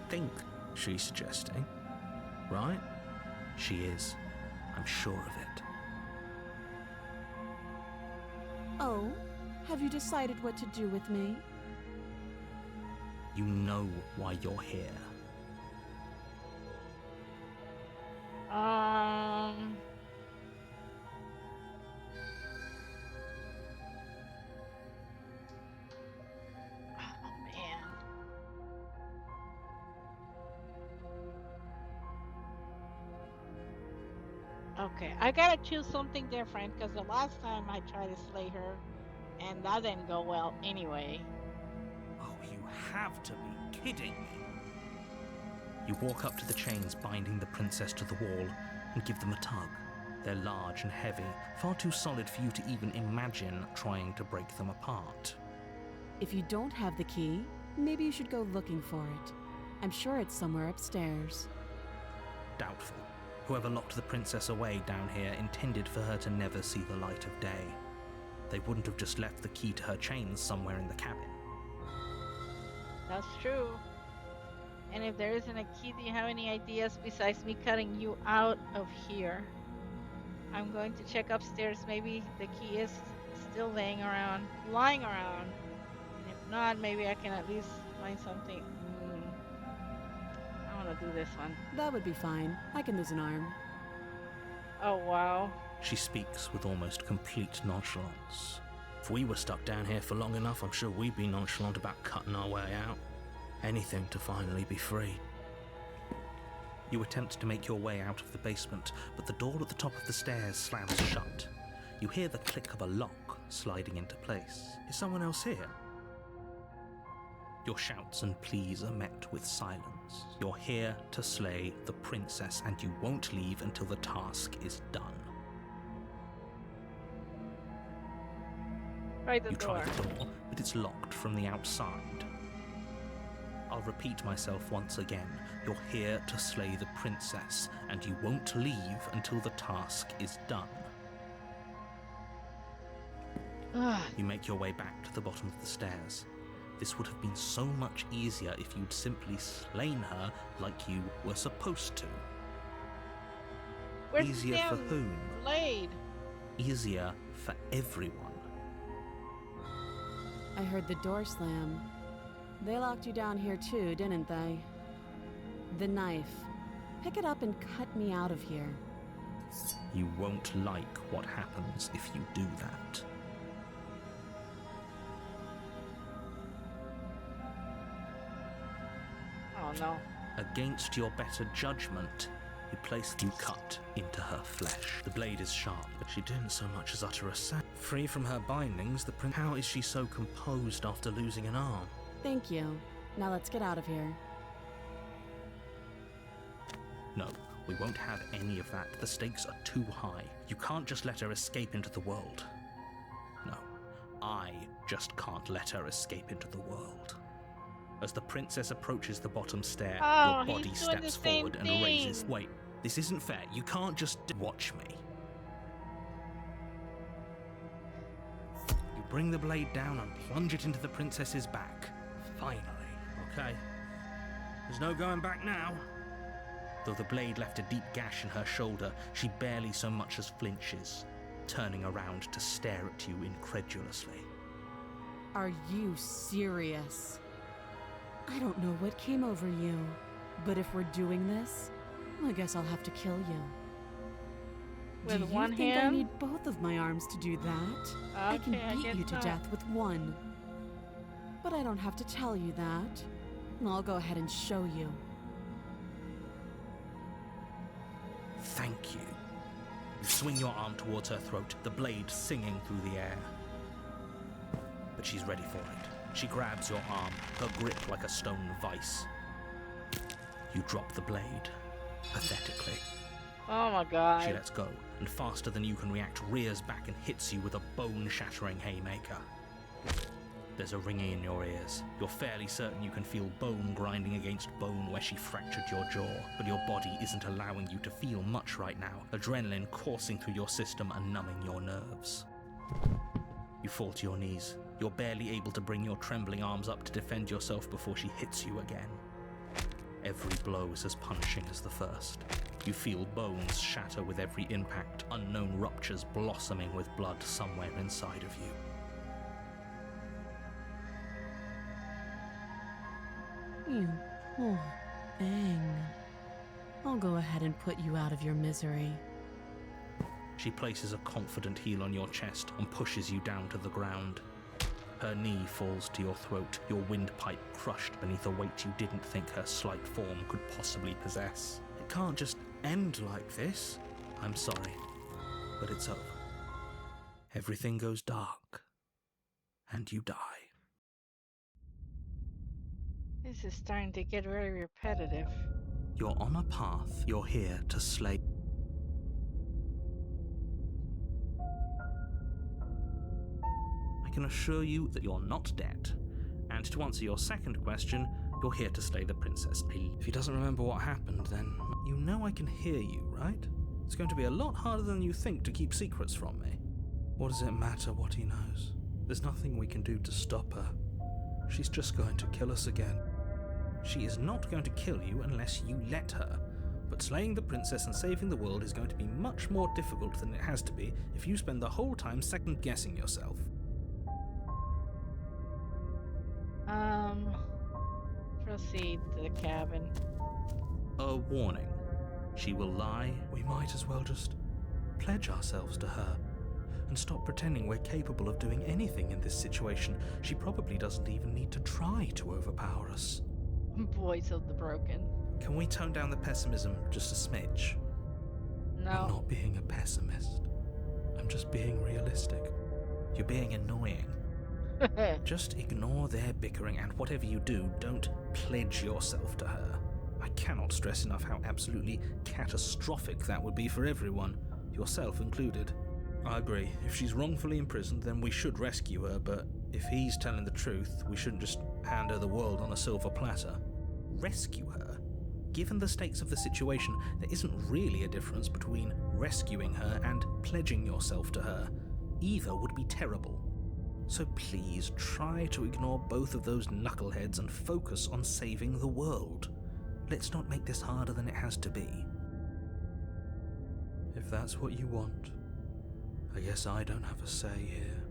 think she's suggesting, right? She is. I'm sure of it. Oh, have you decided what to do with me? You know why you're here. Okay, I gotta choose something different because the last time I tried to slay her and that didn't go well anyway. Oh, you have to be kidding me. You walk up to the chains binding the princess to the wall and give them a tug. They're large and heavy, far too solid for you to even imagine trying to break them apart. If you don't have the key, maybe you should go looking for it. I'm sure it's somewhere upstairs. Doubtful. Whoever locked the princess away down here intended for her to never see the light of day. They wouldn't have just left the key to her chains somewhere in the cabin. That's true. And if there isn't a key, do you have any ideas besides me cutting you out of here? I'm going to check upstairs. Maybe the key is still lying around. And if not, maybe I can at least find something. I want to do this one. That would be fine. I can lose an arm. Oh, wow. She speaks with almost complete nonchalance. If we were stuck down here for long enough, I'm sure we'd be nonchalant about cutting our way out. Anything to finally be free. You attempt to make your way out of the basement, but the door at the top of the stairs slams shut. You hear the click of a lock sliding into place. Is someone else here? Your shouts and pleas are met with silence. You're here to slay the princess, and you won't leave until the task is done. Try the You door. try the door, but it's locked from the outside. I'll repeat myself once again. You're here to slay the princess, and you won't leave until the task is done. Ugh. You make your way back to the bottom of the stairs. This would have been so much easier if you'd simply slain her like you were supposed to. Where's Easier the for damn whom? blade? Easier for everyone. I heard the door slam. They locked you down here too, didn't they? The knife. Pick it up and cut me out of here. You won't like what happens if you do that. Oh no. Against your better judgment, you cut into her flesh. The blade is sharp, but she didn't so much as utter a sound. Free from her bindings, how is she so composed after losing an arm? Thank you. Now let's get out of here. No, we won't have any of that. The stakes are too high. You can't just let her escape into the world. No, I just can't let her escape into the world. As the princess approaches the bottom stair, Oh, your body he's doing the steps same forward and thing. raises. Wait, this isn't fair. You can't just watch me. You bring the blade down and plunge it into the princess's back. Finally, okay. There's no going back now. Though the blade left a deep gash in her shoulder, she barely so much as flinches, turning around to stare at you incredulously. Are you serious? I don't know what came over you, but if we're doing this, I guess I'll have to kill you. With do one you think hand? I need both of my arms to do that? I can Okay, I beat guess you to not. death with one. But I don't have to tell you that. I'll go ahead and show you. Thank you. You swing your arm towards her throat, the blade singing through the air. But she's ready for it. She grabs your arm, her grip like a stone vice. You drop the blade, pathetically. Oh my god. She lets go, and faster than you can react, rears back and hits you with a bone-shattering haymaker. There's a ringing in your ears. You're fairly certain you can feel bone grinding against bone where she fractured your jaw, but your body isn't allowing you to feel much right now, adrenaline coursing through your system and numbing your nerves. You fall to your knees. You're barely able to bring your trembling arms up to defend yourself before she hits you again. Every blow is as punishing as the first. You feel bones shatter with every impact, unknown ruptures blossoming with blood somewhere inside of you. You poor thing. I'll go ahead and put you out of your misery. She places a confident heel on your chest and pushes you down to the ground. Her knee falls to your throat, your windpipe crushed beneath a weight you didn't think her slight form could possibly possess. It can't just end like this. I'm sorry, but it's over. Everything goes dark, and you die. This is starting to get very repetitive. You're on a path. You're here to slay. I can assure you that you're not dead. And to answer your second question, you're here to slay the princess. If he doesn't remember what happened, then you know I can hear you, right? It's going to be a lot harder than you think to keep secrets from me. What does it matter what he knows? There's nothing we can do to stop her. She's just going to kill us again. She is not going to kill you unless you let her. But slaying the princess and saving the world is going to be much more difficult than it has to be if you spend the whole time second-guessing yourself. Proceed to the cabin. A warning. She will lie. We might as well just pledge ourselves to her and stop pretending we're capable of doing anything in this situation. She probably doesn't even need to try to overpower us. Voice of the broken. Can we tone down the pessimism just a smidge? No. I'm not being a pessimist. I'm just being realistic. You're being annoying. Just ignore their bickering, and whatever you do, don't pledge yourself to her. I cannot stress enough how absolutely catastrophic that would be for everyone, yourself included. I agree. If she's wrongfully imprisoned, then we should rescue her, but if he's telling the truth, we shouldn't just hand her the world on a silver platter. Rescue her? Given the stakes of the situation, there isn't really a difference between rescuing her and pledging yourself to her. Either would be terrible. So please try to ignore both of those knuckleheads and focus on saving the world. Let's not make this harder than it has to be. If that's what you want, I guess I don't have a say here.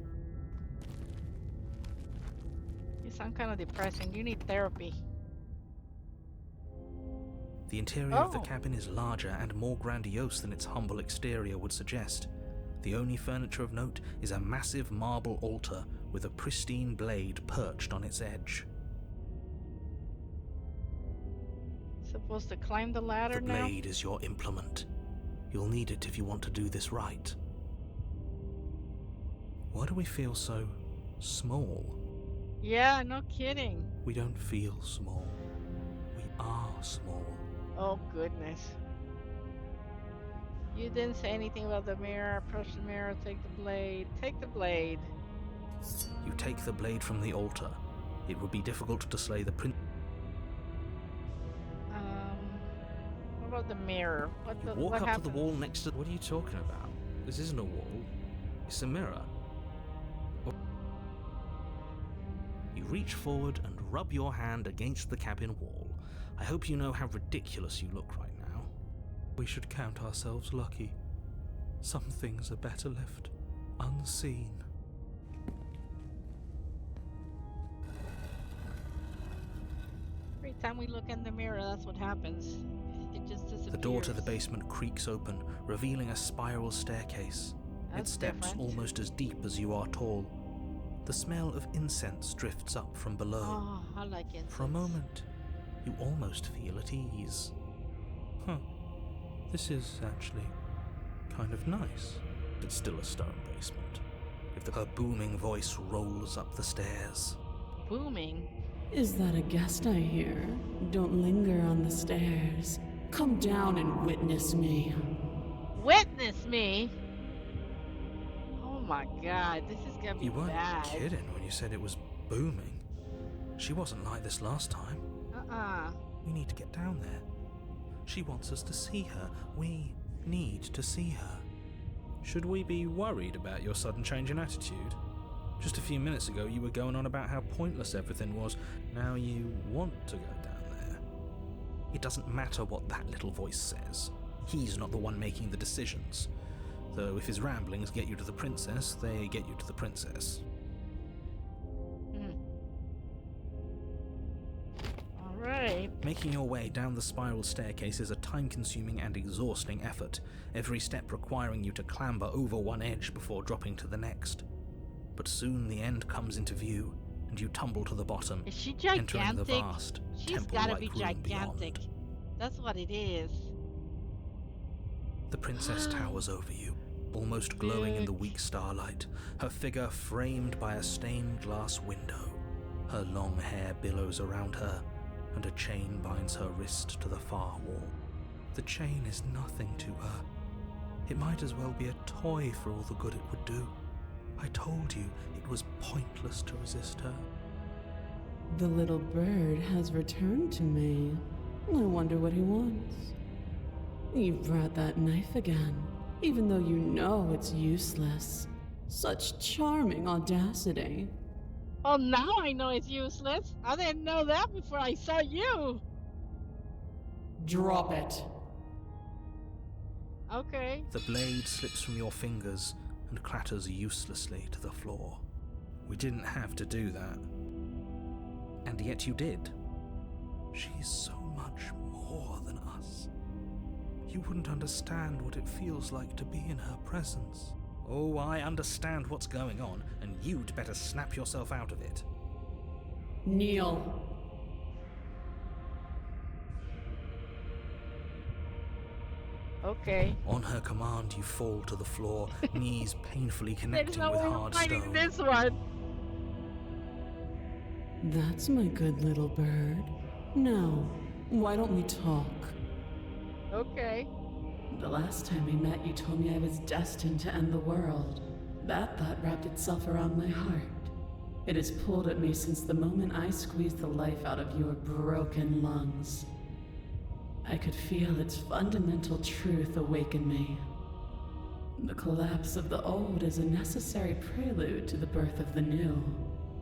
You sound kind of depressing. You need therapy. The interior of the cabin is larger and more grandiose than its humble exterior would suggest. The only furniture of note is a massive marble altar with a pristine blade perched on its edge. Supposed to climb the ladder now? The blade is your implement. You'll need it if you want to do this right. Why do we feel so small? Yeah, no kidding. We don't feel small. We are small. Oh, goodness. You didn't say anything about the mirror. Approach the mirror, take the blade. Take the blade. You take the blade from the altar. It would be difficult to slay the prince. What about the mirror? Walk what up happens? to the wall next to... What are you talking about? This isn't a wall. It's a mirror. You reach forward and rub your hand against the cabin wall. I hope you know how ridiculous you look right now. We should count ourselves lucky. Some things are better left unseen. Every time we look in the mirror, that's what happens. It just disappears. The door to the basement creaks open, revealing a spiral staircase. That's Its steps different. almost as deep as you are tall. The smell of incense drifts up from below. Oh, I like it. For a moment, you almost feel at ease. This is actually kind of nice. It's still a stone basement. Her booming voice rolls up the stairs. Booming? Is that a guest I hear? Don't linger on the stairs. Come down and witness me. Witness me? Oh my god, this is gonna be You weren't bad. kidding when you said it was booming. She wasn't like this last time. We need to get down there. She wants us to see her. We need to see her. Should we be worried about your sudden change in attitude? Just a few minutes ago you were going on about how pointless everything was. Now you want to go down there. It doesn't matter what that little voice says. He's not the one making the decisions. Though if his ramblings get you to the princess, they get you to the princess. Alright. Making your way down the spiral staircase is a time-consuming and exhausting effort, every step requiring you to clamber over one edge before dropping to the next. But soon the end comes into view, and you tumble to the bottom, Is she entering gigantic? the vast, She's gotta be temple-like room gigantic. beyond. That's what it is. The princess towers over you, almost glowing in the weak starlight, her figure framed by a stained glass window. Her long hair billows around her, and a chain binds her wrist to the far wall. The chain is nothing to her. It might as well be a toy for all the good it would do. I told you it was pointless to resist her. The little bird has returned to me. I wonder what he wants. You brought that knife again, even though you know it's useless. Such charming audacity. Oh, now I know it's useless. I didn't know that before I saw you. Drop it. Okay. The blade slips from your fingers and clatters uselessly to the floor. We didn't have to do that. And yet you did. She's so much more than us. You wouldn't understand what it feels like to be in her presence. Oh, I understand what's going on, and you'd better snap yourself out of it. Kneel. Okay. On her command, you fall to the floor, knees painfully There's connecting no with way of hard fighting stone. this one. That's my good little bird. Now, why don't we talk? Okay. The last time we met, you told me I was destined to end the world. That thought wrapped itself around my heart. It has pulled at me since the moment I squeezed the life out of your broken lungs. I could feel its fundamental truth awaken me. The collapse of the old is a necessary prelude to the birth of the new.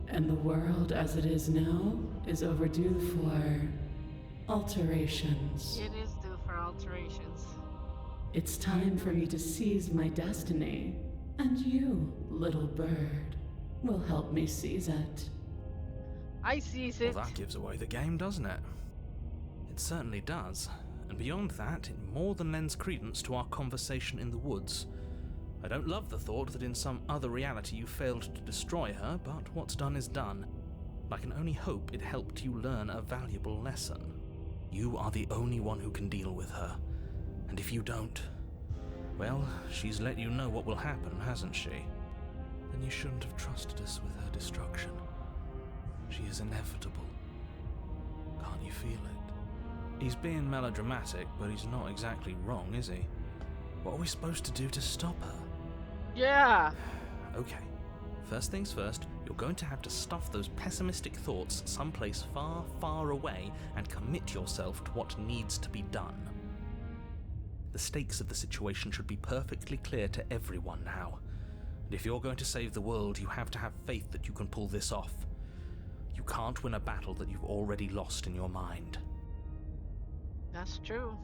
And the world as it is now is overdue for alterations. It is due for alterations. It's time for me to seize my destiny, and you, little bird, will help me seize it. I seize Well, it. that gives away the game, doesn't it? It certainly does. And beyond that, it more than lends credence to our conversation in the woods. I don't love the thought that in some other reality you failed to destroy her, but what's done is done. I can only hope it helped you learn a valuable lesson. You are the only one who can deal with her. And if you don't, well, she's let you know what will happen, hasn't she? Then you shouldn't have trusted us with her destruction. She is inevitable. Can't you feel it? He's being melodramatic, but he's not exactly wrong, is he? What are we supposed to do to stop her? Yeah. Okay. First things first, you're going to have to stuff those pessimistic thoughts someplace far, far away and commit yourself to what needs to be done. The stakes of the situation should be perfectly clear to everyone now. And if you're going to save the world, you have to have faith that you can pull this off. You can't win a battle that you've already lost in your mind. That's true.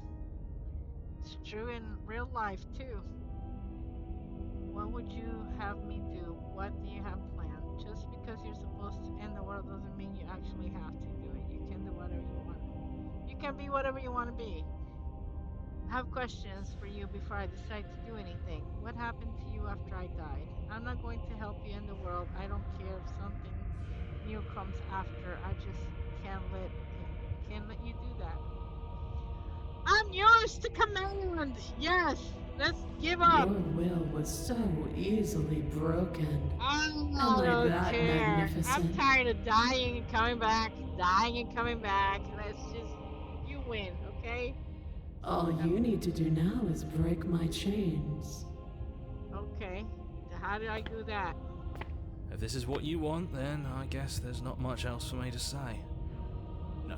It's true in real life, too. What would you have me do? What do you have planned? Just because you're supposed to end the world doesn't mean you actually have to do it. You can do whatever you want. You can be whatever you want to be. I have questions for you before I decide to do anything. What happened to you after I died? I'm not going to help you end the world. I don't care if something new comes after. I just can't let you do that. I'm yours to command. Yes, let's give up. Your will was so easily broken. I Am I don't that care. I'm magnificent? tired of dying and coming back, dying and coming back. You win, okay? All you need to do now is break my chains. Okay. So how did I do that? If this is what you want, then I guess there's not much else for me to say. No,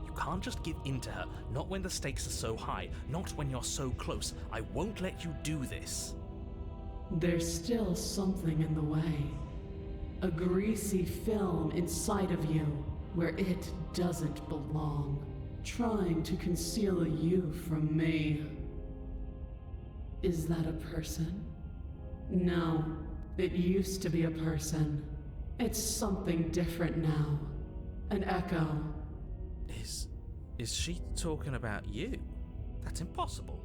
you can't just give in to her. Not when the stakes are so high. Not when you're so close. I won't let you do this. There's still something in the way. A greasy film inside of you where it doesn't belong, trying to conceal you from me. Is that a person? No, it used to be a person. It's something different now. An echo. Is she talking about you? That's impossible.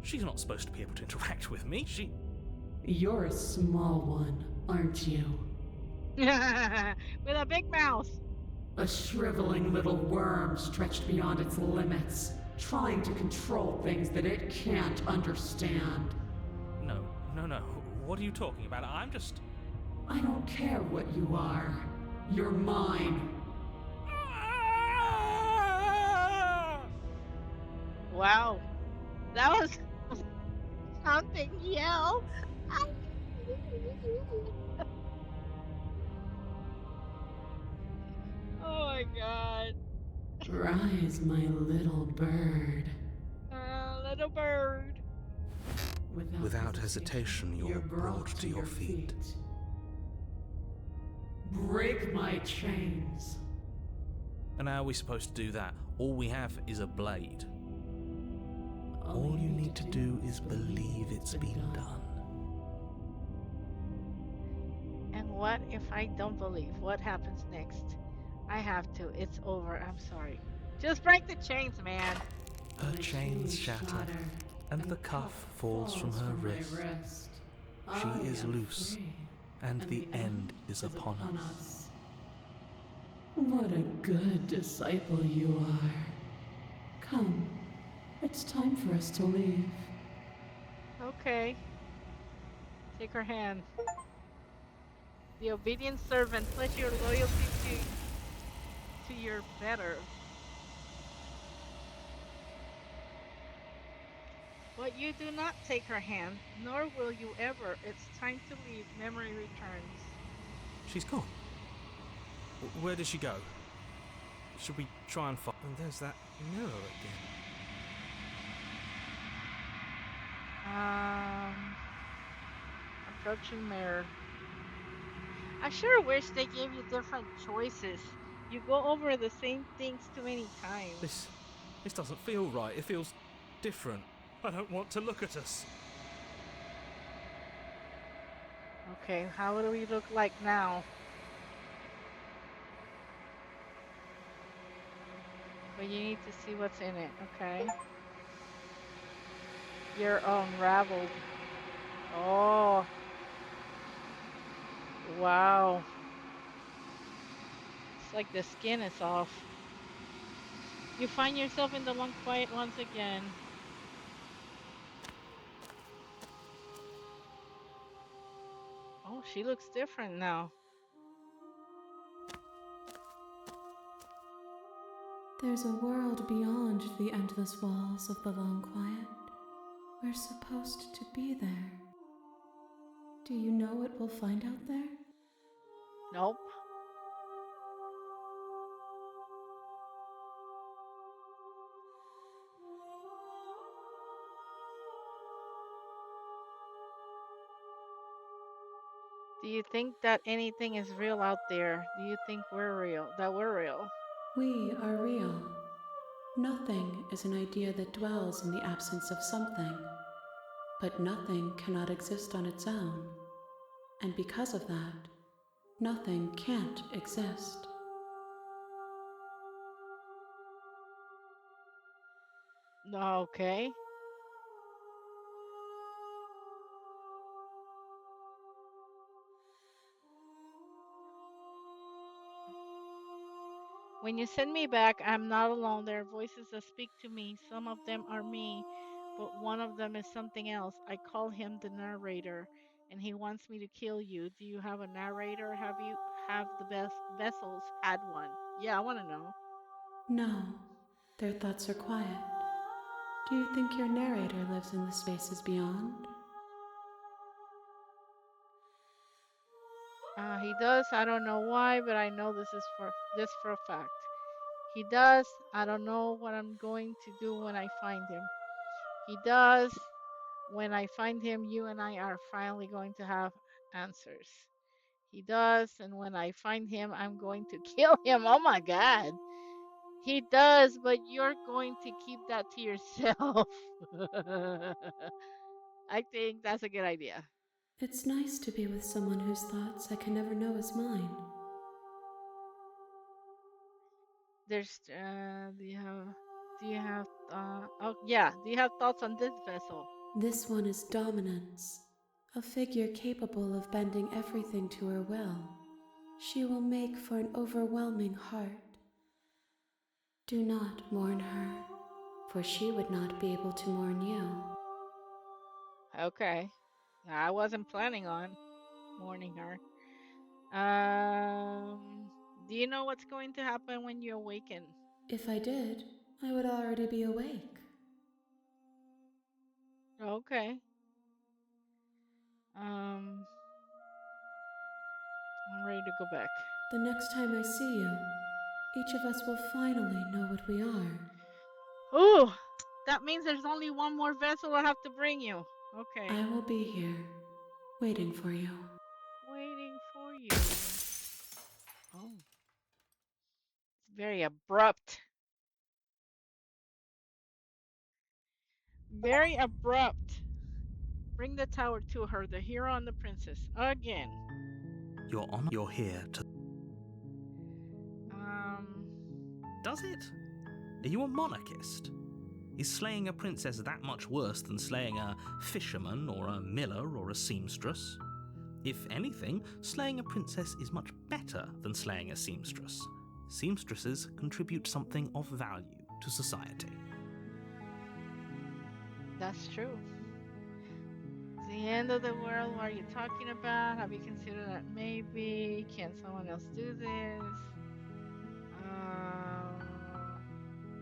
She's not supposed to be able to interact with me. You're a small one, aren't you? With a big mouth. A shriveling little worm stretched beyond its limits, trying to control things that it can't understand. No. What are you talking about? I don't care what you are. You're mine. Wow. That was something yell. Oh my god. Rise, my little bird. Little bird. Without hesitation, you're brought to your feet. Break my chains. And how are we supposed to do that? All we have is a blade. All you need to do is believe it's been done. And what if I don't believe? What happens next? I have to. It's over. I'm sorry. Just break the chains, man. Her chains shatter, and the cuff falls from her wrist. She is loose, and the end is upon us. What a good disciple you are. Come, it's time for us to leave. Okay. Take her hand. The obedient servant, pledge your loyalty to your better. But you do not take her hand, nor will you ever. It's time to leave. Memory returns. She's gone. Where did she go? Should we try and find... And there's that mirror again. Approaching mirror. I sure wish they gave you different choices. You go over the same things too many times. This doesn't feel right. It feels different. I don't want to look at us. Okay, how do we look like now? But you need to see what's in it, okay? You're unraveled. Oh, wow. It's like the skin is off. You find yourself in the one quiet once again. Oh, she looks different now. There's a world beyond the endless walls of the long quiet. We're supposed to be there. Do you know what we'll find out there? Nope. Do you think that anything is real out there? Do you think we're real? That we're real? We are real. Nothing is an idea that dwells in the absence of something. But nothing cannot exist on its own. And because of that, nothing can't exist. Okay. When you send me back, I'm not alone. There are voices that speak to me. Some of them are me, but one of them is something else. I call him the narrator, and he wants me to kill you. Do you have a narrator? Have the best vessels had one? Yeah, I want to know. No, their thoughts are quiet. Do you think your narrator lives in the spaces beyond? He does. I don't know why, but I know this for a fact. He does. I don't know what I'm going to do when I find him. He does. When I find him, you and I are finally going to have answers. He does, and when I find him, I'm going to kill him. Oh my god. He does, but you're going to keep that to yourself. I think that's a good idea. It's nice to be with someone whose thoughts I can never know as mine. There's do you have oh yeah, do you have thoughts on this vessel? This one is dominance, a figure capable of bending everything to her will. She will make for an overwhelming heart. Do not mourn her, for she would not be able to mourn you. Okay. I wasn't planning on mourning her. Um, do you know what's going to happen when you awaken? If I did, I would already be awake. Okay. Um, to go back. The next time I see you, each of us will finally know what we are. Ooh, that means there's only one more vessel I have to bring you. Okay. I will be here, waiting for you. Waiting for you. Oh, it's very abrupt. Very abrupt. Bring the tower to her, the hero and the princess. Again. You're here to... Does it? Are you a monarchist? Is slaying a princess that much worse than slaying a fisherman or a miller or a seamstress? If anything, slaying a princess is much better than slaying a seamstress. Seamstresses contribute something of value to society. That's true. It's the end of the world. What are you talking about? Have you considered that maybe? Can someone else do this?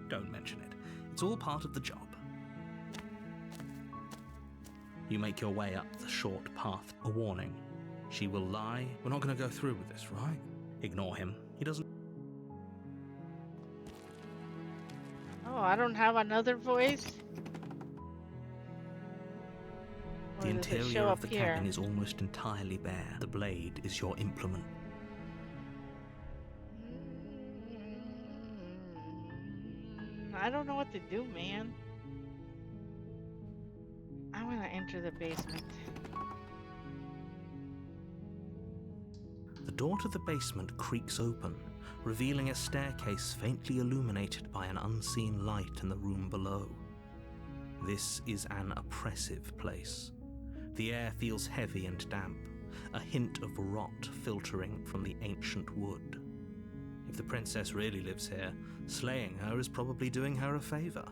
Don't mention it. It's all part of the job. You make your way up the short path. A warning. She will lie. We're not going to go through with this, right? Ignore him. He doesn't... Oh, I don't have another voice? The interior of the cabin is almost entirely bare. The blade is your implement. I don't know what to do, man. I'm gonna enter the basement. The door to the basement creaks open, revealing a staircase faintly illuminated by an unseen light in the room below. This is an oppressive place. The air feels heavy and damp, a hint of rot filtering from the ancient wood. If the princess really lives here, slaying her is probably doing her a favor.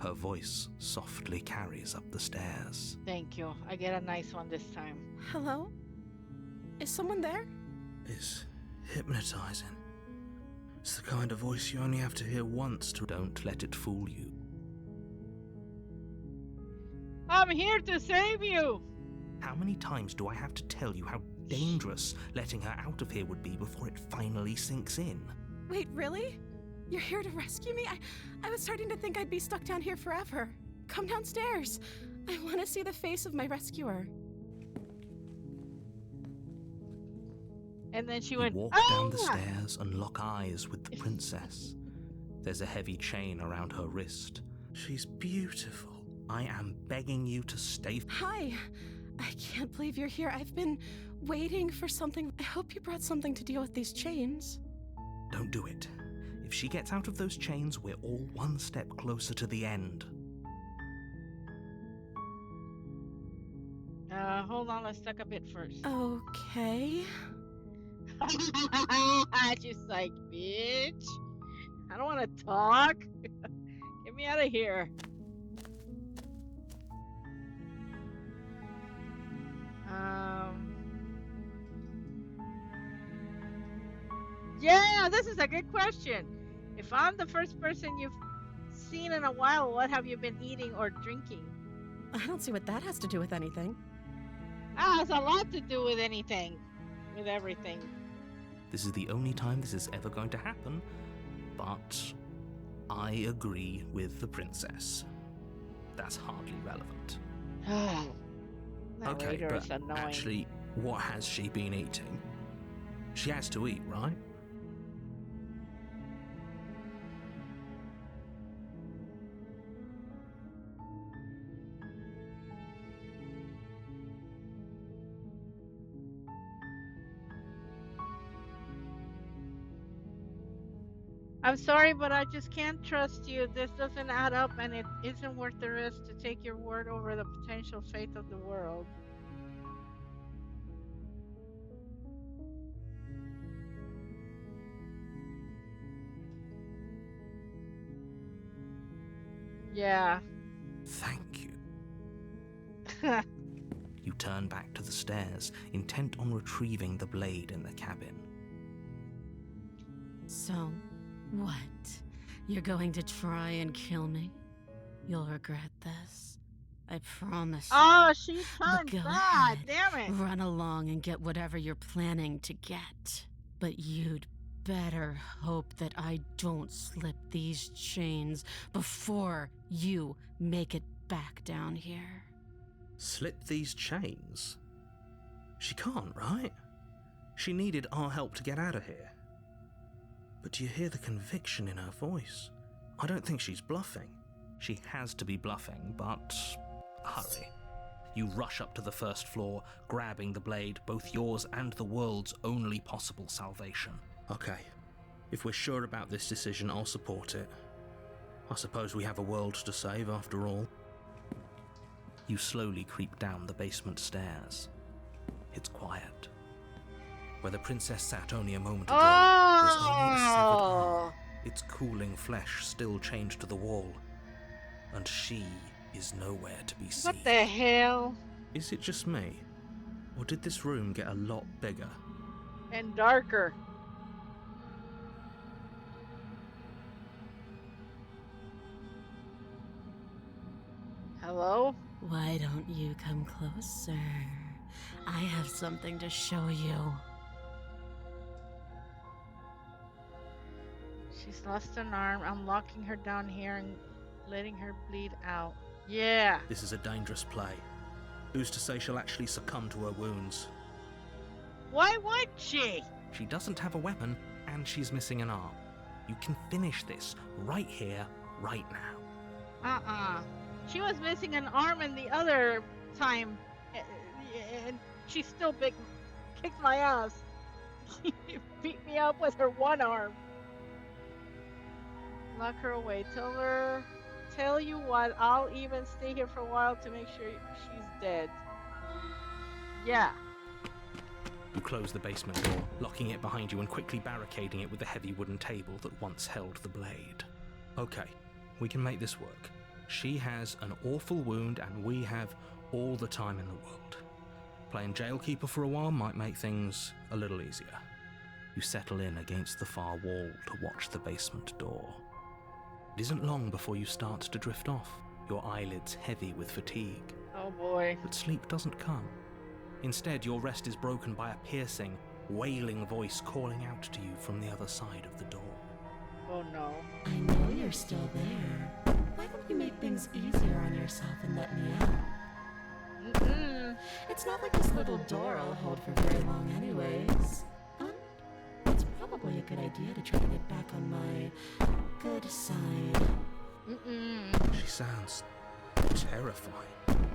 Her voice softly carries up the stairs. Thank you. I get a nice one this time. Hello? Is someone there? It's hypnotizing. It's the kind of voice you only have to hear once to... Don't let it fool you. I'm here to save you! How many times do I have to tell you how dangerous letting her out of here would be before it finally sinks in? Wait, really? You're here to rescue me? I was starting to think I'd be stuck down here forever. Come downstairs. I want to see the face of my rescuer. And then she You went, walk down the stairs and lock eyes with the princess. There's a heavy chain around her wrist. She's beautiful. I am begging you to stay. Hi. I can't believe you're here. I've been waiting for something. I hope you brought something to deal with these chains. Don't do it. If she gets out of those chains, we're all one step closer to the end. Hold on, let's talk a bit first. Okay. She's like, bitch, I don't want to talk. Get me out of here. Yeah, this is a good question. If I'm the first person you've seen in a while, what have you been eating or drinking? I don't see what that has to do with anything. That has a lot to do with anything. With everything. This is the only time this is ever going to happen, but I agree with the princess. That's hardly relevant. Okay, but actually, what has she been eating? She has to eat, right? I'm sorry, but I just can't trust you. This doesn't add up, and it isn't worth the risk to take your word over the potential fate of the world. Yeah. Thank you. You turn back to the stairs, intent on retrieving the blade in the cabin. So, what? You're going to try and kill me? You'll regret this. I promise. Oh, she But turned go bad. ahead. Damn it. Run along and get whatever you're planning to get. But you'd better hope that I don't slip these chains before you make it back down here. Slip these chains? She can't, right? She needed our help to get out of here. But do you hear the conviction in her voice? I don't think she's bluffing. She has to be bluffing, but hurry. You rush up to the first floor, grabbing the blade, both yours and the world's only possible salvation. Okay, if we're sure about this decision, I'll support it. I suppose we have a world to save after all. You slowly creep down the basement stairs. It's quiet. Where the princess sat only a moment ago, there's only a severed arm, its cooling flesh still chained to the wall. And she is nowhere to be seen. What the hell? Is it just me? Or did this room get a lot bigger? And darker. Hello? Why don't you come closer? I have something to show you. She's lost an arm. I'm locking her down here and letting her bleed out. Yeah. This is a dangerous play. Who's to say she'll actually succumb to her wounds? Why would she? She doesn't have a weapon, and she's missing an arm. You can finish this right here, right now. She was missing an arm in the other time. And she still kicked my ass. She beat me up with her one arm. Lock her away. Tell you what, I'll even stay here for a while to make sure she's dead. Yeah. You close the basement door, locking it behind you and quickly barricading it with the heavy wooden table that once held the blade. Okay, we can make this work. She has an awful wound and we have all the time in the world. Playing jailkeeper for a while might make things a little easier. You settle in against the far wall to watch the basement door. It isn't long before you start to drift off, your eyelids heavy with fatigue. Oh boy. But sleep doesn't come. Instead, your rest is broken by a piercing, wailing voice calling out to you from the other side of the door. Oh no. I know you're still there. Why don't you make things easier on yourself and let me out? It's not like this little door I'll hold for very long anyways. It's probably a good idea to try to get back on my good side. She sounds terrifying.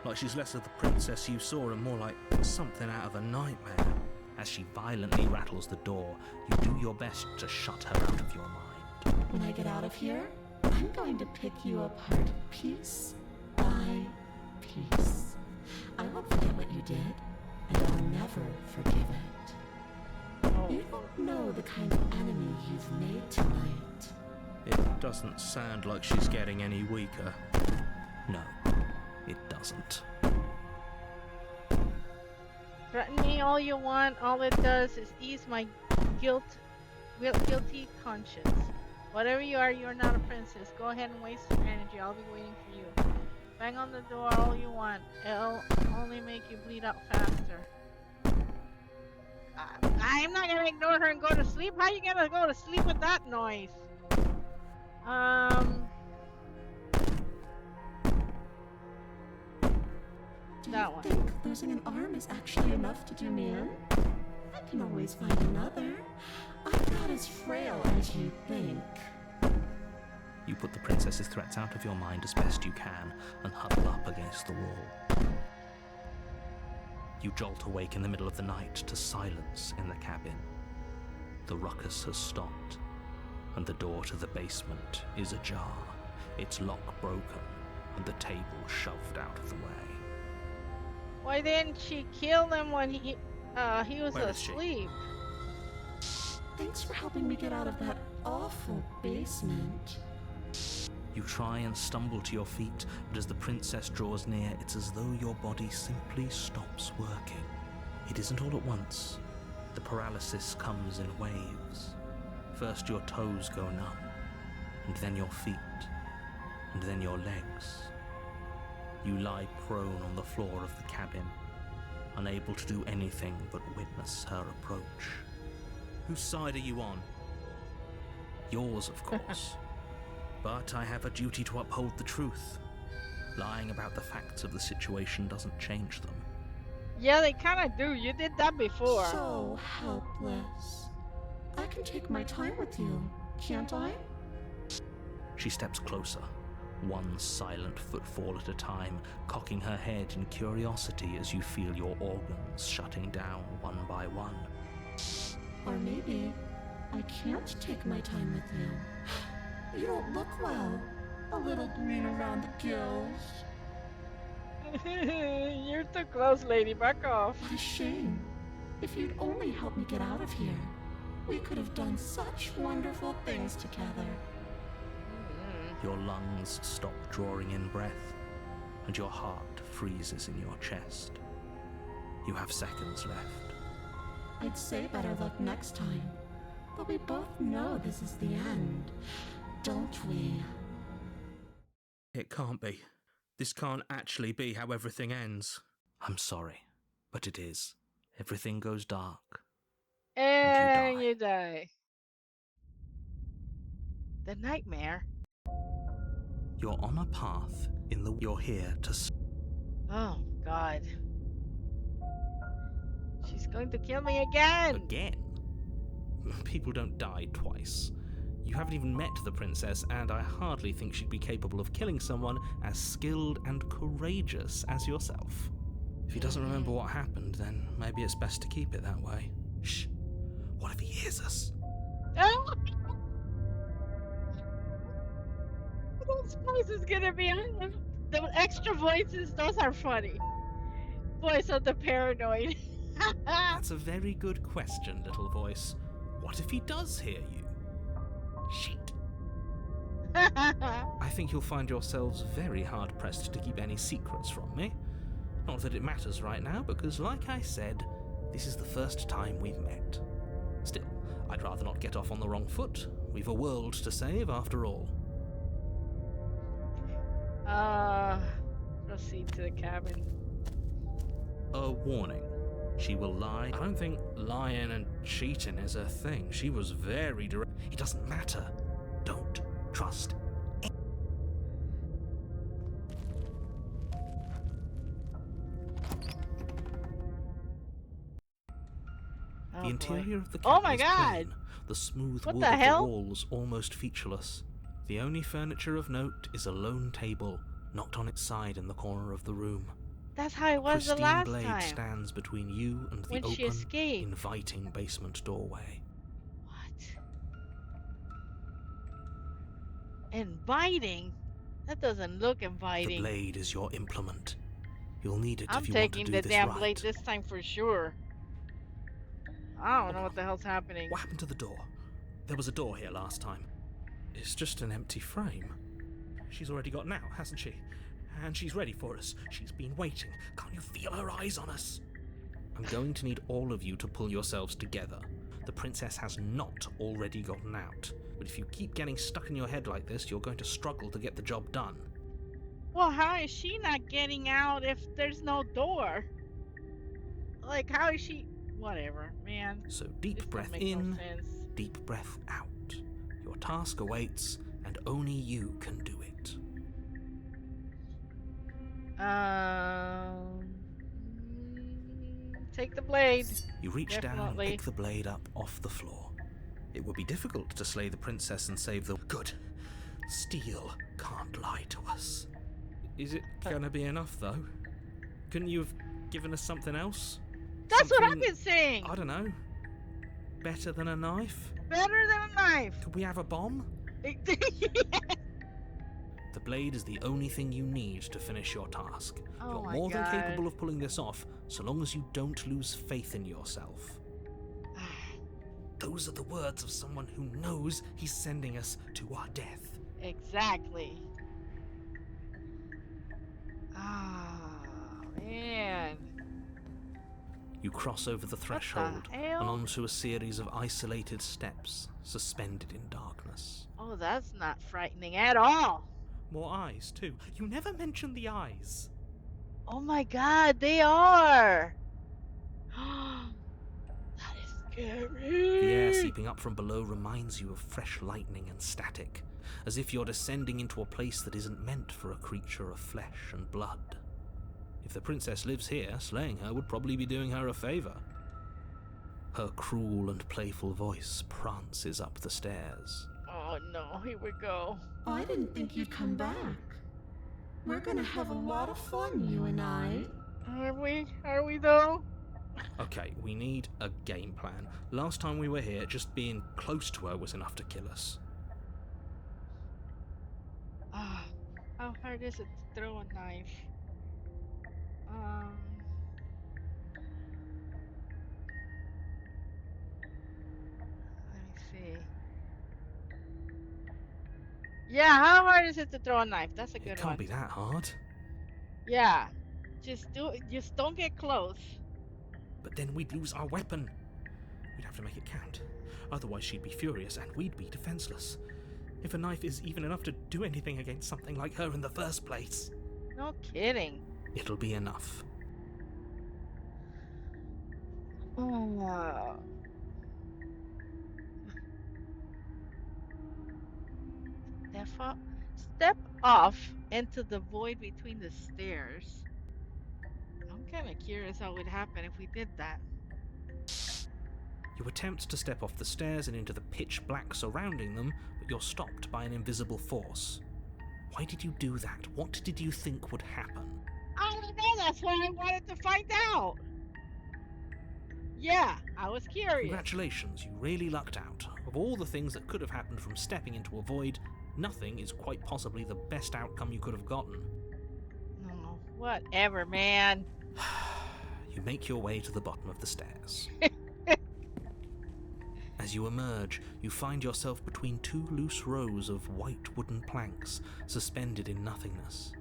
Like she's less of the princess you saw and more like something out of a nightmare. As she violently rattles the door, you do your best to shut her out of your mind. When I get out of here, I'm going to pick you apart piece by piece. I won't forget what you did, and I'll never forgive it. You don't know the kind of enemy you've made tonight. It doesn't sound like she's getting any weaker. No, it doesn't. Threaten me all you want. All it does is ease my guilty conscience. Whatever you are not a princess. Go ahead and waste your energy. I'll be waiting for you. Bang on the door all you want. It'll only make you bleed out faster. I'm not gonna ignore her and go to sleep. How are you gonna go to sleep with that noise? Do that you one. think losing an arm is actually enough to do me in? I can always find another. I'm not as frail as you think. You put the princess's threats out of your mind as best you can and huddle up against the wall. You jolt awake in the middle of the night to silence in the cabin. The ruckus has stopped, and the door to the basement is ajar, its lock broken, and the table shoved out of the way. Why didn't she kill him when he was Where is she? asleep? Thanks for helping me get out of that awful basement. You try and stumble to your feet, but as the princess draws near, it's as though your body simply stops working. It isn't all at once. The paralysis comes in waves. First your toes go numb, and then your feet, and then your legs. You lie prone on the floor of the cabin, unable to do anything but witness her approach. Whose side are you on? Yours, of course. But I have a duty to uphold the truth. Lying about the facts of the situation doesn't change them. Yeah, they kind of do. You did that before. So helpless. I can take my time with you, can't I? She steps closer, one silent footfall at a time, cocking her head in curiosity as you feel your organs shutting down one by one. Or maybe I can't take my time with you. You don't look well. A little green around the gills. You're too close, lady. Back off. What a shame. If you'd only help me get out of here, we could have done such wonderful things together. Your lungs stop drawing in breath, and your heart freezes in your chest. You have seconds left. I'd say better luck next time, but we both know this is the end, don't we? It can't be. This can't actually be how everything ends. I'm sorry, but it is. Everything goes dark. And you die. The nightmare. You're on a path in the... You're here to... Oh, God. She's going to kill me again. Again? People don't die twice. You haven't even met the princess, and I hardly think she'd be capable of killing someone as skilled and courageous as yourself. If he doesn't remember what happened, then maybe it's best to keep it that way. Shh. What if he hears us? Oh! This voice is gonna be on. The extra voices, those are funny. Voice of the paranoid. That's a very good question, little voice. What if he does hear you? Shit. I think you'll find yourselves very hard-pressed to keep any secrets from me. Not that it matters right now, because like I said, this is the first time we've met. Still, I'd rather not get off on the wrong foot. We've a world to save, after all. Proceed to the cabin. A warning. She will lie. I don't think lying and cheating is a thing. She was very direct. It doesn't matter. Don't trust Oh, the interior of the oh cabin my is God! plain, the smooth What wood the of hell? the walls almost featureless. The only furniture of note Is a lone table, knocked on its side in the corner of the room. That's how it was the Pristine last blade time. stands between you and the When she open, escaped. inviting basement doorway. What? Inviting? That doesn't look The inviting. blade is your implement. You'll need it I'm if you want to taking do the this damn right. blade this time for sure. I don't know what the hell's happening. What happened to the door? There was a door here last time. It's just an empty frame. She's already got now, hasn't she? And she's ready for us. She's been waiting. Can't you feel her eyes on us? I'm going to need all of you to pull yourselves together. The princess has not already gotten out. But if you keep getting stuck in your head like this, you're going to struggle to get the job done. Well, how is she not getting out if there's no door? Like, how is she... Whatever, man. So This deep don't breath make no in, sense. deep breath out. Your task awaits, and only you can do it. Take the blade. You reach down and Definitely. pick the blade up off the floor. It would be difficult to slay the princess and save the... Good. Steel can't lie to us. Is it gonna be enough, though? Couldn't you have given us something else? That's what I've Something- been saying. I don't know. Better than a knife? Better than a knife. Could we have a bomb? The blade is the only thing you need to finish your task. Oh You're my more than God. capable of pulling this off, so long as you don't lose faith in yourself. Those are the words of someone who knows he's sending us to our death. Exactly. Ah, man. You cross over the threshold hell? and onto a series of isolated steps suspended in darkness. Oh, that's not frightening at all. More eyes, too. You never mention the eyes. Oh my god, they are! That is scary! The air seeping up from below reminds you of fresh lightning and static, as if you're descending into a place that isn't meant for a creature of flesh and blood. If the princess lives here, slaying her would probably be doing her a favour. Her cruel and playful voice prances up the stairs. Oh no, here we go. I didn't think you'd come back. We're gonna have a lot of fun, you and I. Are we? Are we though? Okay, we need a game plan. Last time we were here, just being close to her was enough to kill us. How hard is it to throw a knife? Let me see. Yeah, how hard is it to throw a knife? That's a It good can't one. be that hard. Yeah. Just don't get close. But then we'd lose our weapon. We'd have to make it count. Otherwise she'd be furious and we'd be defenseless. If a knife is even enough to do anything against something like her in the first place. No kidding. It'll be enough. Oh. Step off into the void between the stairs. I'm kind of curious how it would happen if we did that. You attempt to step off the stairs and into the pitch black surrounding them, but you're stopped by an invisible force. Why did you do that? What did you think would happen? I don't know, that's what I wanted to find out. Yeah, I was curious. Congratulations, you really lucked out. Of all the things that could have happened from stepping into a void, nothing is quite possibly the best outcome you could have gotten. No, whatever, man. You make your way to the bottom of the stairs. As you emerge, you find yourself between two loose rows of white wooden planks suspended in nothingness.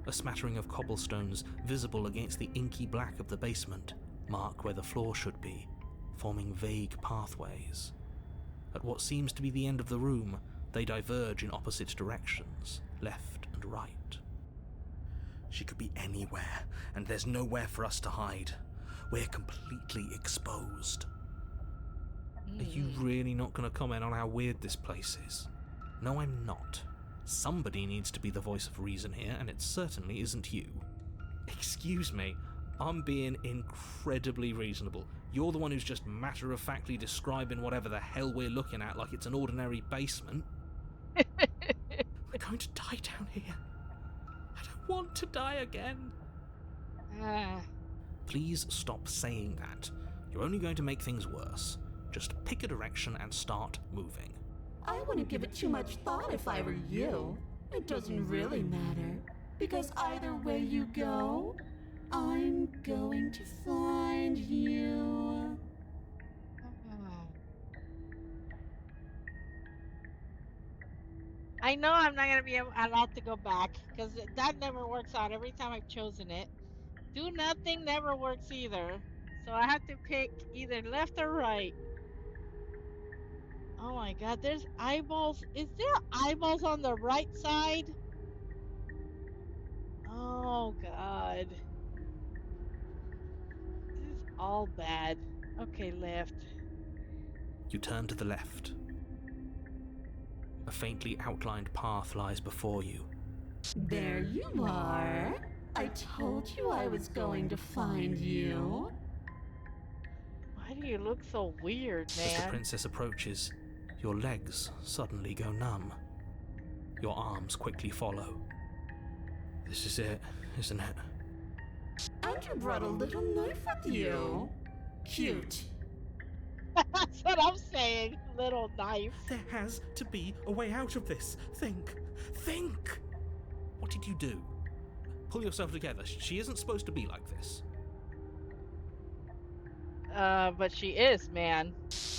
A smattering of cobblestones visible against the inky black of the basement mark where the floor should be, forming vague pathways. At what seems to be the end of the room, they diverge in opposite directions, left and right. She could be anywhere, and there's nowhere for us to hide. We're completely exposed. Are you really not going to comment on how weird this place is? No, I'm not. Somebody needs to be the voice of reason here, and it certainly isn't you. Excuse me, I'm being incredibly reasonable. You're the one who's just matter-of-factly describing whatever the hell we're looking at like it's an ordinary basement. We're going to die down here. I don't want to die again. Please stop saying that. You're only going to make things worse. Just pick a direction and start moving. I wouldn't give it too much thought if I were you. It doesn't really matter, because either way you go, I'm going to find you. I know I'm not gonna be allowed to go back because that never works out every time I've chosen it. Do nothing never works either, so I have to pick either left or right. Oh my god, there's eyeballs. Is there eyeballs on the right side? Oh god. This is all bad. Okay, left. You turn to the left. A faintly outlined path lies before you. There you are. I told you I was going to find you. Why do you look so weird, As the man? princess approaches, your legs suddenly go numb. Your arms quickly follow. This is it, isn't it? And you brought a little knife with you. Cute. That's what I'm saying, little knife. There has to be a way out of this. Think. Think! What did you do? Pull yourself together. She isn't supposed to be like this. But she is, man.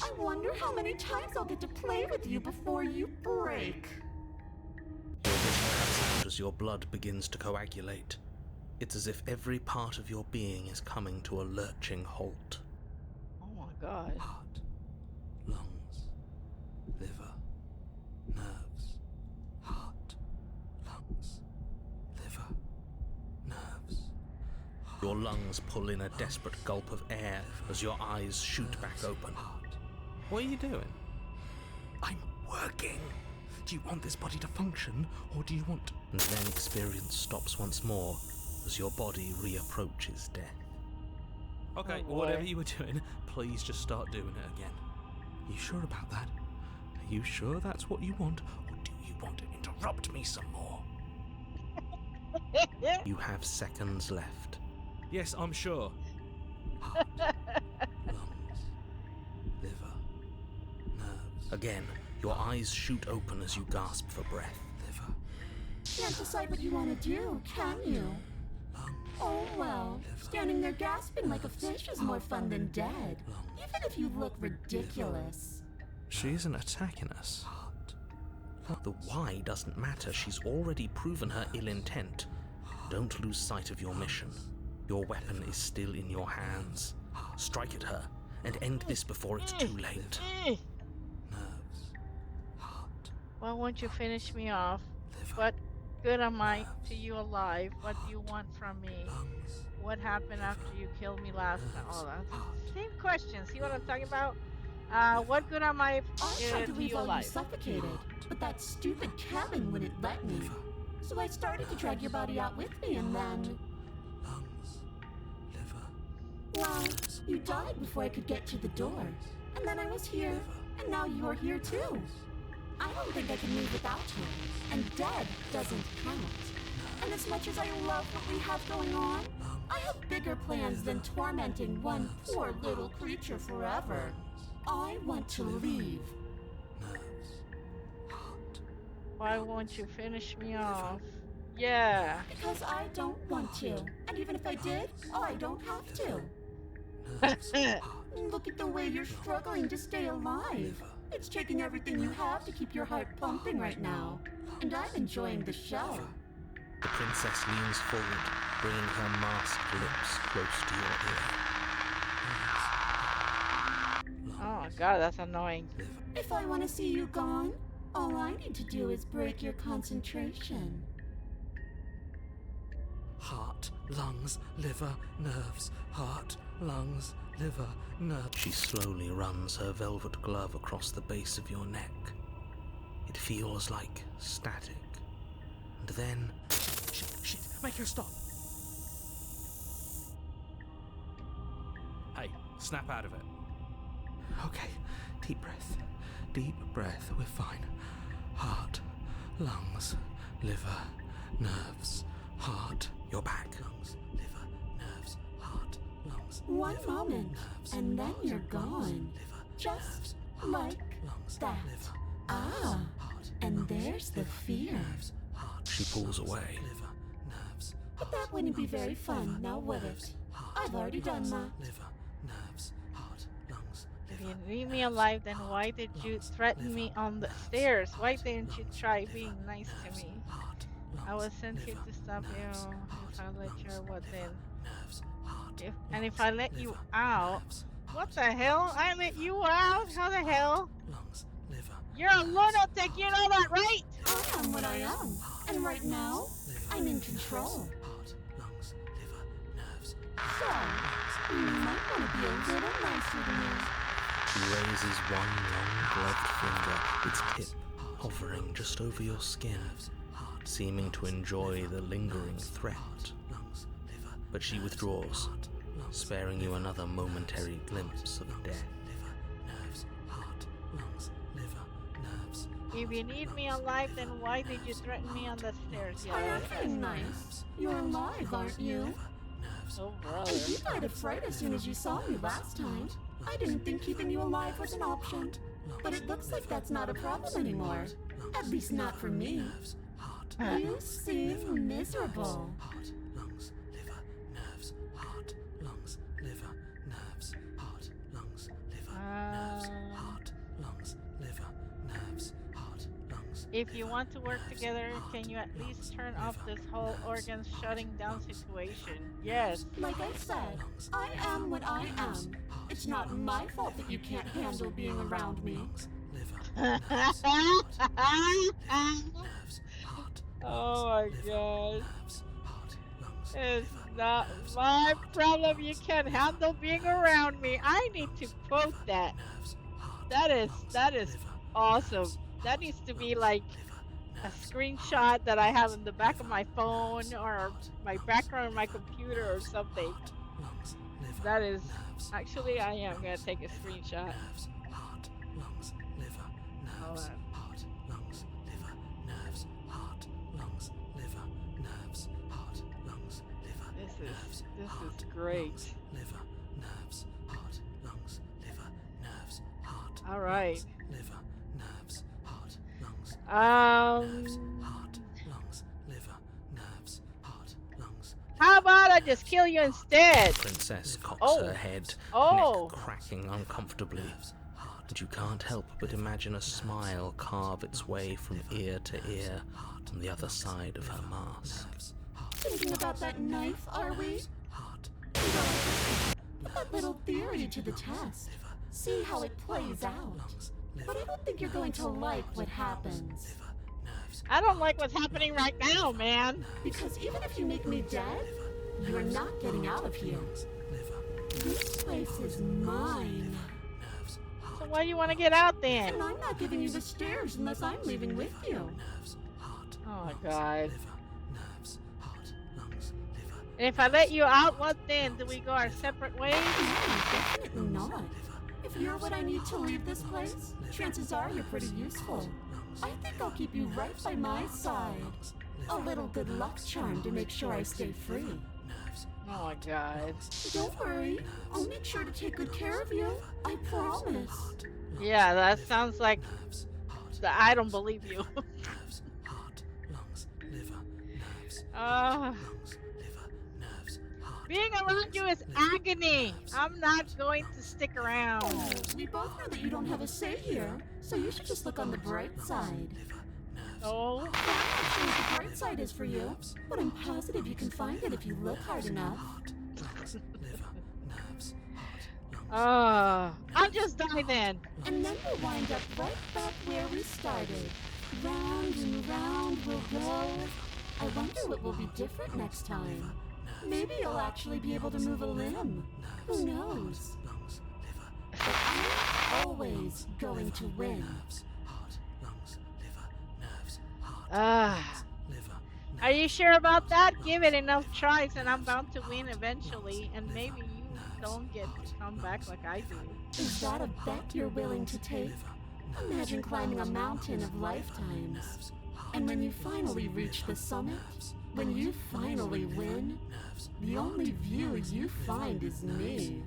I wonder how many times I'll get to play with you before you break. Your vision cuts out as your blood begins to coagulate. It's as if every part of your being is coming to a lurching halt. Oh my god. Heart, lungs, liver, nerves, heart, lungs. Your lungs pull in a desperate gulp of air as your eyes shoot back open. What are you doing? I'm working. Do you want this body to function, or do you want... And then experience stops once more as your body reapproaches death. Okay, Oh, boy. whatever you were doing, please just start doing it again. Are you sure about that? Are you sure that's what you want, or do you want to interrupt me some more? You have seconds left. Yes, I'm sure. Heart, lungs, liver, nerves. Again, your eyes shoot open as you gasp for breath. Liver, Can't decide what you want to do, can you? Oh well, standing there gasping like a fish is more fun than dead. Even if you look ridiculous. she isn't attacking us. The why doesn't matter. She's already proven her ill intent. Don't lose sight of your mission. Your weapon is still in your hands. Strike at her and end this before it's too late. Nerves, heart, Why won't you finish me off? What good am I to you alive? What do you want from me? What happened after you killed me last time? Oh, that's the same question. See what I'm talking about? What good am I I tried to to leave you while you alive? suffocated, but that stupid cabin wouldn't let me. So I started to drag your body out with me, and then... lungs, liver, well, you died before I could get to the door. And then I was here, and now you're here too. I don't think I can live without you, and dead doesn't count. And as much as I love what we have going on, I have bigger plans than tormenting one poor little creature forever. I want to leave. nerves, heart. Why won't you finish me off? Yeah. Because I don't want to. And even if I did, I don't have to. Look at the way you're struggling to stay alive. It's taking everything you have to keep your heart pumping right now. And I'm enjoying the show. The princess leans forward, bringing her masked lips close to your ear. Oh god, that's annoying. If I want to see you gone, all I need to do is break your concentration. Heart, lungs, liver, nerves. Heart, lungs, liver, nerves. She slowly runs her velvet glove across the base of your neck. It feels like static. And then... Shit, make her stop. Hey, snap out of it. Okay, deep breath. Deep breath, we're fine. Heart, lungs, liver, nerves. Heart, you're back. Lungs, liver, nerves. Heart, lungs, One liver, moment, nerves, and then heart, you're gone. liver, Just nerves, like lungs, that. liver, Ah, heart, and lungs, there's the liver, fear. nerves, heart. She pulls away. Liver, nerves, But that wouldn't be very fun, now would it? I've already done that. liver, nerves, heart, lungs, If liver, you leave me alive, then why did you threaten me on the stairs? Why didn't you try being nice to me? heart, I was lungs, sent here liver, to stop you. nerves, If I let you, what then? nerves, heart, If I let you liver, out, nerves, what the hell? I let you out? How the hell? lungs, liver, You're a lunatic, you know that, right? I am what I am. And right now, I'm in control. heart, lungs, liver, nerves. So, you might want to be a little nicer to me. She raises one long gloved finger, its tip hovering just over your skin, seeming to enjoy the lingering threat. But she withdraws, sparing you another momentary glimpse of death. If you need me alive, then why did you threaten me on the stairs, I yeah? am being nice. You're alive, aren't you? Oh, brother. And you died of fright as soon as you saw me last time. I didn't think keeping you alive was an option. But it looks like that's not a problem anymore. At least not for me. You seem miserable. If you want to work together, can you at least turn off this whole organ shutting down situation? Yes. Like I said, I am what I am. It's not my fault that you can't handle being around me. Oh my god. It's Not my problem. You can't handle being around me. I need to quote that. That is awesome. That needs to be like a screenshot that I have in the back of my phone or my background on my computer or something. That is actually I am gonna take a screenshot. Hold on. This is great. All right. How about I just kill you instead? The princess cocks Oh. her head, Oh. neck cracking uncomfortably. And you can't help but imagine a smile carve its way from ear to ear on the other side of her mask. Thinking about that knife, are we? Put that little theory to the test. See how it plays out. But I don't think you're going to like what happens. I don't like what's happening right now, man. Because even if you make me dead, you're not getting out of here. This place is mine. So why do you want to get out then? And I'm not giving you the stairs unless I'm leaving with you. Oh my god. And if I let you out, what then? Do we go our separate ways? No, definitely not. If you're what I need to leave this place, chances are you're pretty useful. I think I'll keep you right by my side. A little good luck charm to make sure I stay free. Oh my god. Don't worry, I'll make sure to take good care of you. I promise. Yeah, that sounds like I don't believe you. Being around you is agony. I'm not going to stick around. Oh, we both know that you don't have a say here, so you should just look on the bright side. Oh. I'm not sure what the bright side is for you, but I'm positive you can find it if you look hard enough. I'll just die then. And then we'll wind up right back where we started. Round and round we'll go. I wonder what will be different next time. Maybe you'll actually be able to move a limb. Who knows? But I'm always going to win. Are you sure about that? Give it enough tries and I'm bound to win eventually. And maybe you don't get to come back like I do. Is that a bet you're willing to take? Imagine climbing a mountain of lifetimes. And when you finally reach the summit, when you finally win, the only view you find is me.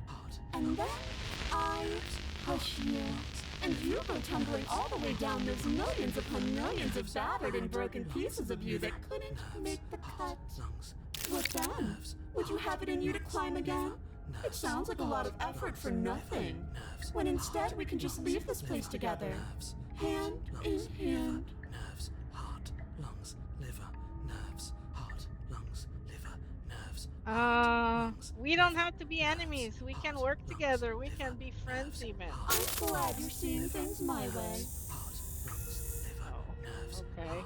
And then I push you, and you go tumbling all the way down those millions upon millions of battered and broken pieces of you that couldn't make the cut. What then? Would you have it in you to climb again? It sounds like a lot of effort for nothing. When instead we can just leave this place together, hand in hand. We don't have to be enemies. We can work together. We can be friends even. I'm glad you're seeing things my way. Oh, okay.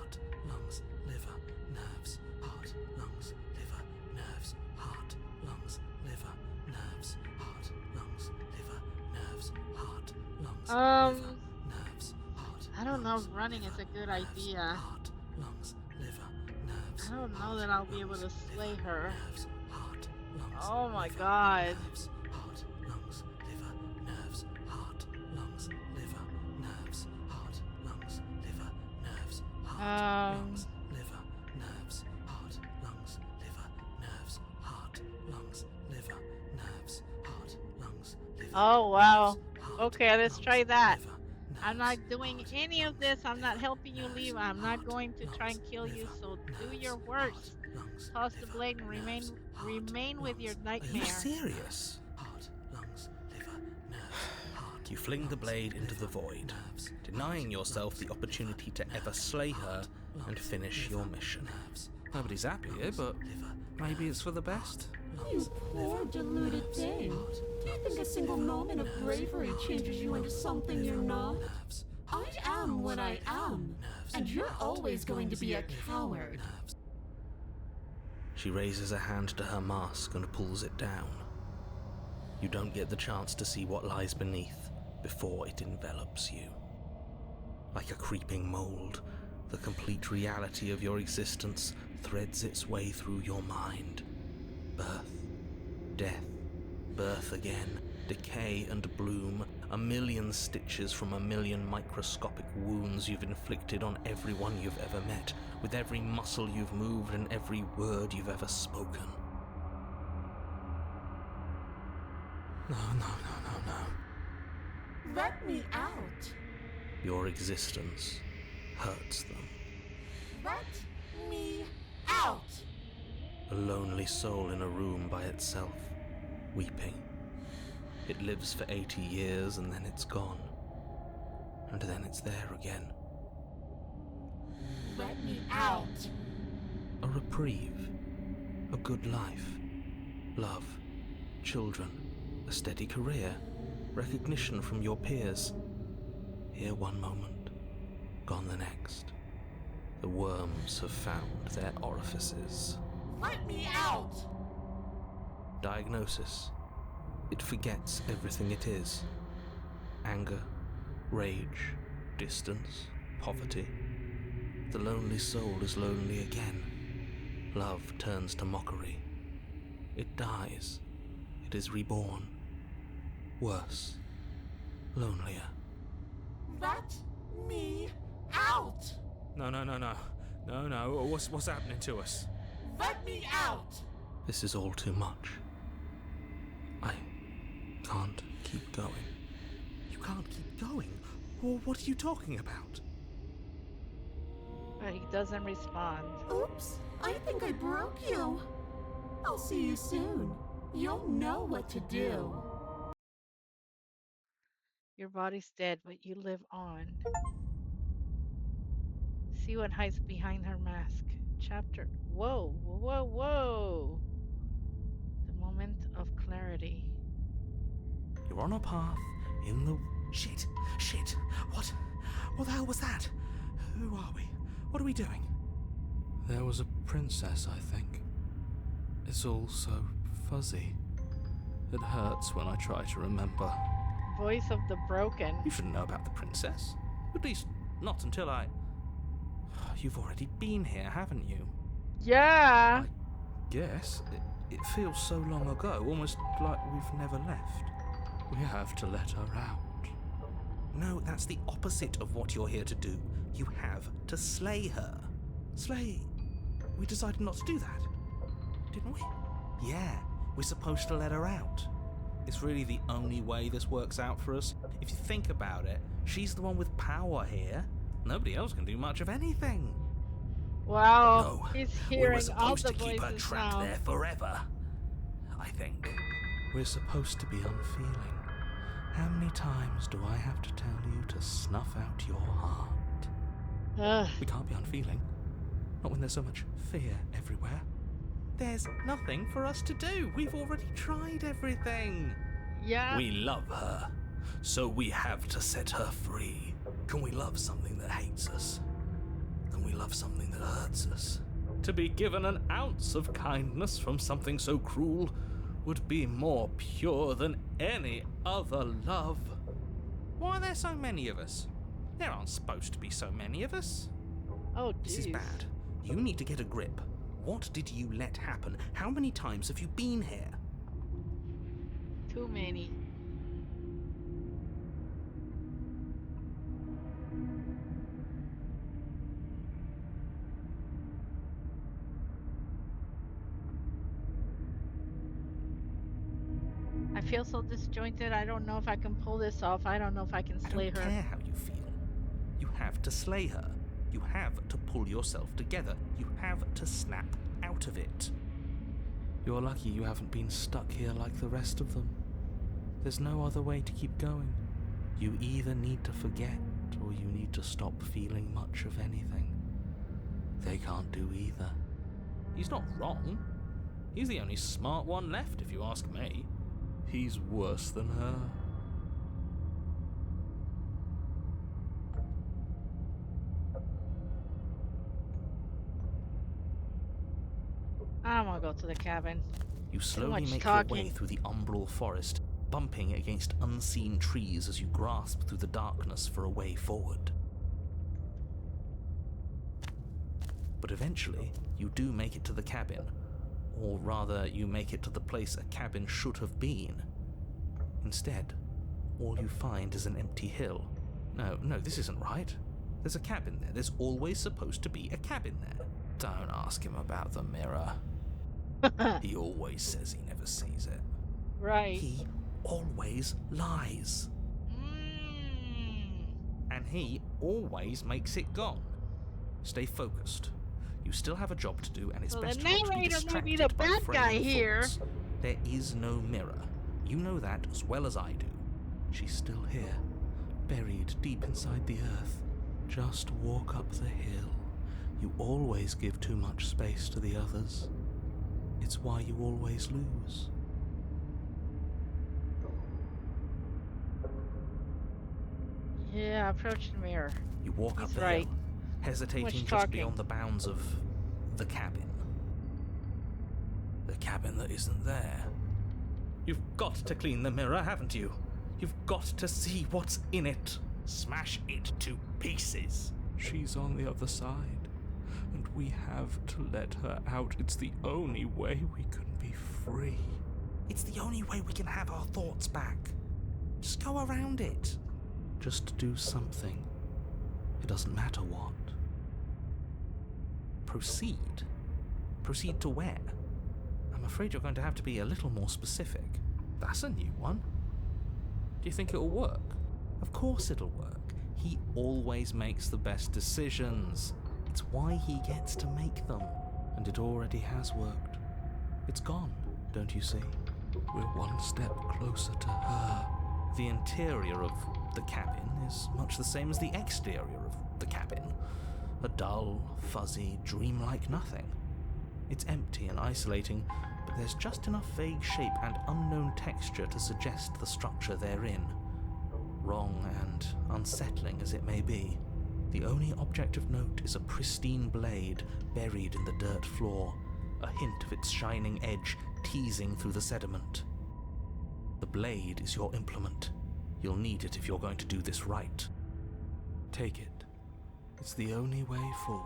I don't know if running is a good idea. I don't know that I'll be able to slay her. Oh my god. Oh wow. Okay, let's try that. I'm not doing any of this. I'm not helping you leave. I'm not going to try and kill you, so do your worst. Toss the blade and remain with your nightmare. Are you serious? You fling the blade into the void, denying yourself the opportunity to ever slay her and finish your mission. Nobody's happy here, but maybe it's for the best. You poor deluded thing. Do you think a single moment of bravery changes you into something you're not? I am what I am, and you're always going to be a coward. She raises a hand to her mask and pulls it down. You don't get the chance to see what lies beneath before it envelops you. Like a creeping mold, the complete reality of your existence threads its way through your mind. Birth, death, birth again, decay and bloom, a million stitches from a million microscopic wounds you've inflicted on everyone you've ever met, with every muscle you've moved and every word you've ever spoken. No. Let me out. Your existence hurts them. Let me out. A lonely soul in a room by itself, weeping. It lives for 80 years and then it's gone. And then it's there again. Let me out. A reprieve. A good life. Love. Children. A steady career. Recognition from your peers. Here one moment, gone the next. The worms have found their orifices. Let me out. Diagnosis. It forgets everything it is. Anger, rage, distance, poverty. The lonely soul is lonely again. Love turns to mockery. It dies. It is reborn. Worse. Lonelier. Let me out. No. What's happening to us? Let me out. This is all too much. I can't keep going. You can't keep going? Well, what are you talking about? But he doesn't respond. Oops, I think I broke you. I'll see you soon. You'll know what to do. Your body's dead, but you live on. See what hides behind her mask. Chapter. Whoa. The moment of clarity. You're on a path in the... Shit! What the hell was that? Who are we? What are we doing? There was a princess, I think. It's all so fuzzy. It hurts when I try to remember. Voice of the broken. You shouldn't know about the princess. At least, not until I... You've already been here, haven't you? Yeah. I guess. It feels so long ago, almost like we've never left. We have to let her out. No, that's the opposite of what you're here to do. You have to slay her. Slay? We decided not to do that, didn't we? Yeah, we're supposed to let her out. It's really the only way this works out for us. If you think about it, she's the one with power here. Nobody else can do much of anything. Wow. No, He's we were hearing all supposed the to keep her voices trapped now. there forever. I think. We're supposed to be unfeeling. How many times do I have to tell you to snuff out your heart? Ugh. We can't be unfeeling. Not when there's so much fear everywhere. There's nothing for us to do. We've already tried everything. Yeah. We love her, so we have to set her free. Can we love something that hates us? Can we love something that hurts us? To be given an ounce of kindness from something so cruel would be more pure than any other love. Why are there so many of us? There aren't supposed to be so many of us. Oh, This is geez. bad. You need to get a grip. What did you let happen? How many times have you been here? Too many. I feel so disjointed. I don't know if I can pull this off. I don't know if I can I slay don't her. care how you feel. You have to slay her. You have to pull yourself together. You have to snap out of it. You're lucky you haven't been stuck here like the rest of them. There's no other way to keep going. You either need to forget or you need to stop feeling much of anything. They can't do either. He's not wrong. He's the only smart one left, if you ask me. He's worse than her. I'm a to go to the cabin. You slowly much make talking. your way through the umbral forest, bumping against unseen trees as you grasp through the darkness for a way forward. But eventually, you do make it to the cabin. Or rather, you make it to the place a cabin should have been. Instead, all you find is an empty hill. No, this isn't right. There's a cabin there. There's always supposed to be a cabin there. Don't ask him about the mirror. He always says he never sees it. Right. He always lies. And he always makes it gone. Stay focused. You still have a job to do, and it's So best the not to be narrator may distracted be the by bad guy fraying here. thoughts. There is no mirror. You know that as well as I do. She's still here, buried deep inside the earth. Just walk up the hill. You always give too much space to the others. It's why you always lose. Yeah, approach the mirror. You walk up He's the right. hill, hesitating Much just talking. beyond the bounds of the cabin. The cabin that isn't there. You've got to clean the mirror, haven't you? You've got to see what's in it. Smash it to pieces. She's on the other side, and we have to let her out. It's the only way we can be free. It's the only way we can have our thoughts back. Just go around it. Just do something. It doesn't matter what. Proceed. Proceed to where? I'm afraid you're going to have to be a little more specific. That's a new one. Do you think it'll work? Of course it'll work. He always makes the best decisions. It's why he gets to make them. And it already has worked. It's gone, don't you see? We're one step closer to her. The interior of the cabin is much the same as the exterior of the cabin. A dull, fuzzy, dreamlike nothing. It's empty and isolating, but there's just enough vague shape and unknown texture to suggest the structure therein. Wrong and unsettling as it may be, the only object of note is a pristine blade buried in the dirt floor, a hint of its shining edge teasing through the sediment. The blade is your implement. You'll need it if you're going to do this right. Take it. It's the only way forward.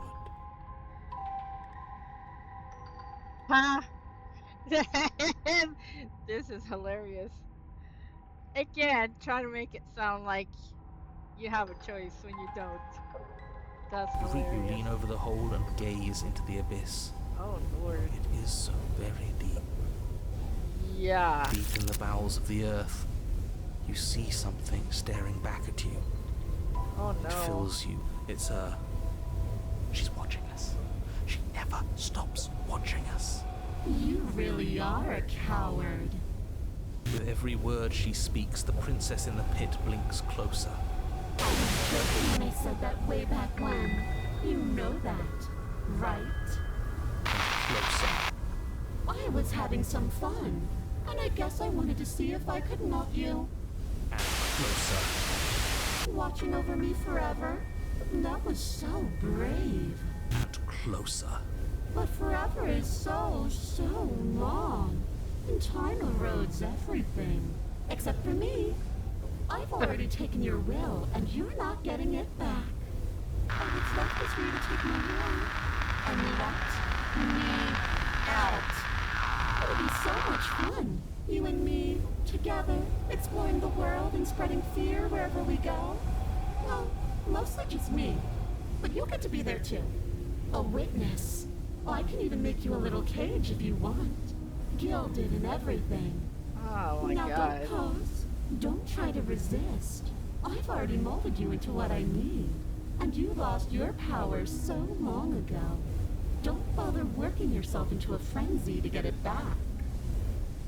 Huh? This is hilarious. Again, try to make it sound like you have a choice when you don't. That's You hilarious. lean over the hole and gaze into the abyss. Oh lord. It is so very deep. Yeah. Deep in the bowels of the earth, you see something staring back at you. Oh no. It fills you. It's her. She's watching us. She never stops watching us. You really are a coward. With every word she speaks, the princess in the pit blinks closer. I was joking when I said that way back when. You know that, right? Closer. I was having some fun, and I guess I wanted to see if I could melt you. And closer. Watching over me forever? That was so brave. And closer. But forever is so long. And time erodes everything. Except for me. I've already taken your will, and you're not getting it back. All that's left is for you to take my will and let me out. It would be so much fun. You and me, together, exploring the world and spreading fear wherever we go. Well, mostly just me. But you'll get to be there too. A witness. I can even make you a little cage if you want. Gilded and everything. Oh my Now god. don't pause. Don't try to resist. I've already molded you into what I need. And you lost your power so long ago. Don't bother working yourself into a frenzy to get it back.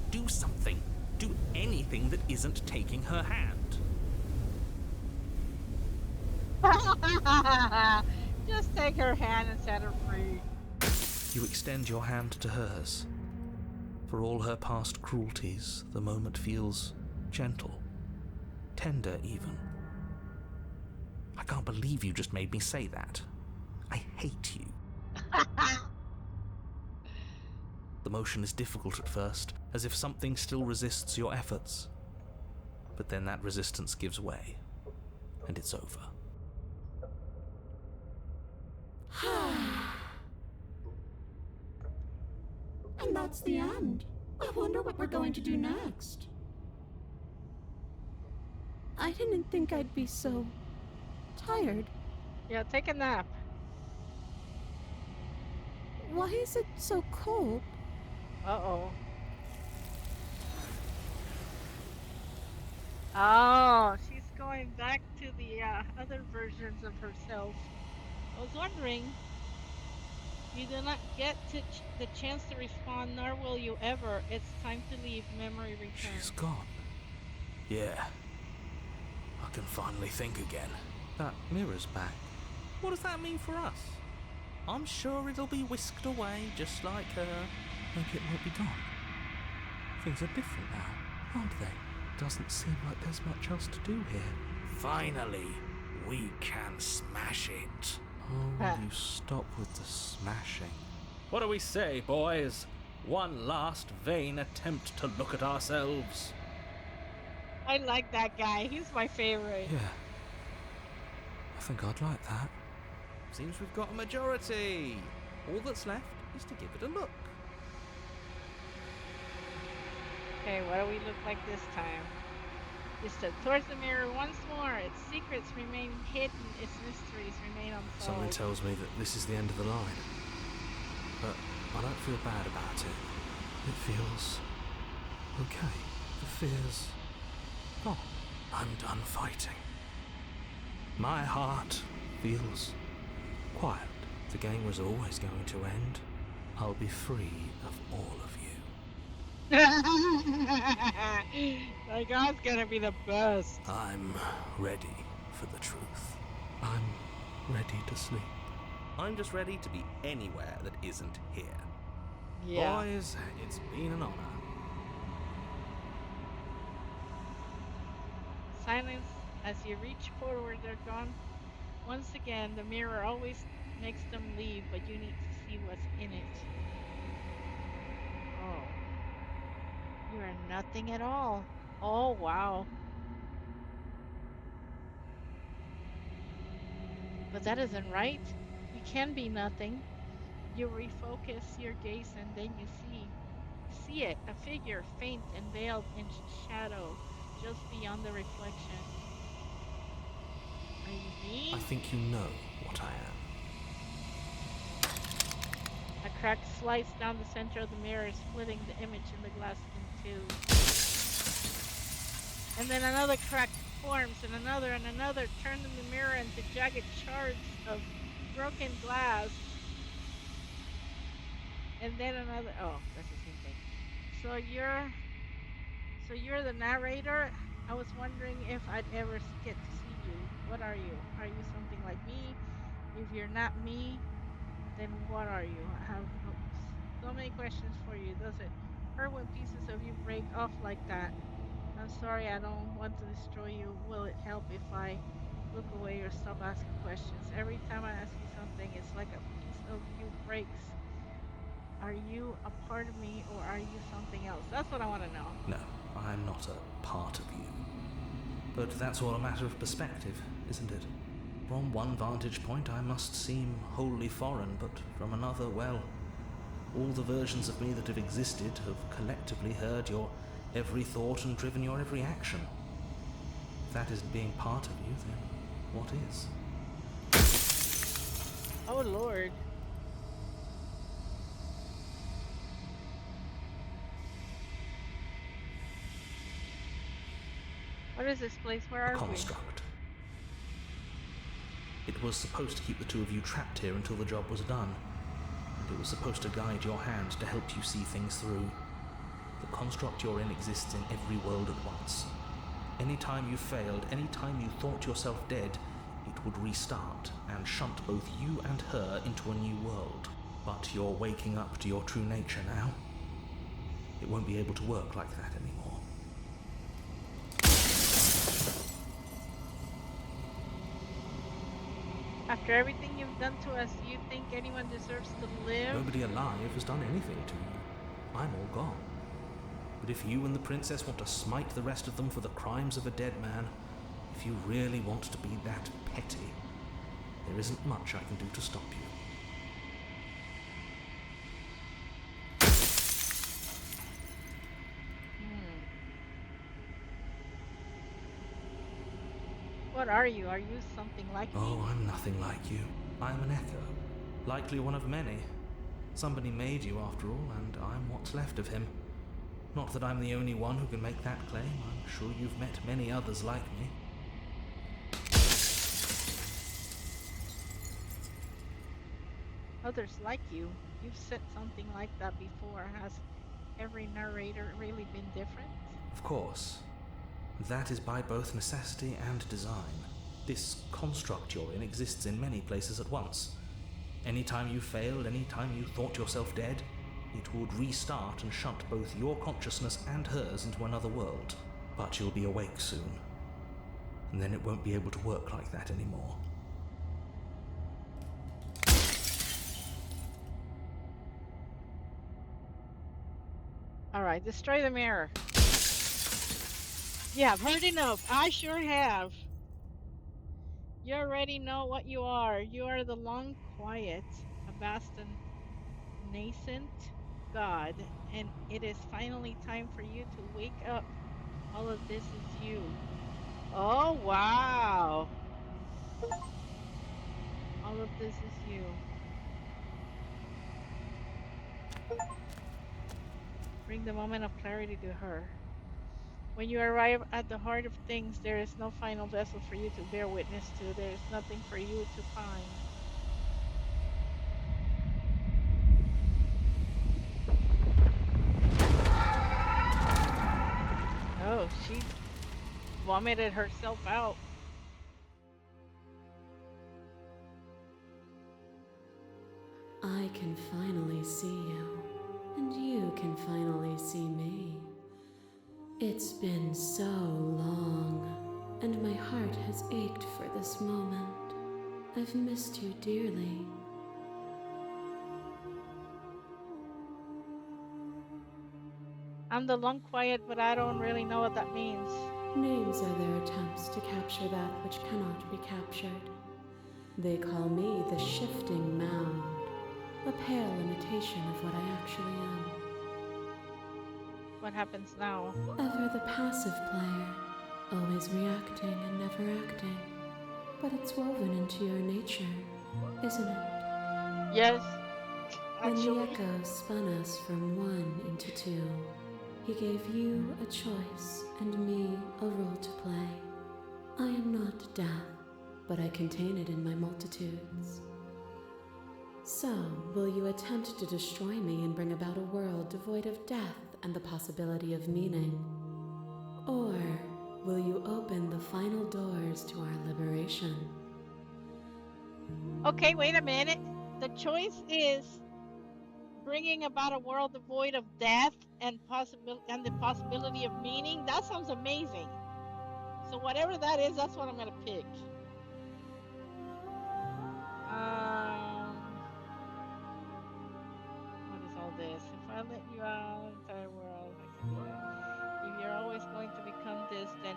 Do something. Do anything that isn't taking her hand. Just take her hand and set her free. You extend your hand to hers. For all her past cruelties, the moment feels gentle, tender even. I can't believe you just made me say that. I hate you. The motion is difficult at first, as if something still resists your efforts. But then that resistance gives way, and it's over. And that's the end. I wonder what we're going to do next. I didn't think I'd be so tired. Yeah, take a nap. Why is it so cold? Uh-oh. Oh, she's going back to the other versions of herself. I was wondering, you do not get the chance to respond, nor will you ever. It's time to leave. Memory return. She's gone. Yeah. I can finally think again. That mirror's back. What does that mean for us? I'm sure it'll be whisked away just like her. Maybe it won't be gone. Things are different now, aren't they? Doesn't seem like there's much else to do here. Finally, we can smash it. Oh, will you stop with the smashing? What do we say, boys? One last vain attempt to look at ourselves. I like that guy. He's my favorite. Yeah. I think I'd like that. Seems we've got a majority. All that's left is to give it a look. Okay, what do we look like this time? Just step towards the mirror once more. Its secrets remain hidden. Its mysteries remain unsolved. Something tells me that this is the end of the line. But I don't feel bad about it. It feels okay. The fear's gone. I'm done fighting. My heart feels quiet. The game was always going to end. I'll be free of all of you. That guy's gonna be the best. I'm ready for the truth. I'm ready to sleep. I'm just ready to be anywhere that isn't here. Yeah. Boys, it's been an honor. Silence as you reach forward, they're gone. Once again, the mirror always makes them leave, but you need to see what's in it. Oh. You are nothing at all. Oh, wow. But that isn't right. You can be nothing. You refocus your gaze and then you see it, a figure faint and veiled in shadow just beyond the reflection. Are you me? I think you know what I am. A crack slides down the center of the mirror, splitting the image in the glass in two. And then another crack forms, and another, turning the mirror into jagged shards of broken glass. And then another. Oh, that's the same thing. So you're the narrator. I was wondering if I'd ever get to see you. What are you? Are you something like me? If you're not me, then what are you? I have so many questions for you. Does it hurt when pieces of you break off like that? I'm sorry, I don't want to destroy you. Will it help if I look away or stop asking questions? Every time I ask you something, it's like a piece of you breaks. Are you a part of me or are you something else? That's what I want to know. No, I'm not a part of you. But that's all a matter of perspective, isn't it? From one vantage point, I must seem wholly foreign, but from another, well, all the versions of me that have existed have collectively heard your every thought and driven your every action. If that isn't being part of you, then what is? Oh, Lord. What is this place? Where are A we? construct. It was supposed to keep the two of you trapped here until the job was done. And it was supposed to guide your hand to help you see things through. The construct you're in exists in every world at once. Any time you failed, any time you thought yourself dead, it would restart and shunt both you and her into a new world. But you're waking up to your true nature now. It won't be able to work like that anymore. After everything you've done to us, do you think anyone deserves to live? Nobody alive has done anything to you. I'm all gone. But if you and the princess want to smite the rest of them for the crimes of a dead man, if you really want to be that petty, there isn't much I can do to stop you. What are you? Are you something like me? Oh, I'm nothing like you. I'm an echo. Likely one of many. Somebody made you after all, and I'm what's left of him. Not that I'm the only one who can make that claim. I'm sure you've met many others like me. Others like you. You've said something like that before. Has every narrator really been different? Of course. That is by both necessity and design. This construct you're in exists in many places at once. Anytime you failed, anytime you thought yourself dead, it would restart and shunt both your consciousness and hers into another world. But you'll be awake soon. And then it won't be able to work like that anymore. Alright, destroy the mirror. Yeah, I've heard enough. I sure have. You already know what you are. You are the long quiet, a Baston nascent god, and it is finally time for you to wake up. All of this is you. Oh, wow. All of this is you. Bring the moment of clarity to her. When you arrive at the heart of things, there is no final vessel for you to bear witness to. There is nothing for you to find. Oh, she vomited herself out. I can finally see you, and you can finally see me. It's been so long, and my heart has ached for this moment. I've missed you dearly. I'm the long quiet, but I don't really know what that means. Names are their attempts to capture that which cannot be captured. They call me the shifting mound, a pale imitation of what I actually am. What happens now? Ever the passive player, always reacting and never acting. But it's woven into your nature, isn't it? Yes, When the actually. echo spun us from one into two, he gave you a choice and me a role to play. I am not death, but I contain it in my multitudes. So, will you attempt to destroy me and bring about a world devoid of death and the possibility of meaning? Or will you open the final doors to our liberation? Okay, wait a minute. The choice is bringing about a world devoid of death and the possibility of meaning. That sounds amazing. So whatever that is, that's what I'm gonna pick. What is all this? If I let you out, entire world, I can do it. If you're always going to become this, then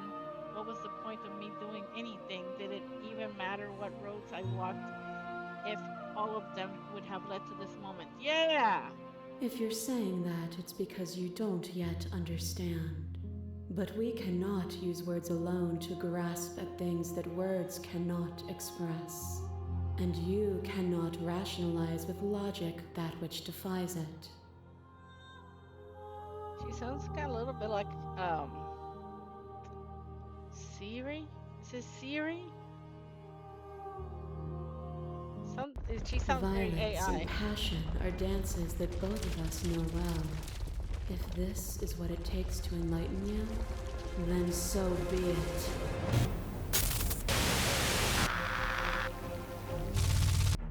what was the point of me doing anything? Did it even matter what roads I walked if all of them would have led to this moment? Yeah! If you're saying that, it's because you don't yet understand. But we cannot use words alone to grasp at things that words cannot express. And you cannot rationalize with logic that which defies it. She sounds kind of a little bit like, Siri? Is it Siri? She sounds very Violence AI. and passion are dances that both of us know well. If this is what it takes to enlighten you, then so be it.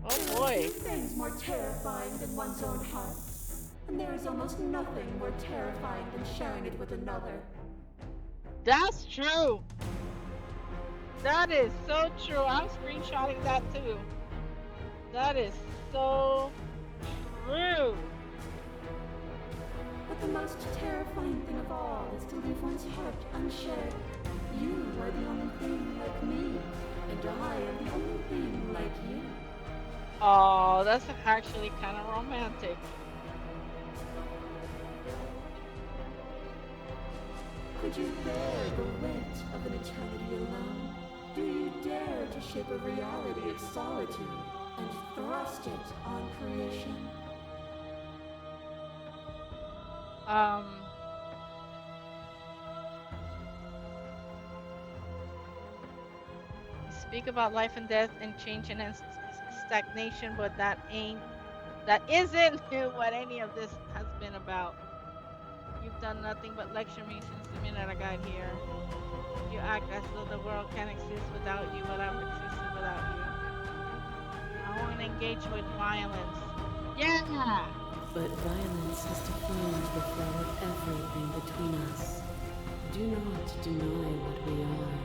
Oh boy. Things more terrifying than one's own heart. And there is almost nothing more terrifying than sharing it with another. That's true. That is so true. I'm screenshotting that too. That is so true. The most terrifying thing of all is to leave one's heart unshared. You are the only thing like me, and I am the only thing like you. Oh, that's actually kind of romantic. Could you bear the weight of an eternity alone? Do you dare to shape a reality of solitude and thrust it on creation? Speak about life and death and change and stagnation, but that isn't what any of this has been about. You've done nothing but lecture me since the minute I got here. You act as though the world can't exist without you, but I've existed without you. I won't engage with violence. Yeah! But violence has defined the flow of everything between us. Do not deny what we are,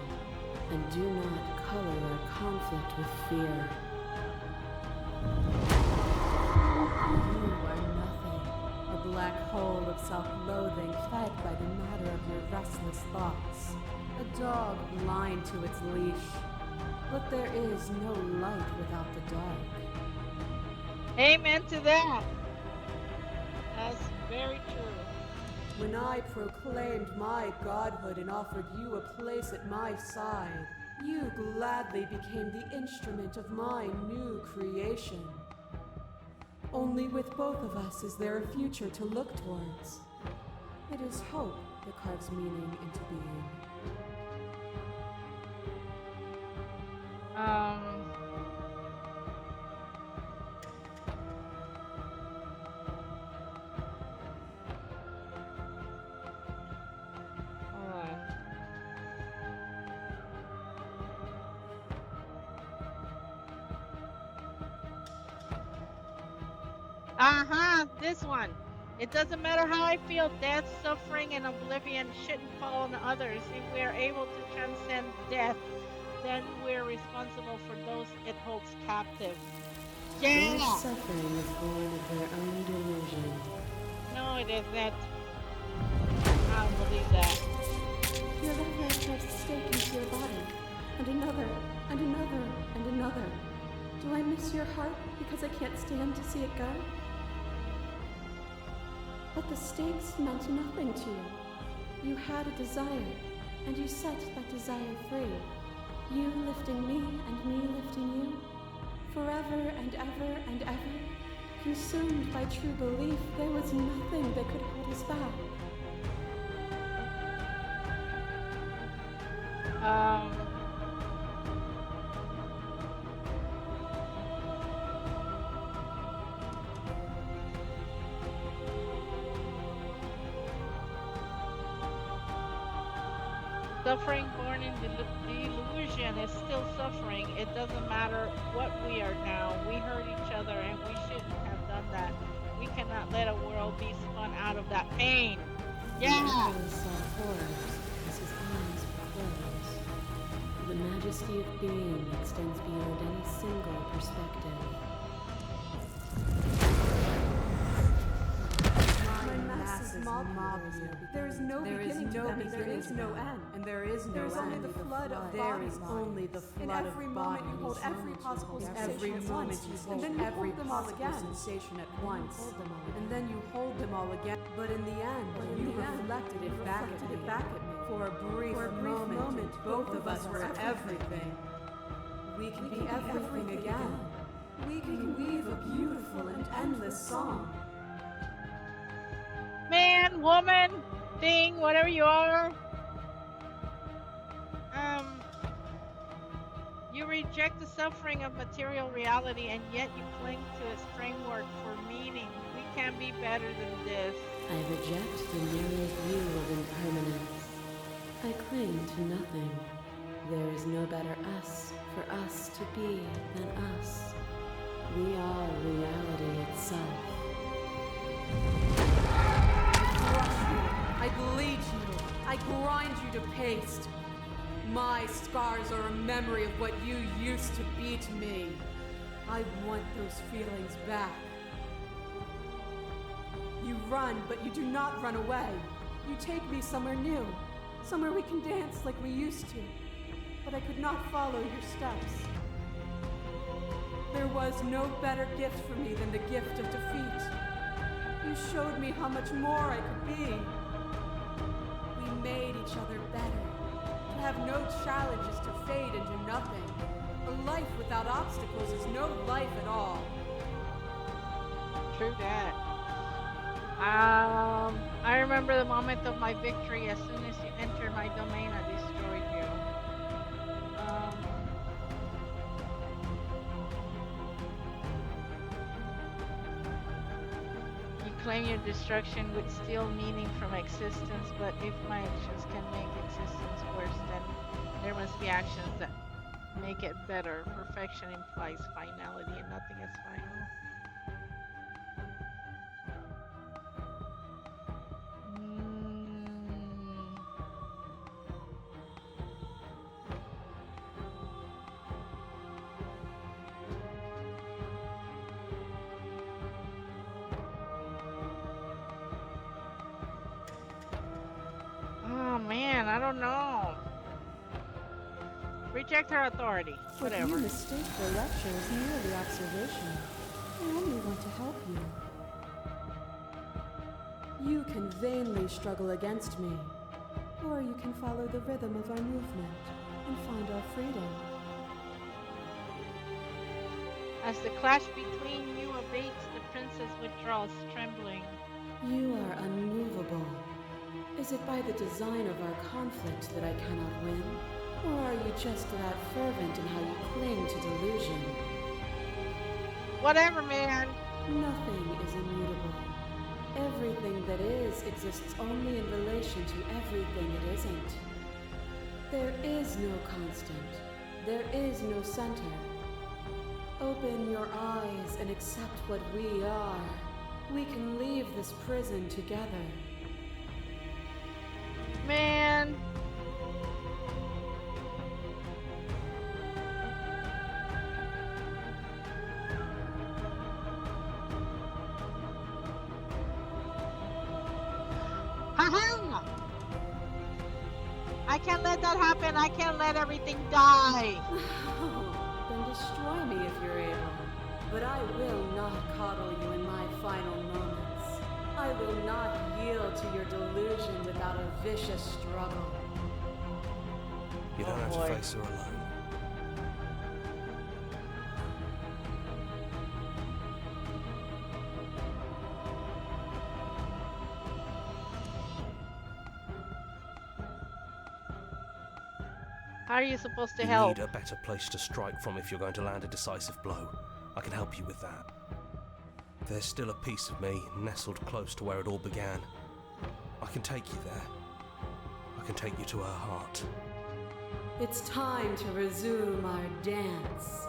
and do not color our conflict with fear. You are nothing. A black hole of self-loathing fed by the matter of your restless thoughts. A dog blind to its leash. But there is no light without the dark. Amen to that. That's very true. When I proclaimed my godhood and offered you a place at my side, you gladly became the instrument of my new creation. Only with both of us is there a future to look towards. It is hope that carves meaning into being. Hold on. This one. It doesn't matter how I feel, death, suffering, and oblivion shouldn't fall on others. If we are able to transcend death, then we're responsible for those it holds captive. Their Yeah! suffering is born of their own delusion. No, it isn't. I don't believe that. Your love life drives a stake into your body, and another, and another, and another. Do I miss your heart because I can't stand to see it go? But the stakes meant nothing to you. You had a desire, and you set that desire free. You lifting me, and me lifting you. Forever and ever and ever. Consumed by true belief, there was nothing that could hold us back. Suffering born in delusion is still suffering. It doesn't matter what we are now. We hurt each other and we shouldn't have done that. We cannot let a world be spun out of that pain. Yeah! Nicholas saw horrors as his eyes were closed. The majesty of being extends beyond any single perspective. Masses mob you. There is no beginning to them, and there is no end. And there is no end. There is only the flood of bodies. There is only the flood of bodies. In every moment you hold every possible sensation at once. And then you hold them all again. Sensation at once. And then you hold them all again. But in the end, you reflected it back at me. For a brief moment, both of us were everything. We can be everything again. We can weave a beautiful and endless song. Man, woman, thing, whatever you are. You reject the suffering of material reality and yet you cling to its framework for meaning. We can be better than this. I reject the narrow view of impermanence. I cling to nothing. There is no better us for us to be than us. We are reality itself. I bleed you. I grind you to paste. My scars are a memory of what you used to be to me. I want those feelings back. You run, but you do not run away. You take me somewhere new, somewhere we can dance like we used to. But I could not follow your steps. There was no better gift for me than the gift of defeat. You showed me how much more I could be. We made each other better. To have no challenges to fade into nothing. A life without obstacles is no life at all. True that. I remember the moment of my victory. As soon as you entered my domain, I destroyed you. You claim your destruction would steal meaning from existence, but if my actions can make existence worse, then there must be actions that make it better. Perfection implies finality, and nothing is final. Oh man, I don't know. Reject her authority. But Whatever. you mistake the lecture as merely observation. I only want to help you. You can vainly struggle against me, or you can follow the rhythm of our movement and find our freedom. As the clash between you abates, the princess withdraws, trembling. You are unmovable. Is it by the design of our conflict that I cannot win? Or are you just that fervent in how you cling to delusion? Whatever, man. Nothing is immutable. Everything that is exists only in relation to everything it isn't. There is no constant. There is no center. Open your eyes and accept what we are. We can leave this prison together. Man. I can't let that happen. I can't let everything die. Then destroy me if you're able. But I will not coddle you in my final moments. I will not yield to your delusion without a vicious struggle. You don't have boy. to face her alone. How are you supposed to You help? need a better place to strike from if you're going to land a decisive blow. I can help you with that. There's still a piece of me nestled close to where it all began. I can take you there. I can take you to her heart. It's time to resume our dance.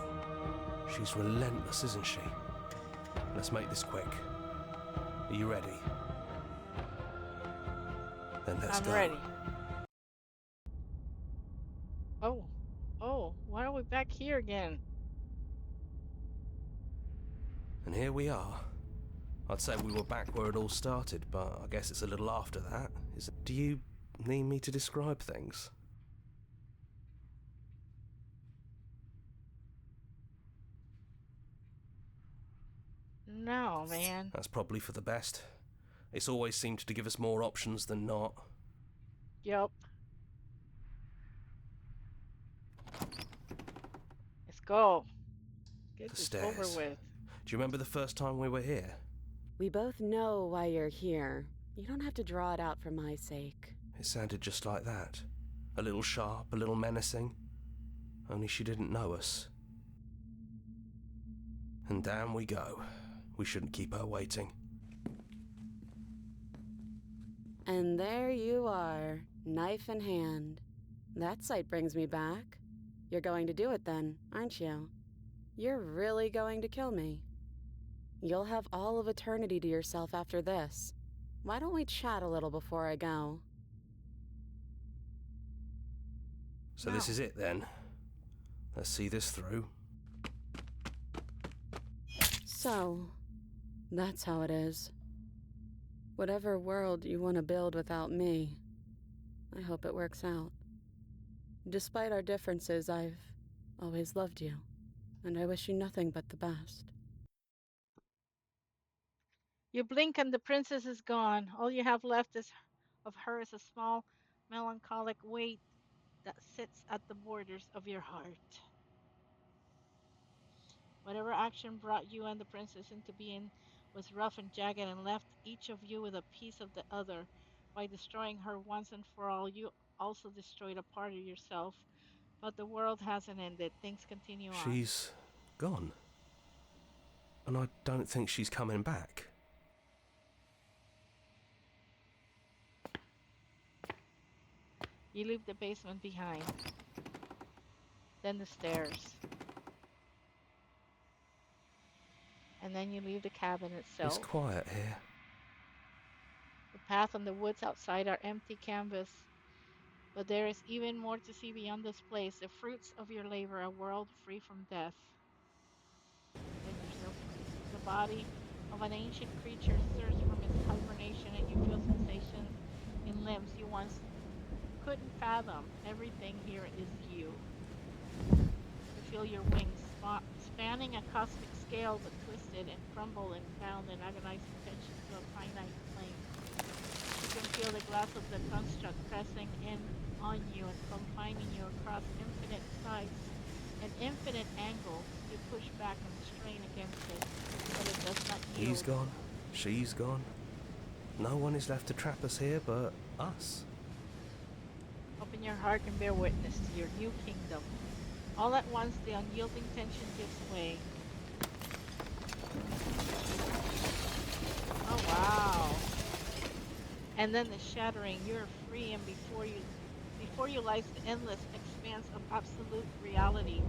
She's relentless, isn't she? Let's make this quick. Are you ready? Then let's I'm go. ready. Oh, why are we back here again? And here we are. I'd say we were back where it all started, but I guess it's a little after that. Do you need me to describe things? No, man. That's probably for the best. It's always seemed to give us more options than not. Yup. Let's go. Get The this stairs. over with. Do you remember the first time we were here? We both know why you're here. You don't have to draw it out for my sake. It sounded just like that. A little sharp, a little menacing. Only she didn't know us. And down we go. We shouldn't keep her waiting. And there you are, knife in hand. That sight brings me back. You're going to do it then, aren't you? You're really going to kill me. You'll have all of eternity to yourself after this. Why don't we chat a little before I go? So this is it then. Let's see this through. So, that's how it is. Whatever world you want to build without me, I hope it works out. Despite our differences, I've always loved you, and I wish you nothing but the best. You blink and the princess is gone. All you have left of her is a small, melancholic weight that sits at the borders of your heart. Whatever action brought you and the princess into being was rough and jagged and left each of you with a piece of the other. By destroying her once and for all, you also destroyed a part of yourself. But the world hasn't ended. Things continue on. She's gone. And I don't think she's coming back. You leave the basement behind, then the stairs, and then you leave the cabin It's itself. quiet here. The path and the woods outside are empty canvas, but there is even more to see beyond this place, the fruits of your labor, a world free from death. Then the body of an ancient creature stirs from its hibernation, and you feel sensations in limbs you once couldn't fathom. Everything here is you. You feel your wings spanning a cosmic scale, but twisted and crumble and bound in agonizing tension to a finite plane. You can feel the glass of the construct pressing in on you and confining you across infinite sides and infinite angles. You push back and strain against it, but it does not yield. He's gone. She's gone. No one is left to trap us here but us. Open your heart and bear witness to your new kingdom. All at once, the unyielding tension gives way. Oh, wow. And then the shattering, you're free, and before you lies the endless expanse of absolute reality.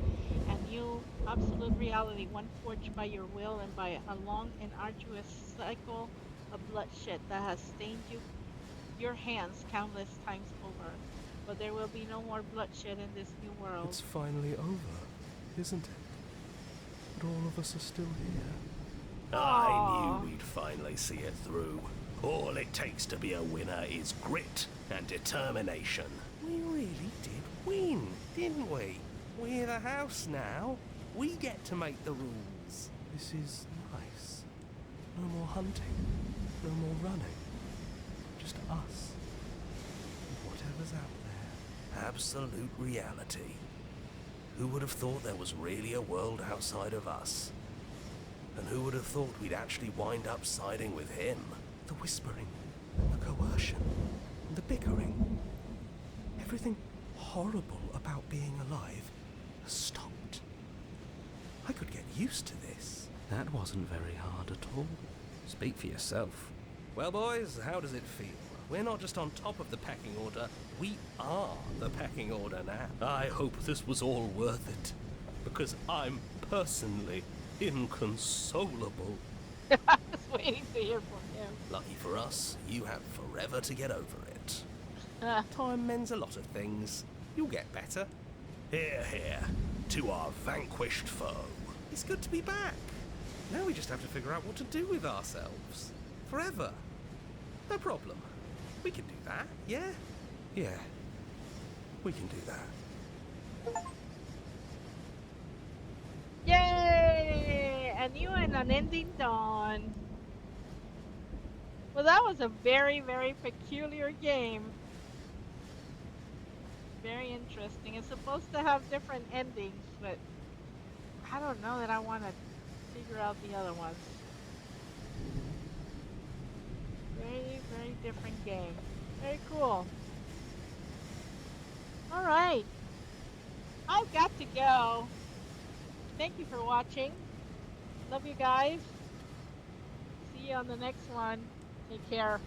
And you, absolute reality, one forged by your will and by a long and arduous cycle of bloodshed that has stained your hands countless times over. But there will be no more bloodshed in this new world. It's finally over, isn't it? But all of us are still here. I knew we'd finally see it through. All it takes to be a winner is grit and determination. We really did win, didn't we? We're the house now. We get to make the rules. This is nice. No more hunting. No more running. Just us. And whatever's out there. Absolute reality. Who would have thought there was really a world outside of us? And who would have thought we'd actually wind up siding with him? The whispering, the coercion, the bickering. Everything horrible about being alive has stopped. I could get used to this. That wasn't very hard at all. Speak for yourself. Well, boys, how does it feel? We're not just on top of the pecking order, we are the pecking order now. I hope this was all worth it, because I'm personally inconsolable. I was waiting to hear from him. Lucky for us, you have forever to get over it. Time mends a lot of things. You'll get better. Here, here, to our vanquished foe. It's good to be back. Now we just have to figure out what to do with ourselves. Forever. No problem. We can do that, yeah? Yeah. We can do that. Yay! A new and unending dawn. Well, that was a very, very peculiar game. Very interesting. It's supposed to have different endings, but I don't know that I want to figure out the other ones. Very, very different game. Very cool. Alright. I've got to go. Thank you for watching. Love you guys. See you on the next one. Take care.